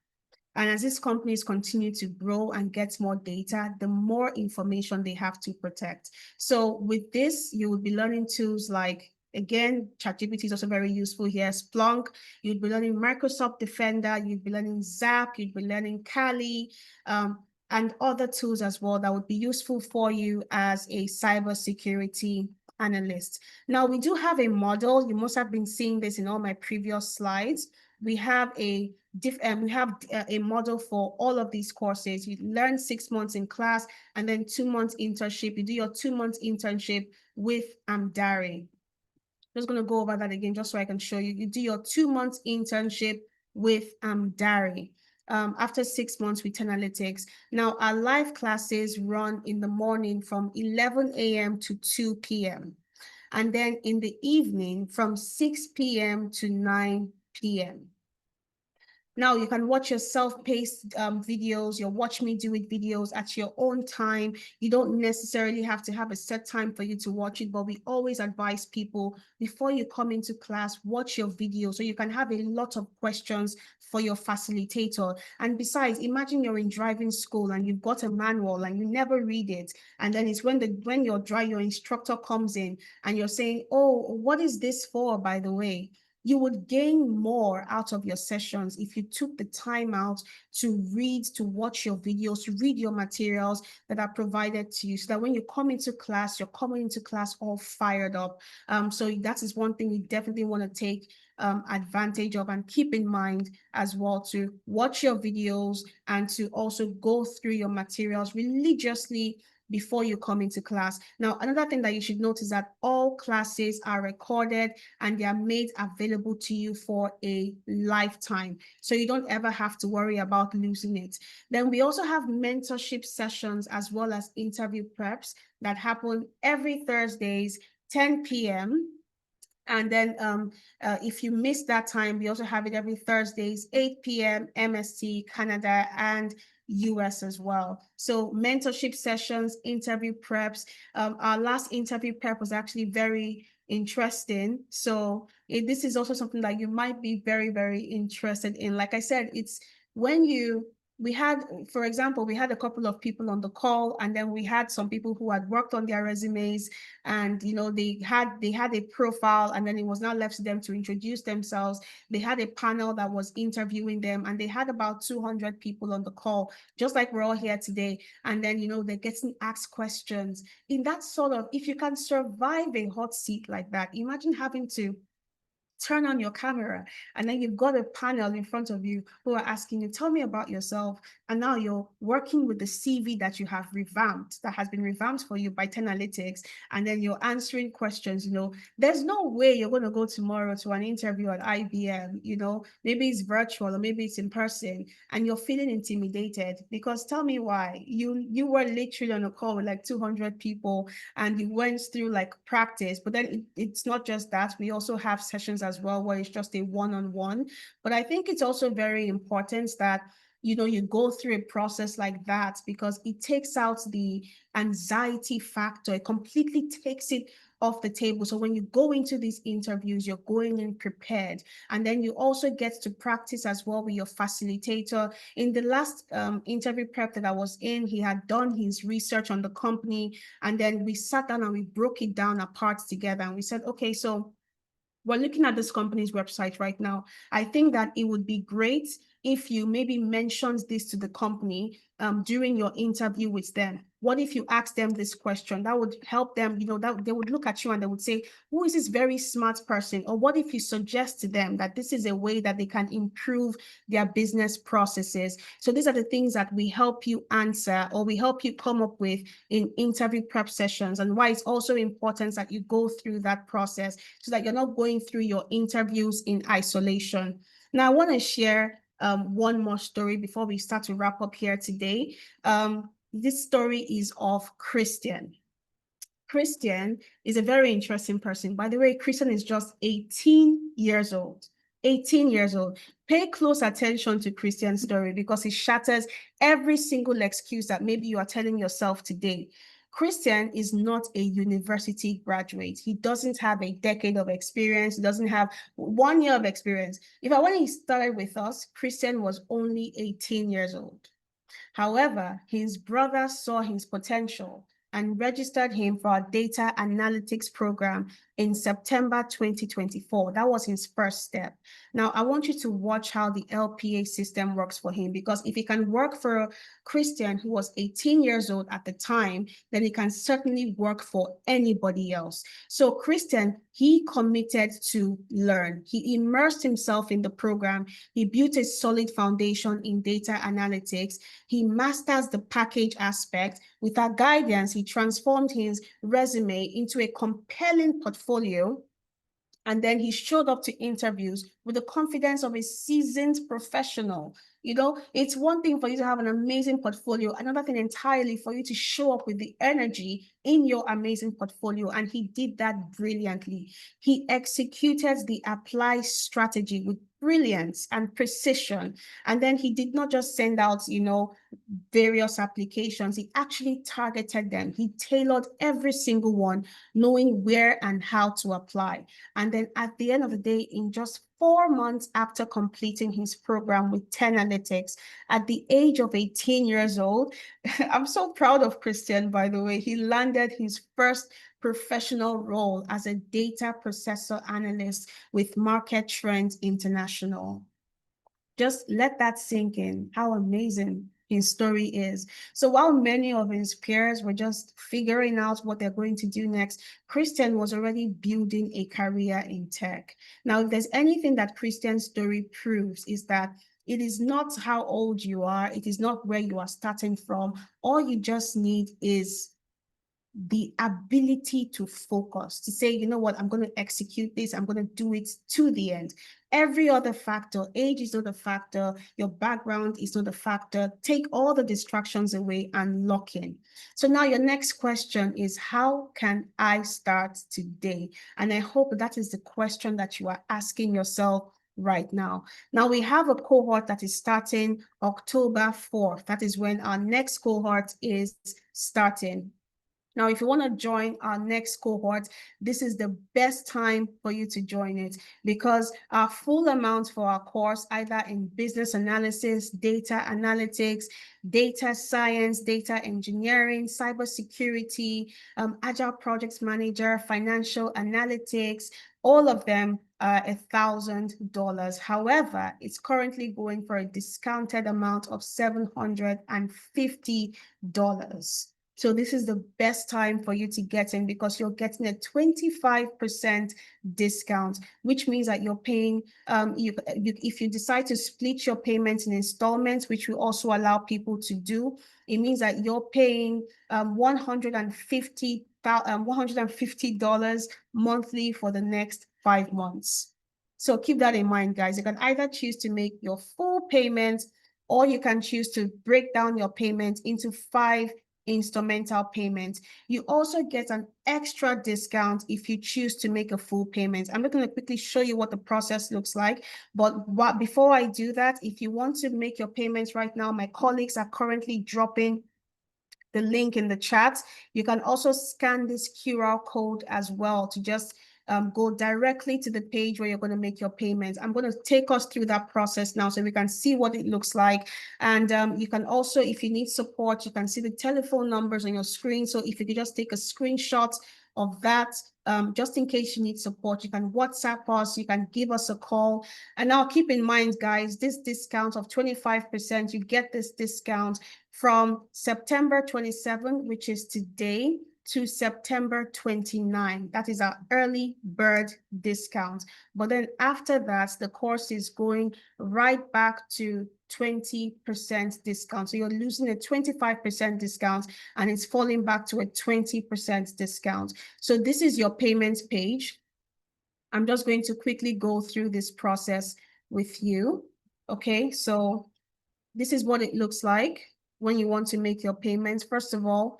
And as these companies continue to grow and get more data, the more information they have to protect. So with this, you will be learning tools like, again, ChatGPT is also very useful here. Splunk, you'd be learning Microsoft Defender, you'd be learning Zap, you'd be learning Kali, and other tools as well that would be useful for you as a cybersecurity analyst. Now, we do have a model. You must have been seeing this in all my previous slides. We have a model for all of these courses. You learn 6 months in class and then 2 months internship. You do your 2 months internship with Amdari. Just going to go over that again just so I can show you. You do your 2 months internship with Amdari. After 6 months with Analytics. Now, our live classes run in the morning from 11 a.m. to 2 p.m. And then in the evening from 6 p.m. to 9 p.m. Now you can watch your self-paced videos, your watch me do it videos at your own time. You don't necessarily have to have a set time for you to watch it, but we always advise people before you come into class, watch your video so you can have a lot of questions for your facilitator. And besides, imagine you're in driving school and you've got a manual and you never read it. And then it's when your instructor comes in and you're saying, oh, what is this for, by the way? You would gain more out of your sessions if you took the time out to read, to watch your videos, to read your materials that are provided to you, so that when you come into class, you're coming into class all fired up. So that is one thing you definitely want to take advantage of and keep in mind as well, to watch your videos and to also go through your materials religiously before you come into class. Now, another thing that you should note is that all classes are recorded and they are made available to you for a lifetime. So you don't ever have to worry about losing it. Then we also have mentorship sessions as well as interview preps that happen every Thursdays, 10 p.m. And then if you miss that time, we also have it every Thursdays, 8 p.m. MST, Canada, and US as well. So mentorship sessions, interview preps. Our last interview prep was actually very interesting. So this is also something that you might be very, very interested in. Like I said, it's when we had, for example, we had a couple of people on the call, and then we had some people who had worked on their resumes, and they had a profile, and then it was now left to them to introduce themselves. They had a panel that was interviewing them, and they had about 200 people on the call, just like we're all here today. And then they're getting asked questions in that sort of, if you can survive a hot seat like that, imagine having to turn on your camera, and then you've got a panel in front of you who are asking you, tell me about yourself. And now you're working with the CV that you have revamped, that has been revamped for you by 10 Analytics, and then you're answering questions. There's no way you're going to go tomorrow to an interview at IBM. Maybe it's virtual or maybe it's in person, and you're feeling intimidated, because tell me why. You were literally on a call with like 200 people, and you went through like practice. But then it's not just that. We also have sessions as well where it's just a one-on-one. But I think it's also very important that you go through a process like that, because it takes out the anxiety factor. It completely takes it off the table. So when you go into these interviews, you're going in prepared. And then you also get to practice as well with your facilitator. In the last interview prep that I was in, he had done his research on the company, and then we sat down and we broke it down apart together. And we said, okay, so we're looking at this company's website right now. I think that it would be great if you maybe mentioned this to the company during your interview with them. What if you ask them this question? That would help them, that they would look at you and they would say, who is this very smart person? Or what if you suggest to them that this is a way that they can improve their business processes? So these are the things that we help you answer, or we help you come up with in interview prep sessions, and why it's also important that you go through that process so that you're not going through your interviews in isolation. Now, I want to share one more story before we start to wrap up here today. This story is of Christian. Christian is a very interesting person. By the way, Christian is just 18 years old. 18 years old. Pay close attention to Christian's story, because it shatters every single excuse that maybe you are telling yourself today. Christian is not a university graduate. He doesn't have a decade of experience. He doesn't have 1 year of experience. When he started with us, Christian was only 18 years old. However, his brother saw his potential and registered him for our data analytics program in September 2024. That was his first step. Now, I want you to watch how the LPA system works for him, because if it can work for Christian, who was 18 years old at the time, then it can certainly work for anybody else. So Christian, he committed to learn. He immersed himself in the program. He built a solid foundation in data analytics. He masters the package aspect. With our guidance, he transformed his resume into a compelling portfolio. And then he showed up to interviews with the confidence of a seasoned professional. It's one thing for you to have an amazing portfolio, another thing entirely for you to show up with the energy in your amazing portfolio. And he did that brilliantly. He executed the apply strategy with brilliance and precision. And then he did not just send out, various applications. He actually targeted them. He tailored every single one, knowing where and how to apply. And then at the end of the day, in just 4 months after completing his program with 10 Analytics, at the age of 18 years old, I'm so proud of Christian, by the way. He landed his first professional role as a data processor analyst with Market Trends International. Just let that sink in, how amazing his story is. So while many of his peers were just figuring out what they're going to do next, Christian was already building a career in tech. Now, if there's anything that Christian's story proves, is that it is not how old you are. It is not where you are starting from. All you just need is the ability to focus, to say, you know what, I'm going to execute this, I'm going to do it to the end. Every other factor, age is not a factor, your background is not a factor. Take all the distractions away and lock in. So now your next question is, how can I start today? And I hope that is the question that you are asking yourself right now. Now we have a cohort that is starting October 4th. That is when our next cohort is starting. Now, if you want to join our next cohort, this is the best time for you to join it, because our full amount for our course, either in business analysis, data analytics, data science, data engineering, cybersecurity, agile projects manager, financial analytics, all of them are $1,000. However, it's currently going for a discounted amount of $750. So this is the best time for you to get in, because you're getting a 25% discount, which means that you're paying, if you decide to split your payments in installments, which we also allow people to do, it means that you're paying $150 monthly for the next 5 months. So keep that in mind, guys. You can either choose to make your full payment, or you can choose to break down your payment into 5 instrumental payments. You also get an extra discount if you choose to make a full payment. I'm going to quickly show you what the process looks like. But before I do that, if you want to make your payments right now, my colleagues are currently dropping the link in the chat. You can also scan this QR code as well to just go directly to the page where you're going to make your payments. I'm going to take us through that process now so we can see what it looks like. And you can also, if you need support, you can see the telephone numbers on your screen. So if you could just take a screenshot of that, just in case you need support, you can WhatsApp us, you can give us a call. And now keep in mind, guys, this discount of 25%, you get this discount from September 27, which is today, to September 29. That is our early bird discount. But then after that, the course is going right back to 20% discount. So you're losing a 25% discount and it's falling back to a 20% discount. So this is your payments page. I'm just going to quickly go through this process with you. Okay, so this is what it looks like when you want to make your payments. First of all,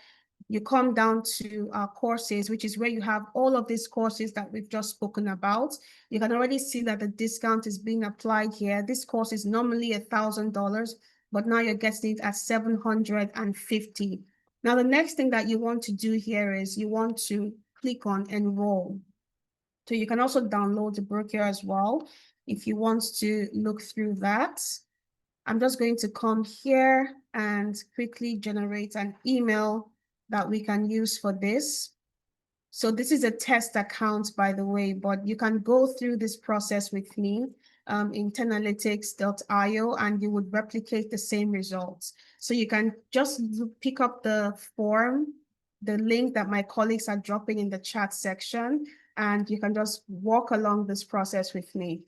you come down to our courses, which is where you have all of these courses that we've just spoken about. You can already see that the discount is being applied here. This course is normally $1,000, but now you're getting it at $750. Now, the next thing that you want to do here is you want to click on enroll. So you can also download the brochure as well if you want to look through that. I'm just going to come here and quickly generate an email that we can use for this. So this is a test account, by the way, but you can go through this process with me in tenanalytics.io and you would replicate the same results. So you can just pick up the form, the link that my colleagues are dropping in the chat section, and you can just walk along this process with me.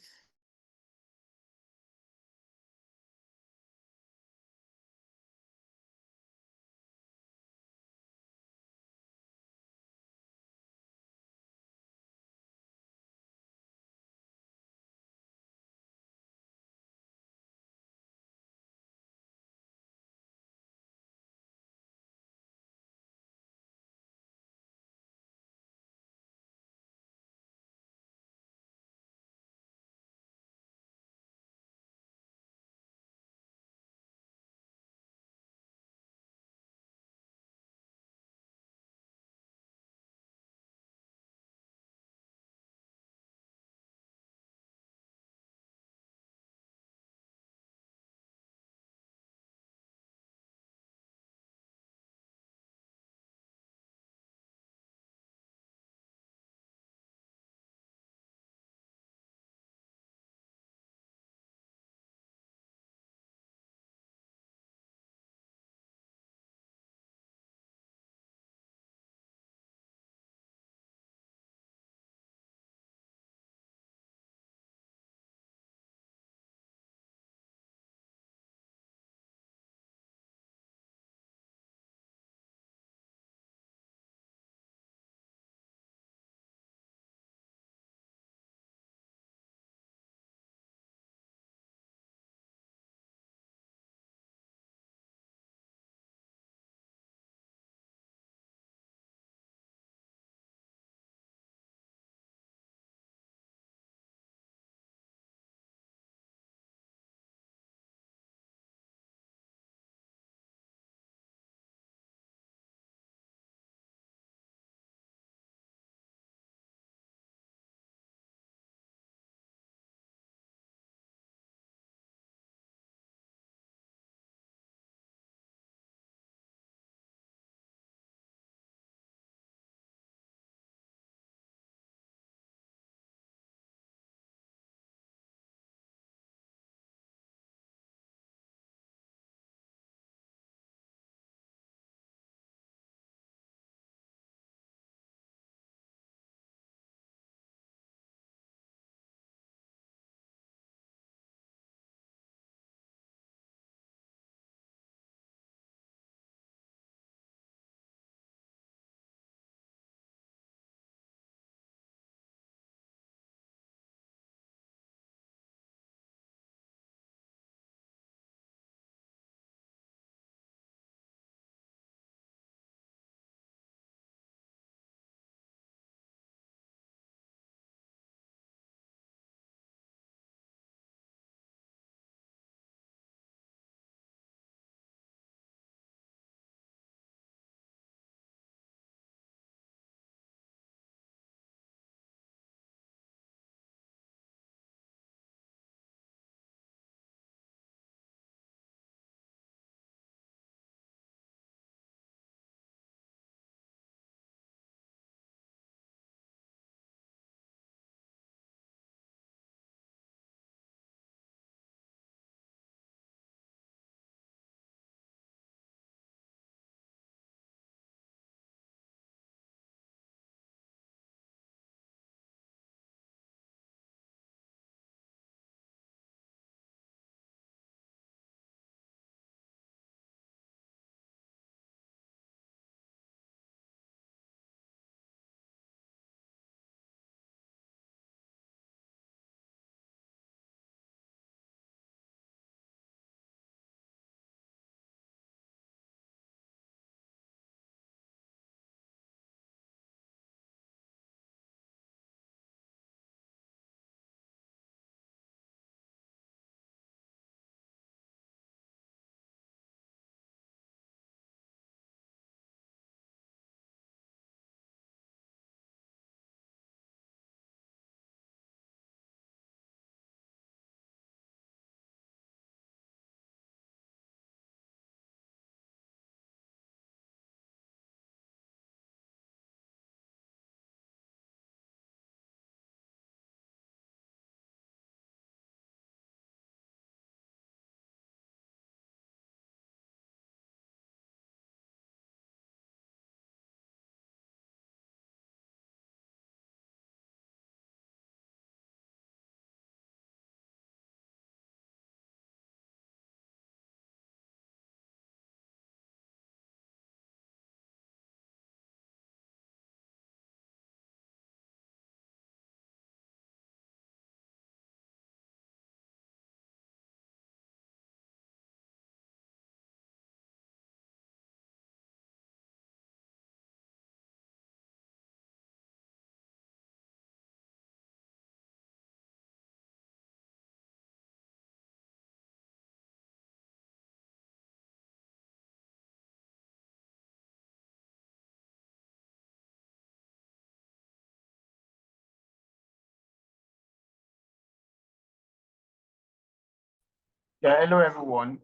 Yeah, hello everyone.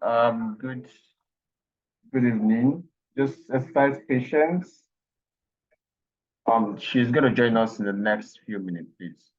Good evening. Just exercise patience. She's gonna join us in the next few minutes, please.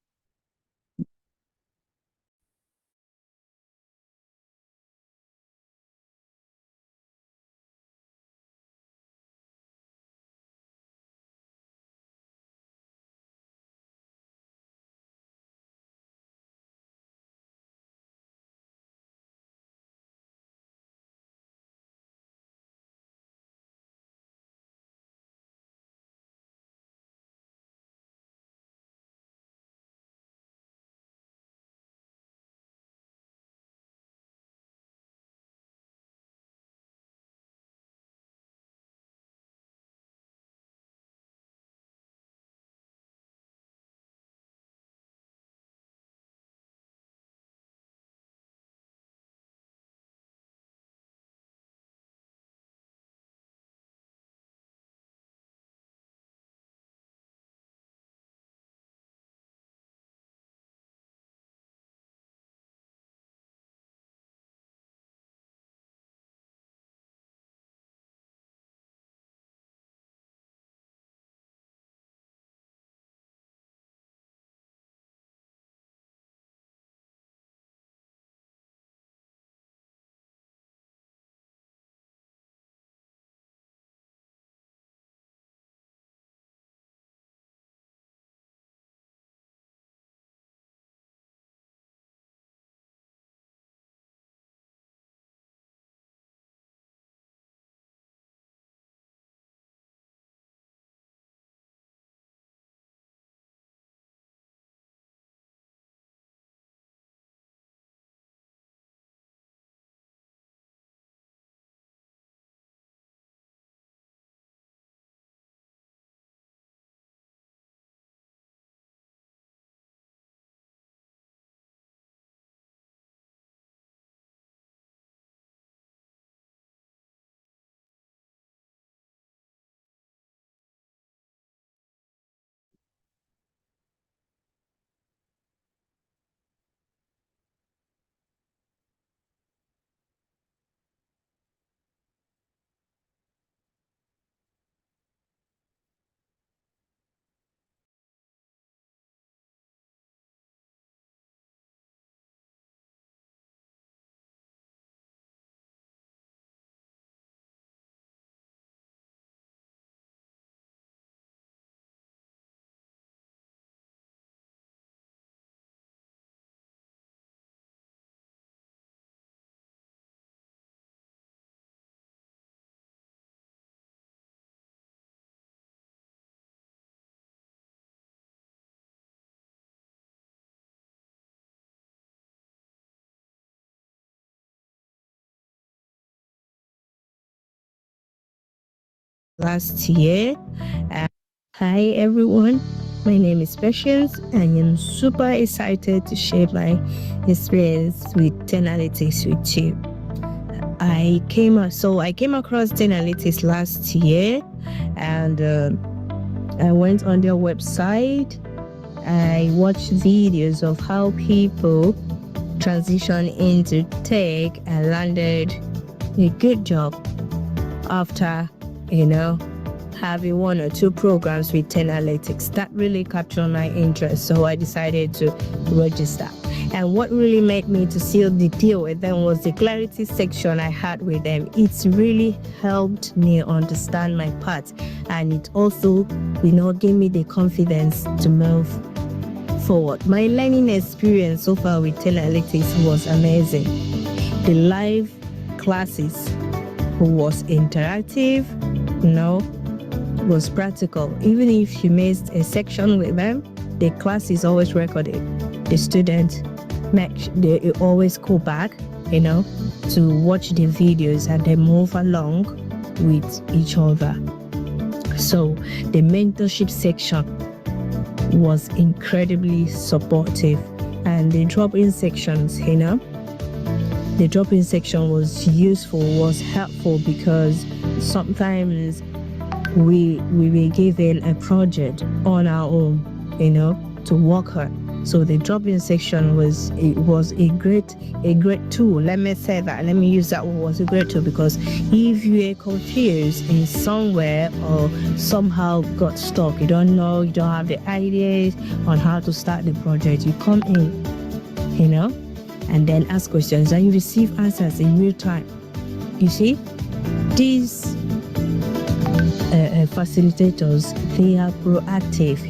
Last year. Hi everyone, my name is Patience and I'm super excited to share my experience with 10 analytics with you. I came across 10 analytics last year and I went on their website. I watched videos of how people transition into tech and landed a good job after, having one or two programs with 10 analytics. That really captured my interest, so I decided to register. And what really made me to seal the deal with them was the clarity section I had with them. It's really helped me understand my part, and it also, gave me the confidence to move forward. My learning experience so far with 10 analytics was amazing. The live classes was interactive, was practical. Even if you missed a section with them, the class is always recorded. The students they always go back, to watch the videos and they move along with each other. So the mentorship section was incredibly supportive, and the drop-in sections, the drop-in section was useful, was helpful, because sometimes we were given a project on our own, to work on. So the drop-in section was a great tool. Let me say that. Let me use that word, was a great tool, because if you are confused in somewhere or somehow got stuck, you don't know, you don't have the ideas on how to start the project, you come in, and then ask questions and you receive answers in real time. You see, these facilitators, they are proactive,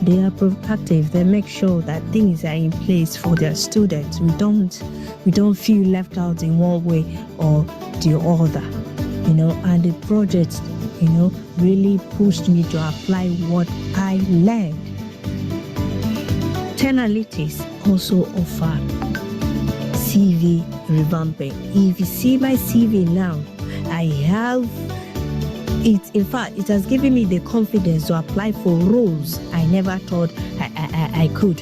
they are proactive. They make sure that things are in place for their students. We don't feel left out in one way or the other, and the project, really pushed me to apply what I learned. Tenalytics also offer CV revamping. If you see my CV now, I have it. In fact, it has given me the confidence to apply for roles I never thought I could,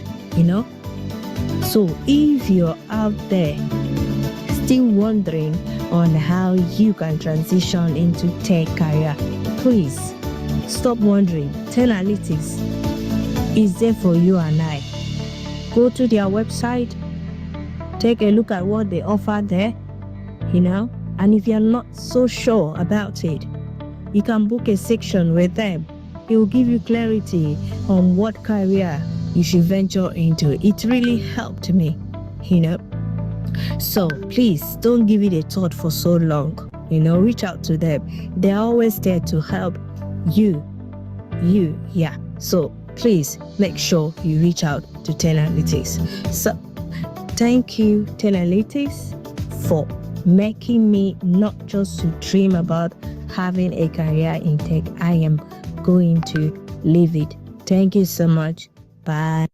So if you're out there still wondering on how you can transition into tech career, please stop wondering. Tenalytics is there for you and I. Go to their website, take a look at what they offer there, and if you're not so sure about it, you can book a section with them. It will give you clarity on what career you should venture into. It really helped me, So please don't give it a thought for so long. Reach out to them. They're always there to help you. Yeah. So please make sure you reach out to Tenalytics. So thank you, Tenalytics, for making me not just to dream about having a career in tech. I am going to live it. Thank you so much. Bye.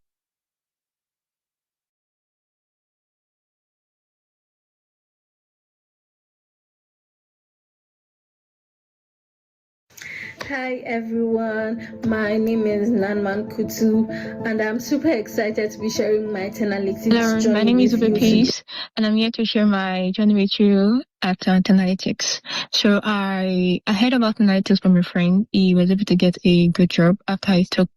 Hi everyone, my name is Nanman Kutu and I'm super excited to be sharing my Tenalytics Hello, journey my name is with you Ube today. Peace, and I'm here to share my journey with you at Tenalytics. So I heard about Tenalytics from a friend. He was able to get a good job after I took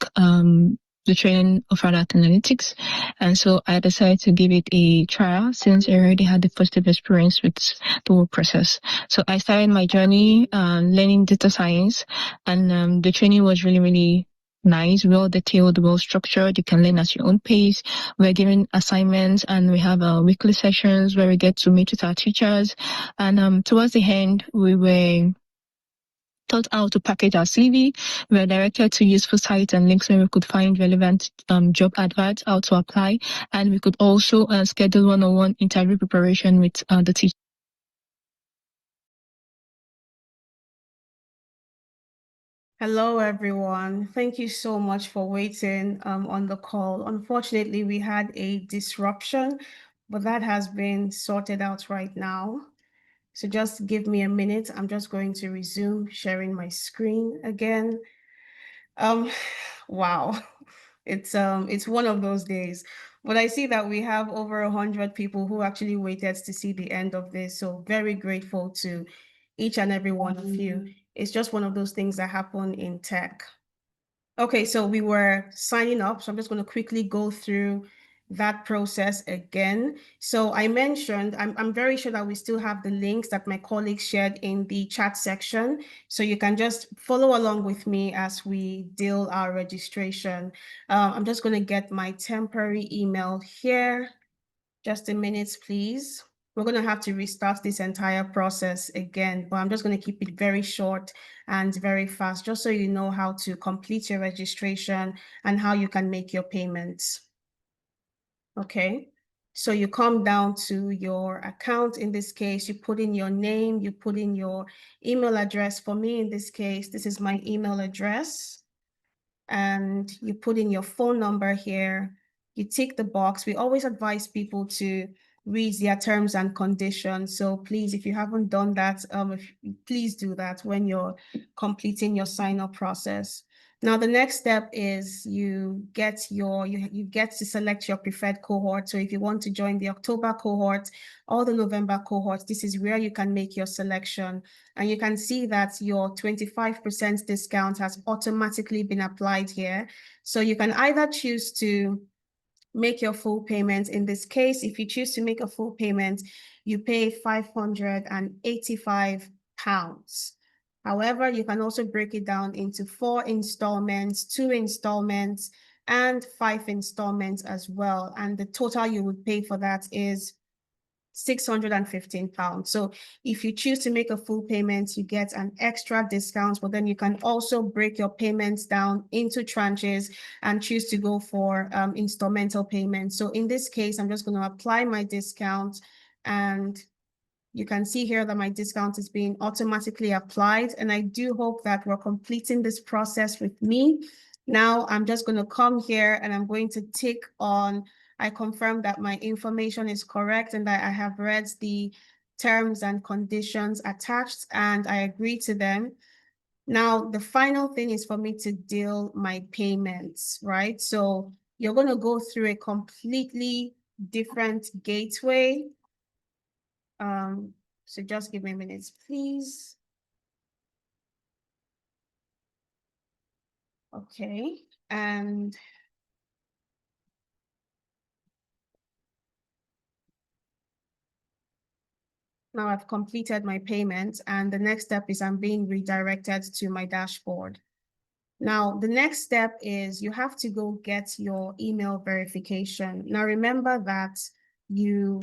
the training offered at Tenalytics, and so I decided to give it a trial since I already had the positive experience with the whole process. So I started my journey learning data science, and the training was really, really nice, well detailed, well structured. You can learn at your own pace. We're given assignments and we have weekly sessions where we get to meet with our teachers. And towards the end, we were taught how to package our CV. We were directed to useful sites and links where we could find relevant job adverts, how to apply, and we could also schedule one-on-one interview preparation with the teacher. Hello, everyone. Thank you so much for waiting on the call. Unfortunately, we had a disruption, but that has been sorted out right now. So just give me a minute. I'm just going to resume sharing my screen again. Wow, it's one of those days. But I see that we have over 100 people who actually waited to see the end of this. So very grateful to each and every one of you. It's just one of those things that happen in tech. Okay, so we were signing up. So I'm just going to quickly go through that process again. So I mentioned, I'm very sure that we still have the links that my colleagues shared in the chat section. So you can just follow along with me as we deal our registration. I'm just going to get my temporary email here. Just a minute, please. We're going to have to restart this entire process again, but I'm just going to keep it very short and very fast, just so you know how to complete your registration and how you can make your payments. Okay, so you come down to your account. In this case, you put in your name, you put in your email address. For me, in this case, this is my email address. And you put in your phone number here. You tick the box. We always advise people to read their terms and conditions. So please, if you haven't done that, please do that when you're completing your sign-up process. Now, the next step is you get to select your preferred cohort. So if you want to join the October cohort or the November cohort, this is where you can make your selection. And you can see that your 25% discount has automatically been applied here. So you can either choose to make your full payment. In this case, if you choose to make a full payment, you pay £585. However, you can also break it down into 4 installments, 2 installments, and 5 installments as well. And the total you would pay for that is £615. So if you choose to make a full payment, you get an extra discount, but then you can also break your payments down into tranches and choose to go for installmental payments. So in this case, I'm just going to apply my discount, and you can see here that my discount is being automatically applied. And I do hope that we're completing this process with me. Now I'm just going to come here and I'm going to tick on, I confirm that my information is correct and that I have read the terms and conditions attached and I agree to them. Now, the final thing is for me to deal my payments, right? So you're going to go through a completely different gateway. So just give me a minute, please. Okay, and now I've completed my payment, and the next step is I'm being redirected to my dashboard. Now, the next step is you have to go get your email verification. Now, remember that you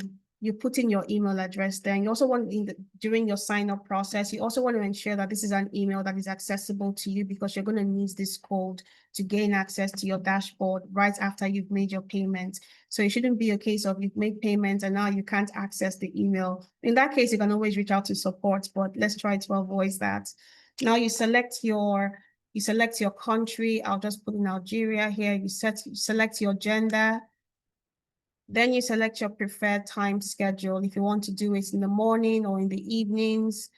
put in your email address there. And you also want, during your sign-up process, you also want to ensure that this is an email that is accessible to you, because you're going to need this code to gain access to your dashboard right after you've made your payment. So it shouldn't be a case of you've made payment and now you can't access the email. In that case, you can always reach out to support, but let's try to avoid that. Now you select your country. I'll just put in Algeria here. You select your gender. Then you select your preferred time schedule. If you want to do it in the morning or in the evenings.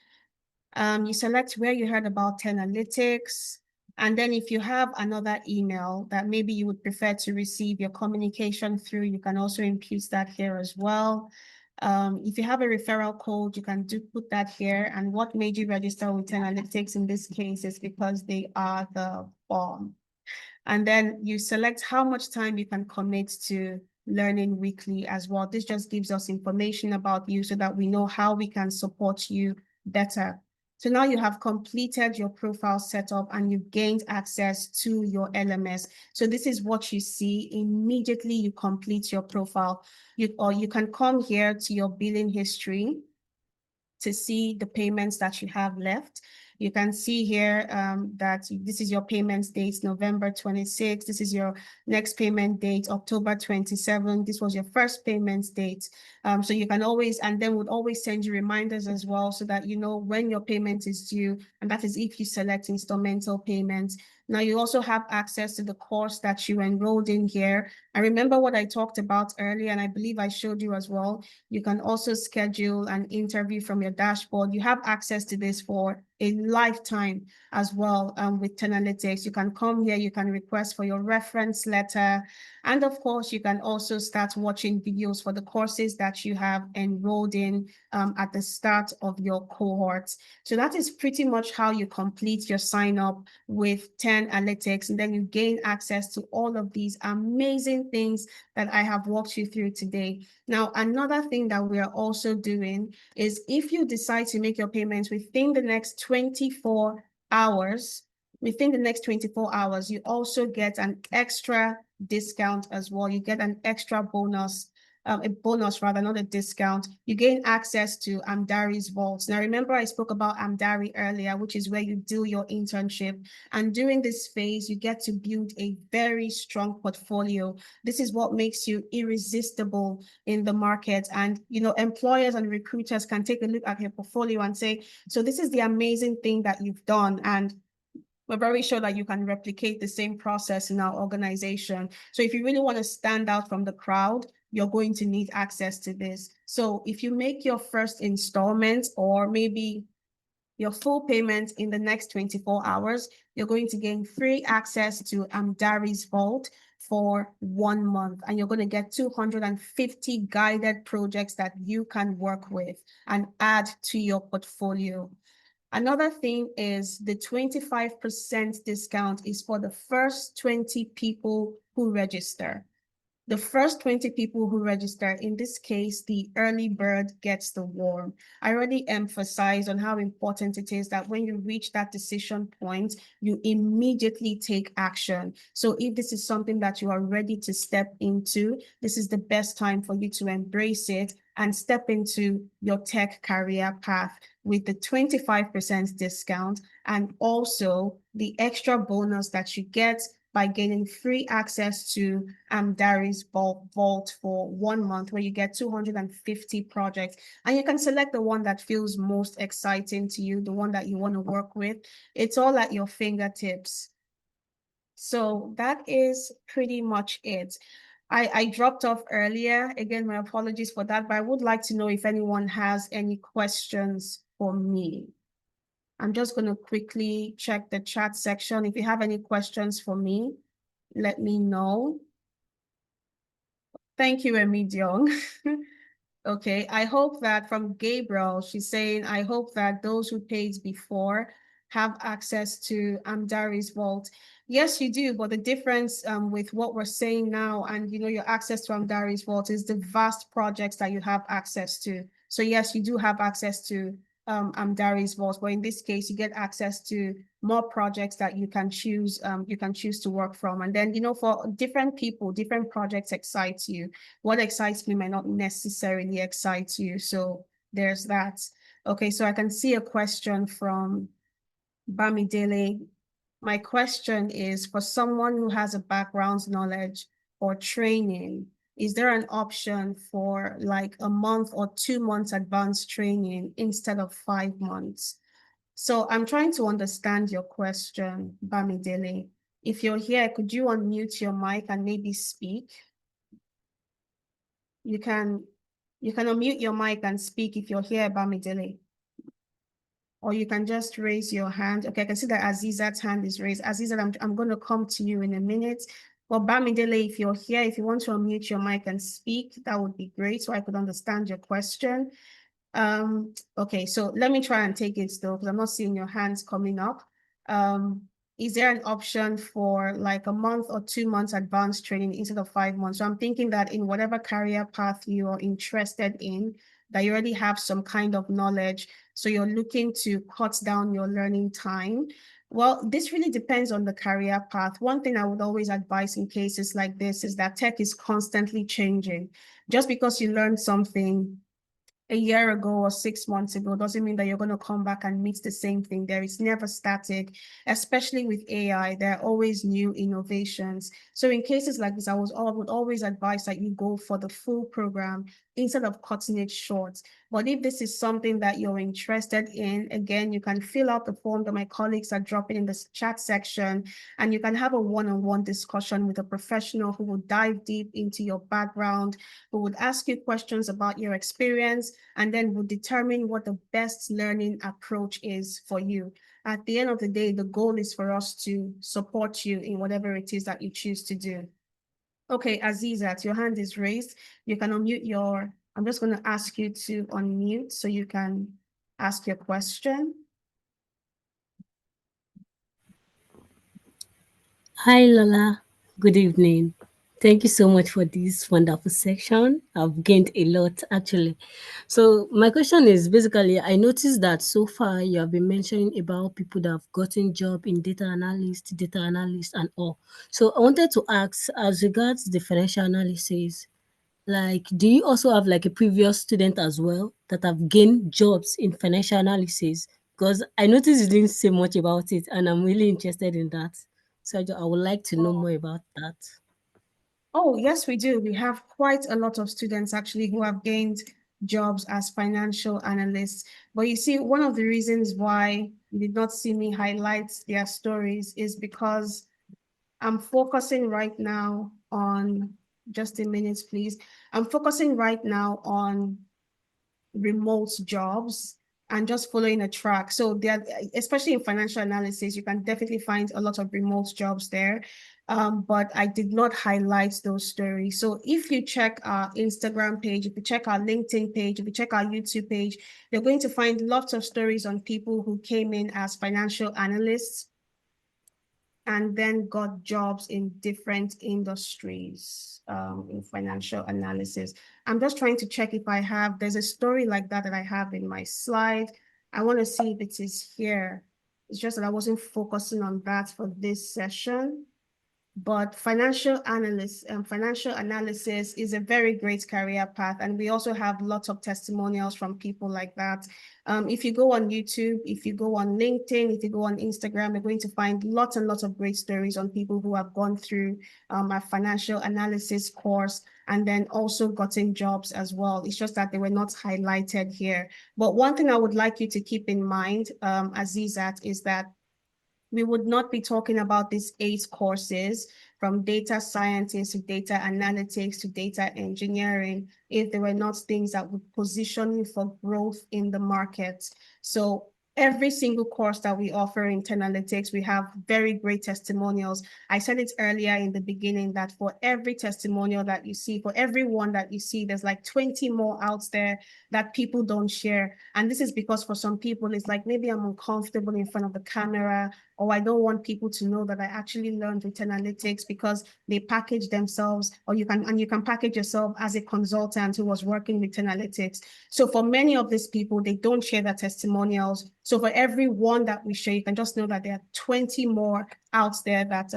You select where you heard about Tenalytics. And then if you have another email that maybe you would prefer to receive your communication through, you can also impute that here as well. If you have a referral code, you can put that here. And what made you register with Tenalytics in this case is because they are the bomb. And then you select how much time you can commit to learning weekly as well. This just gives us information about you so that we know how we can support you better. So now you have completed your profile setup and you've gained access to your LMS. So this is what you see immediately you complete your profile. Or you can come here to your billing history to see the payments that you have left. You can see here that this is your payment date, November 26. This is your next payment date, October 27. This was your first payment date. So you can always, and then would always send you reminders as well so that you know when your payment is due. And that is if you select instrumental payments. Now you also have access to the course that you enrolled in here. I remember what I talked about earlier, and I believe I showed you as well. You can also schedule an interview from your dashboard. You have access to this for a lifetime as well with Tenalytics. You can come here, you can request for your reference letter. And of course, you can also start watching videos for the courses that you have enrolled in at the start of your cohort. So that is pretty much how you complete your sign up with Tenalytics. And then you gain access to all of these amazing things that I have walked you through today. Now, another thing that we are also doing is if you decide to make your payments within the next 24 hours, you also get an extra discount as well. You get an extra bonus, a bonus rather, not a discount. You gain access to Amdari's vaults. Now, remember I spoke about Amdari earlier, which is where you do your internship. And during this phase, you get to build a very strong portfolio. This is what makes you irresistible in the market. And, you know, employers and recruiters can take a look at your portfolio and say, so this is the amazing thing that you've done. And we're very sure that you can replicate the same process in our organization. So if you really want to stand out from the crowd, you're going to need access to this. So if you make your first installment or maybe your full payment in the next 24 hours, you're going to gain free access to Amdari's vault for 1 month. And you're going to get 250 guided projects that you can work with and add to your portfolio. Another thing is the 25% discount is for the first 20 people who register. The first 20 people who register, in this case, the early bird gets the worm. I already emphasized on how important it is that when you reach that decision point, you immediately take action. So if this is something that you are ready to step into, this is the best time for you to embrace it and step into your tech career path with the 25% discount and also the extra bonus that you get by gaining free access to Dari's Vault for 1 month, where you get 250 projects. And you can select the one that feels most exciting to you, the one that you want to work with. It's all at your fingertips. So that is pretty much it. I dropped off earlier. Again, my apologies for that, but I would like to know if anyone has any questions for me. I'm just going to quickly check the chat section. If you have any questions for me, let me know. Thank you, Emidiong. Okay, I hope that from Gabriel, she's saying, I hope that those who paid before have access to Dari's Vault. Yes, you do, but the difference with what we're saying now and your access to Dari's Vault is the vast projects that you have access to. So yes, you do have access to Dari's Vault, but in this case, you get access to more projects that you can choose to work from. And then, for different people, different projects excite you. What excites me might not necessarily excite you. So there's that. Okay, so I can see a question from Bamidele. My question is, for someone who has a background knowledge or training, is there an option for like a month or 2 months advanced training instead of 5 months? So I'm trying to understand your question, Bamidele. If you're here, could you unmute your mic and maybe speak? You can unmute your mic and speak if you're here, Bamidele. Or you can just raise your hand. Okay, I can see that Azizat's hand is raised. Azizat, I'm going to come to you in a minute. Well, Bamidele, if you're here, if you want to unmute your mic and speak, that would be great so I could understand your question. Okay, so let me try and take it still because I'm not seeing your hands coming up. Is there an option for like a month or 2 months advanced training instead of 5 months? So I'm thinking that in whatever career path you are interested in, that you already have some kind of knowledge, so you're looking to cut down your learning time. Well, this really depends on the career path. One thing I would always advise in cases like this is that tech is constantly changing. Just because you learned something a year ago or 6 months ago doesn't mean that you're going to come back and meet the same thing. There is never static, especially with AI. There are always new innovations. So in cases like this, I would always advise that you go for the full program instead of cutting it short. But if this is something that you're interested in, again, you can fill out the form that my colleagues are dropping in the chat section, and you can have a one-on-one discussion with a professional who will dive deep into your background, who would ask you questions about your experience, and then will determine what the best learning approach is for you. At the end of the day, the goal is for us to support you in whatever it is that you choose to do. Okay, Azizat, your hand is raised. You can unmute I'm just going to ask you to unmute so you can ask your question. Hi, Lola. Good evening. Thank you so much for this wonderful section. I've gained a lot, actually. So my question is basically, I noticed that so far you have been mentioning about people that have gotten job in data analyst, and all. So I wanted to ask, as regards the financial analysis, like, do you also have like a previous student as well that have gained jobs in financial analysis? Because I noticed you didn't say much about it, and I'm really interested in that. So I would like to know more about that. Oh, yes, we do. We have quite a lot of students actually who have gained jobs as financial analysts. But you see, one of the reasons why you did not see me highlight their stories is because I'm focusing right now on, just a minute, please. I'm focusing right now on remote jobs and just following a track. So there, especially in financial analysis, you can definitely find a lot of remote jobs there. But I did not highlight those stories. So if you check our Instagram page, if you check our LinkedIn page, if you check our YouTube page, you're going to find lots of stories on people who came in as financial analysts and then got jobs in different industries in financial analysis. I'm just trying to check if I have, there's a story like that I have in my slide. I want to see if it is here. It's just that I wasn't focusing on that for this session. But financial analyst and financial analysis is a very great career path. And we also have lots of testimonials from people like that. If you go on YouTube, if you go on LinkedIn, if you go on Instagram, you're going to find lots and lots of great stories on people who have gone through a financial analysis course and then also gotten jobs as well. It's just that they were not highlighted here. But one thing I would like you to keep in mind, Azizat, is that we would not be talking about these 8 courses from data scientist to data analytics to data engineering if there were not things that would position you for growth in the market. So every single course that we offer in Tenalytics, we have very great testimonials. I said it earlier in the beginning that for every testimonial that you see, for every one that you see, there's like 20 more out there that people don't share. And this is because for some people, it's like, maybe I'm uncomfortable in front of the camera, or I don't want people to know that I actually learned with Tenalytics, because they package themselves, or you can package yourself as a consultant who was working with Tenalytics. So for many of these people, they don't share their testimonials. So for every one that we share, you can just know that there are 20 more out there that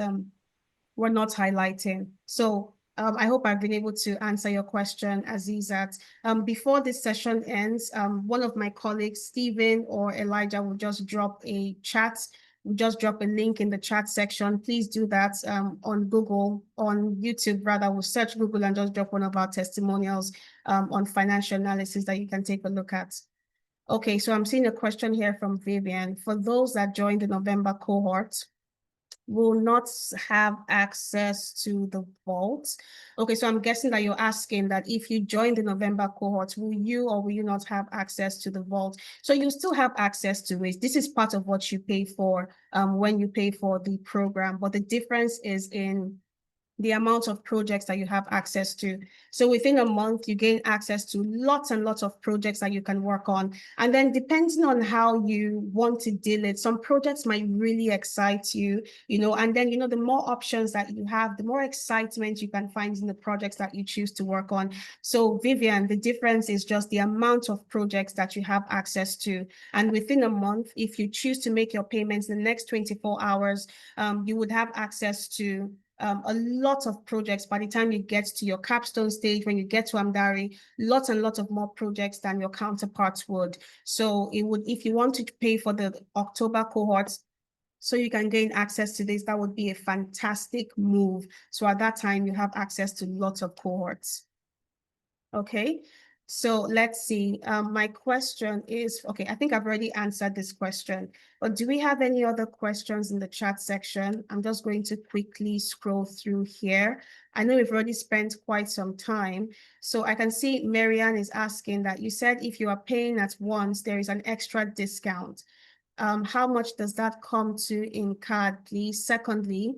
we're not highlighting. So I hope I've been able to answer your question, Azizat. Before this session ends, one of my colleagues, Stephen or Elijah, will just drop a chat. We'll just drop a link in the chat section. Please do that on Google, on YouTube rather. We'll search Google and just drop one of our testimonials on financial analysis that you can take a look at. Okay, so I'm seeing a question here from Vivian. For those that joined the November cohort, will not have access to the vault. Okay, so I'm guessing that you're asking that if you join the November cohort, will you or will you not have access to the vault? So you still have access to it. This is part of what you pay for when you pay for the program, but the difference is in the amount of projects that you have access to. So within a month, you gain access to lots and lots of projects that you can work on. And then depending on how you want to deal it, some projects might really excite you, and then, the more options that you have, the more excitement you can find in the projects that you choose to work on. So Vivian, the difference is just the amount of projects that you have access to. And within a month, if you choose to make your payments in the next 24 hours, you would have access to a lot of projects. By the time you get to your capstone stage, when you get to Amdari, lots and lots of more projects than your counterparts would. So it would, if you want to pay for the October cohorts, so you can gain access to this, that would be a fantastic move. So at that time, you have access to lots of cohorts. Okay. So let's see. My question is, okay, I think I've already answered this question, but do we have any other questions in the chat section? I'm just going to quickly scroll through here. I know we've already spent quite some time. So I can see Marianne is asking that you said if you are paying at once, there is an extra discount. How much does that come to in card, please? Secondly,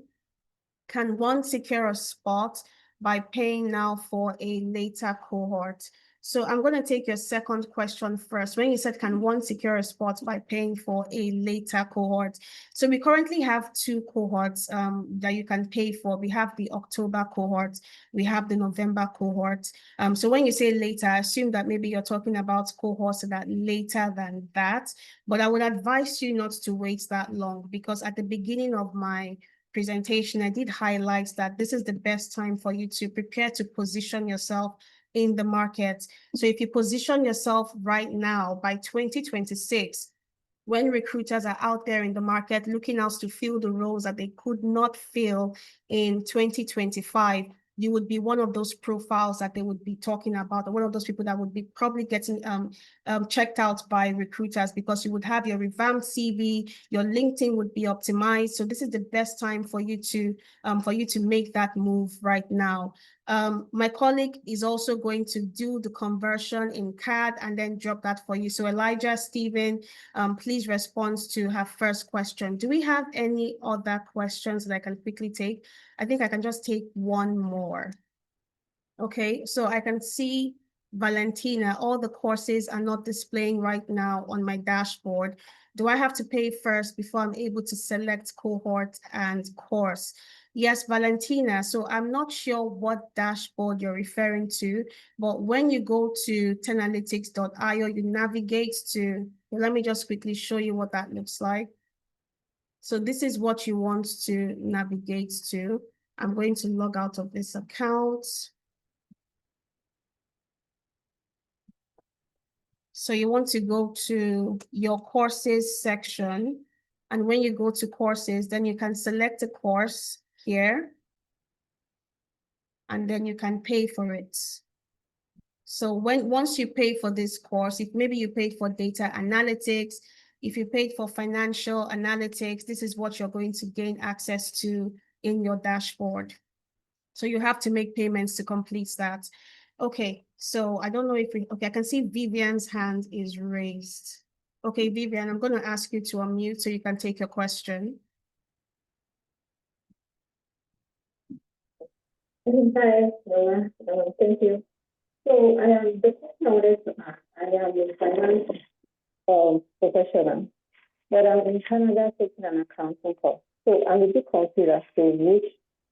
can one secure a spot by paying now for a later cohort? So I'm going to take your second question first. When you said, can one secure a spot by paying for a later cohort? So we currently have 2 cohorts that you can pay for. We have the October cohort. We have the November cohort. So when you say later, I assume that maybe you're talking about cohorts that are later than that. But I would advise you not to wait that long, because at the beginning of my presentation, I did highlight that this is the best time for you to prepare to position yourself in the market. So if you position yourself right now, by 2026, when recruiters are out there in the market looking out to fill the roles that they could not fill in 2025, you would be one of those profiles that they would be talking about, or one of those people that would be probably getting checked out by recruiters, because you would have your revamped CV, your LinkedIn would be optimized. So this is the best time for you to make that move right now. My colleague is also going to do the conversion in CAD and then drop that for you. So Elijah, Stephen, please respond to her first question. Do we have any other questions that I can quickly take? I think I can just take one more. Okay, so I can see Valentina, all the courses are not displaying right now on my dashboard. Do I have to pay first before I'm able to select cohort and course? Yes, Valentina. So I'm not sure what dashboard you're referring to, but when you go to tenanalytics.io, you navigate to, let me just quickly show you what that looks like. So this is what you want to navigate to. I'm going to log out of this account. So you want to go to your courses section. And when you go to courses, then you can select a course here. And then you can pay for it. So once you pay for this course, if maybe you paid for data analytics, if you paid for financial analytics, this is what you're going to gain access to in your dashboard. So you have to make payments to complete that. Okay, so I don't know if okay, I can see Vivian's hand is raised. Okay, Vivian, I'm going to ask you to unmute so you can take your question. Hi, Noah. Thank you. So, the question I wanted to ask, I am a finance professional, but I'm in Canada taking an accounting course. So, I'm a bit confused as to which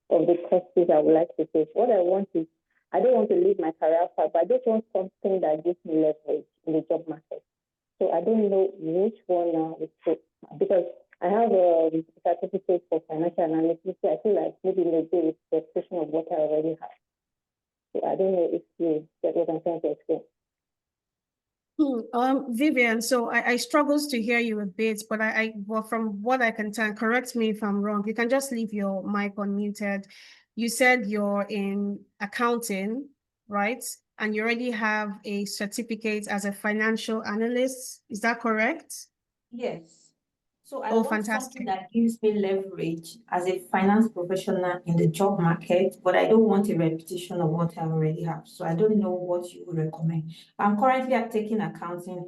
of the courses I would like to take. What I want is, I don't want to leave my career path, but I just want something that gives me leverage in the job market. So, I don't know which one now is take, because I have a certificate for financial analysis. So I feel like maybe maybe it's the expression of what I already have. So I don't know if you get what I'm trying to explain. Vivian, so I struggles to hear you a bit, but well, from what I can tell, correct me if I'm wrong, you can just leave your mic unmuted. You said you're in accounting, right? And you already have a certificate as a financial analyst. Is that correct? Yes. So I Oh, want something fantastic. that gives me leverage as a finance professional in the job market, but I don't want a repetition of what I already have. So I don't know what you would recommend. I'm currently taking accounting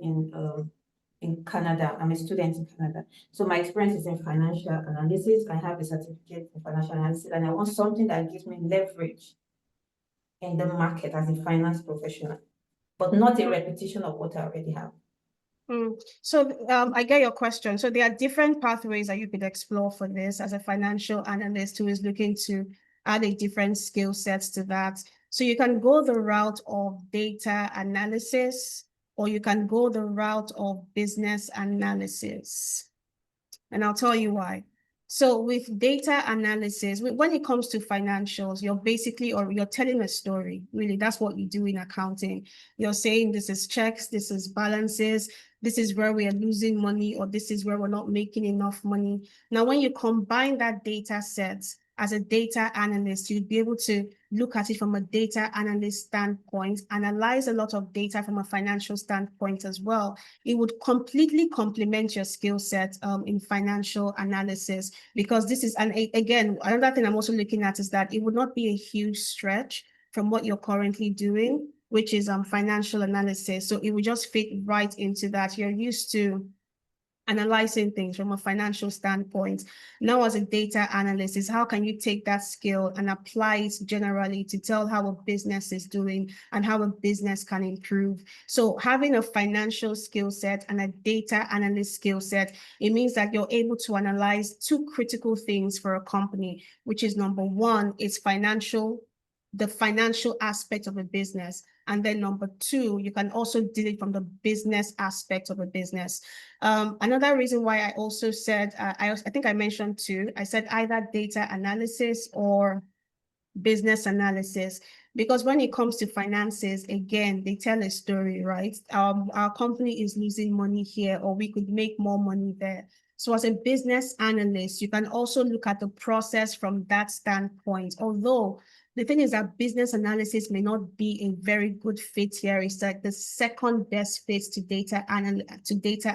in Canada. I'm a student in Canada. So my experience is in financial analysis. I have a certificate in financial analysis, and I want something that gives me leverage in the market as a finance professional, but not a repetition of what I already have. So I get your question. So there are different pathways that you could explore for this as a financial analyst who is looking to add a different skill sets to that. So you can go the route of data analysis, or you can go the route of business analysis. And I'll tell you why. So with data analysis, when it comes to financials, you're basically, or you're telling a story, really, that's what you do in accounting. You're saying this is checks, this is balances, this is where we are losing money, or this is where we're not making enough money. Now, when you combine that data set as a data analyst, you'd be able to look at it from a data analyst standpoint, analyze a lot of data from a financial standpoint as well. It would completely complement your skill set in financial analysis, because this is, and again, another thing I'm also looking at is that it would not be a huge stretch from what you're currently doing, which is financial analysis. So it would just fit right into that. You're used to analyzing things from a financial standpoint. Now, as a data analyst, is how can you take that skill and apply it generally to tell how a business is doing and how a business can improve. So having a financial skill set and a data analyst skill set, it means that you're able to analyze two critical things for a company, which is number one, it's the financial aspect of a business. And then number two, you can also deal it from the business aspect of a business. Another reason why I also said, I think I mentioned two, I said either data analysis or business analysis, because when it comes to finances, again, they tell a story, right? Our company is losing money here, or we could make more money there. So as a business analyst, you can also look at the process from that standpoint. Although the thing is that business analysis may not be a very good fit here. It's like the second best fit to data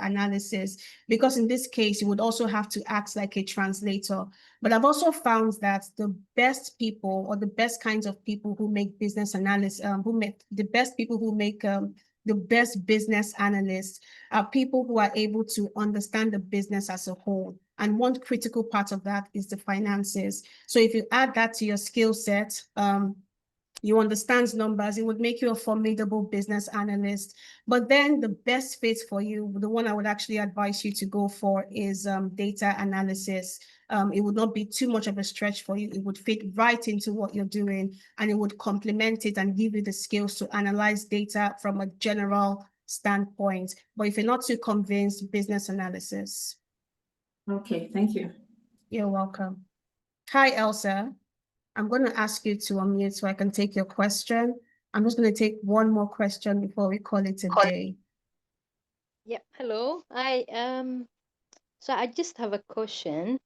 analysis, because in this case, you would also have to act like a translator. But I've also found that the best people, or the best kinds of people who make business analysis, the best business analysts are people who are able to understand the business as a whole. And one critical part of that is the finances. So if you add that to your skill set, You understand numbers. It would make you a formidable business analyst. But then the best fit for you, the one I would actually advise you to go for is data analysis. It would not be too much of a stretch for you. It would fit right into what you're doing, and it would complement it and give you the skills to analyze data from a general standpoint. But if you're not too convinced, business analysis. Okay, thank you. You're welcome. Hi, Elsa. I'm going to ask you to unmute so I can take your question. I'm just going to take one more question before we call it a day. Yeah, hello. So I just have a question.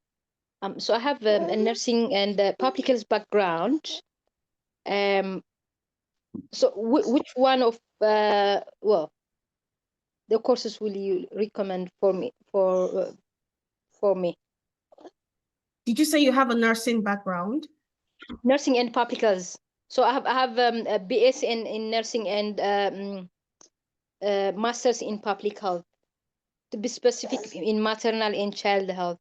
So I have a nursing and public health background. So which one of well, the courses will you recommend for me for me? Did you say you have a nursing background? Nursing and public health. So I have a BS in nursing and masters in public health. To be specific, in maternal and child health.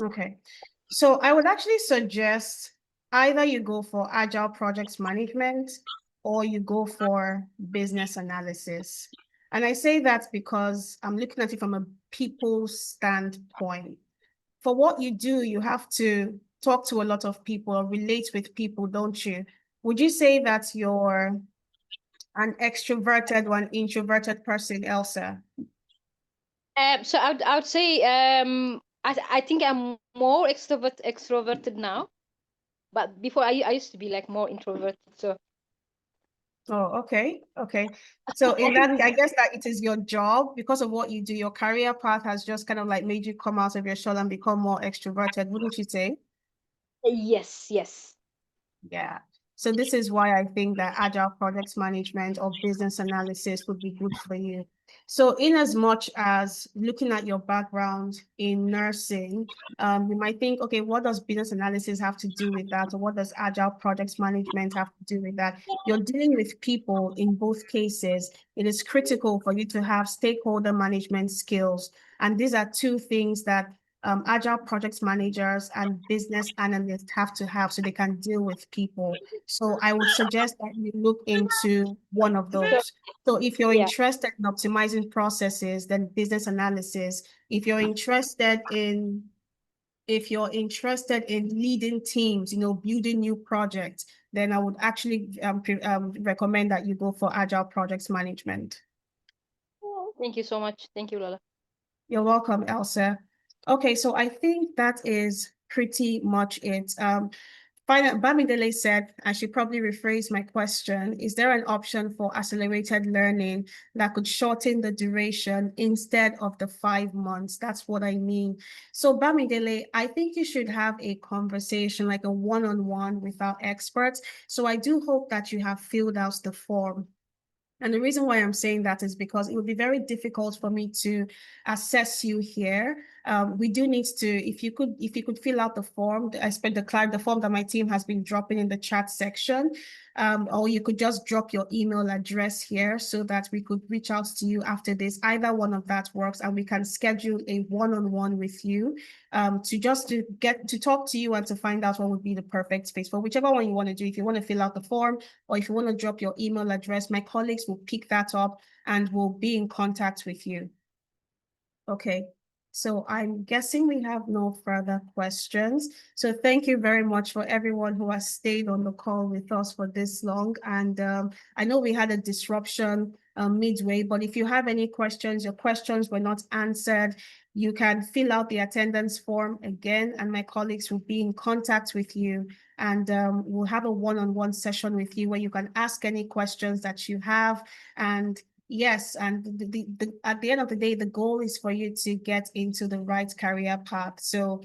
Okay. So I would actually suggest either you go for agile projects management or you go for business analysis. And I say that because I'm looking at it from a people standpoint. For what you do, you have to talk to a lot of people or relate with people, don't you? Would you say that you're an extroverted or an introverted person, Elsa? So I would say I think I'm more extroverted now, but before I used to be like more introverted. So. Oh, okay. Okay. So in that, I guess that it is your job because of what you do, your career path has just kind of like made you come out of your shell and become more extroverted, wouldn't you say? Yes, yes. Yeah. So this is why I think that agile project management or business analysis would be good for you. So in as much as looking at your background in nursing, you might think, okay, what does business analysis have to do with that? Or what does agile project management have to do with that? You're dealing with people in both cases. It is critical for you to have stakeholder management skills. And these are two things that agile project managers and business analysts have to have so they can deal with people. So I would suggest that you look into one of those. So if you're interested in optimizing processes, then business analysis. If you're interested in leading teams, building new projects, then I would actually recommend that you go for agile projects management. Thank you so much. Thank you, Lola. You're welcome, Elsa. Okay, so I think that is pretty much it. Bamidele said, I should probably rephrase my question, is there an option for accelerated learning that could shorten the duration instead of the 5 months? That's what I mean. So Bamidele, I think you should have a conversation, like a one-on-one with our experts. So I do hope that you have filled out the form. And the reason why I'm saying that is because it would be very difficult for me to assess you here. We do need to, if you could fill out the form, the form that my team has been dropping in the chat section, or you could just drop your email address here so that we could reach out to you after this. Either one of that works, and we can schedule a one-on-one with you to get to talk to you and to find out what would be the perfect space for whichever one you want to do. If you want to fill out the form or if you want to drop your email address, my colleagues will pick that up and will be in contact with you. Okay. So I'm guessing we have no further questions. So thank you very much for everyone who has stayed on the call with us for this long. And I know we had a disruption midway, but if you have any questions, your questions were not answered, you can fill out the attendance form again, and my colleagues will be in contact with you. And we'll have a one-on-one session with you where you can ask any questions that you have. And yes, and at the end of the day, the goal is for you to get into the right career path. So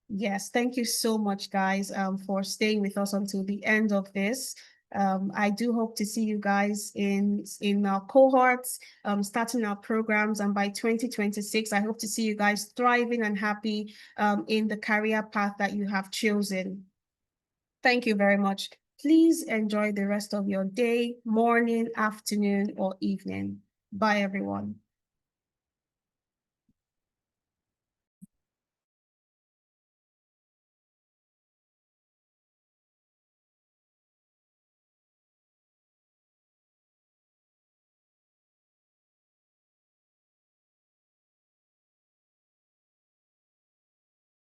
yes, thank you so much, guys, for staying with us until the end of this. I do hope to see you guys in our cohorts, starting our programs. And by 2026, I hope to see you guys thriving and happy in the career path that you have chosen. Thank you very much. Please enjoy the rest of your day, morning, afternoon, or evening. Bye, everyone.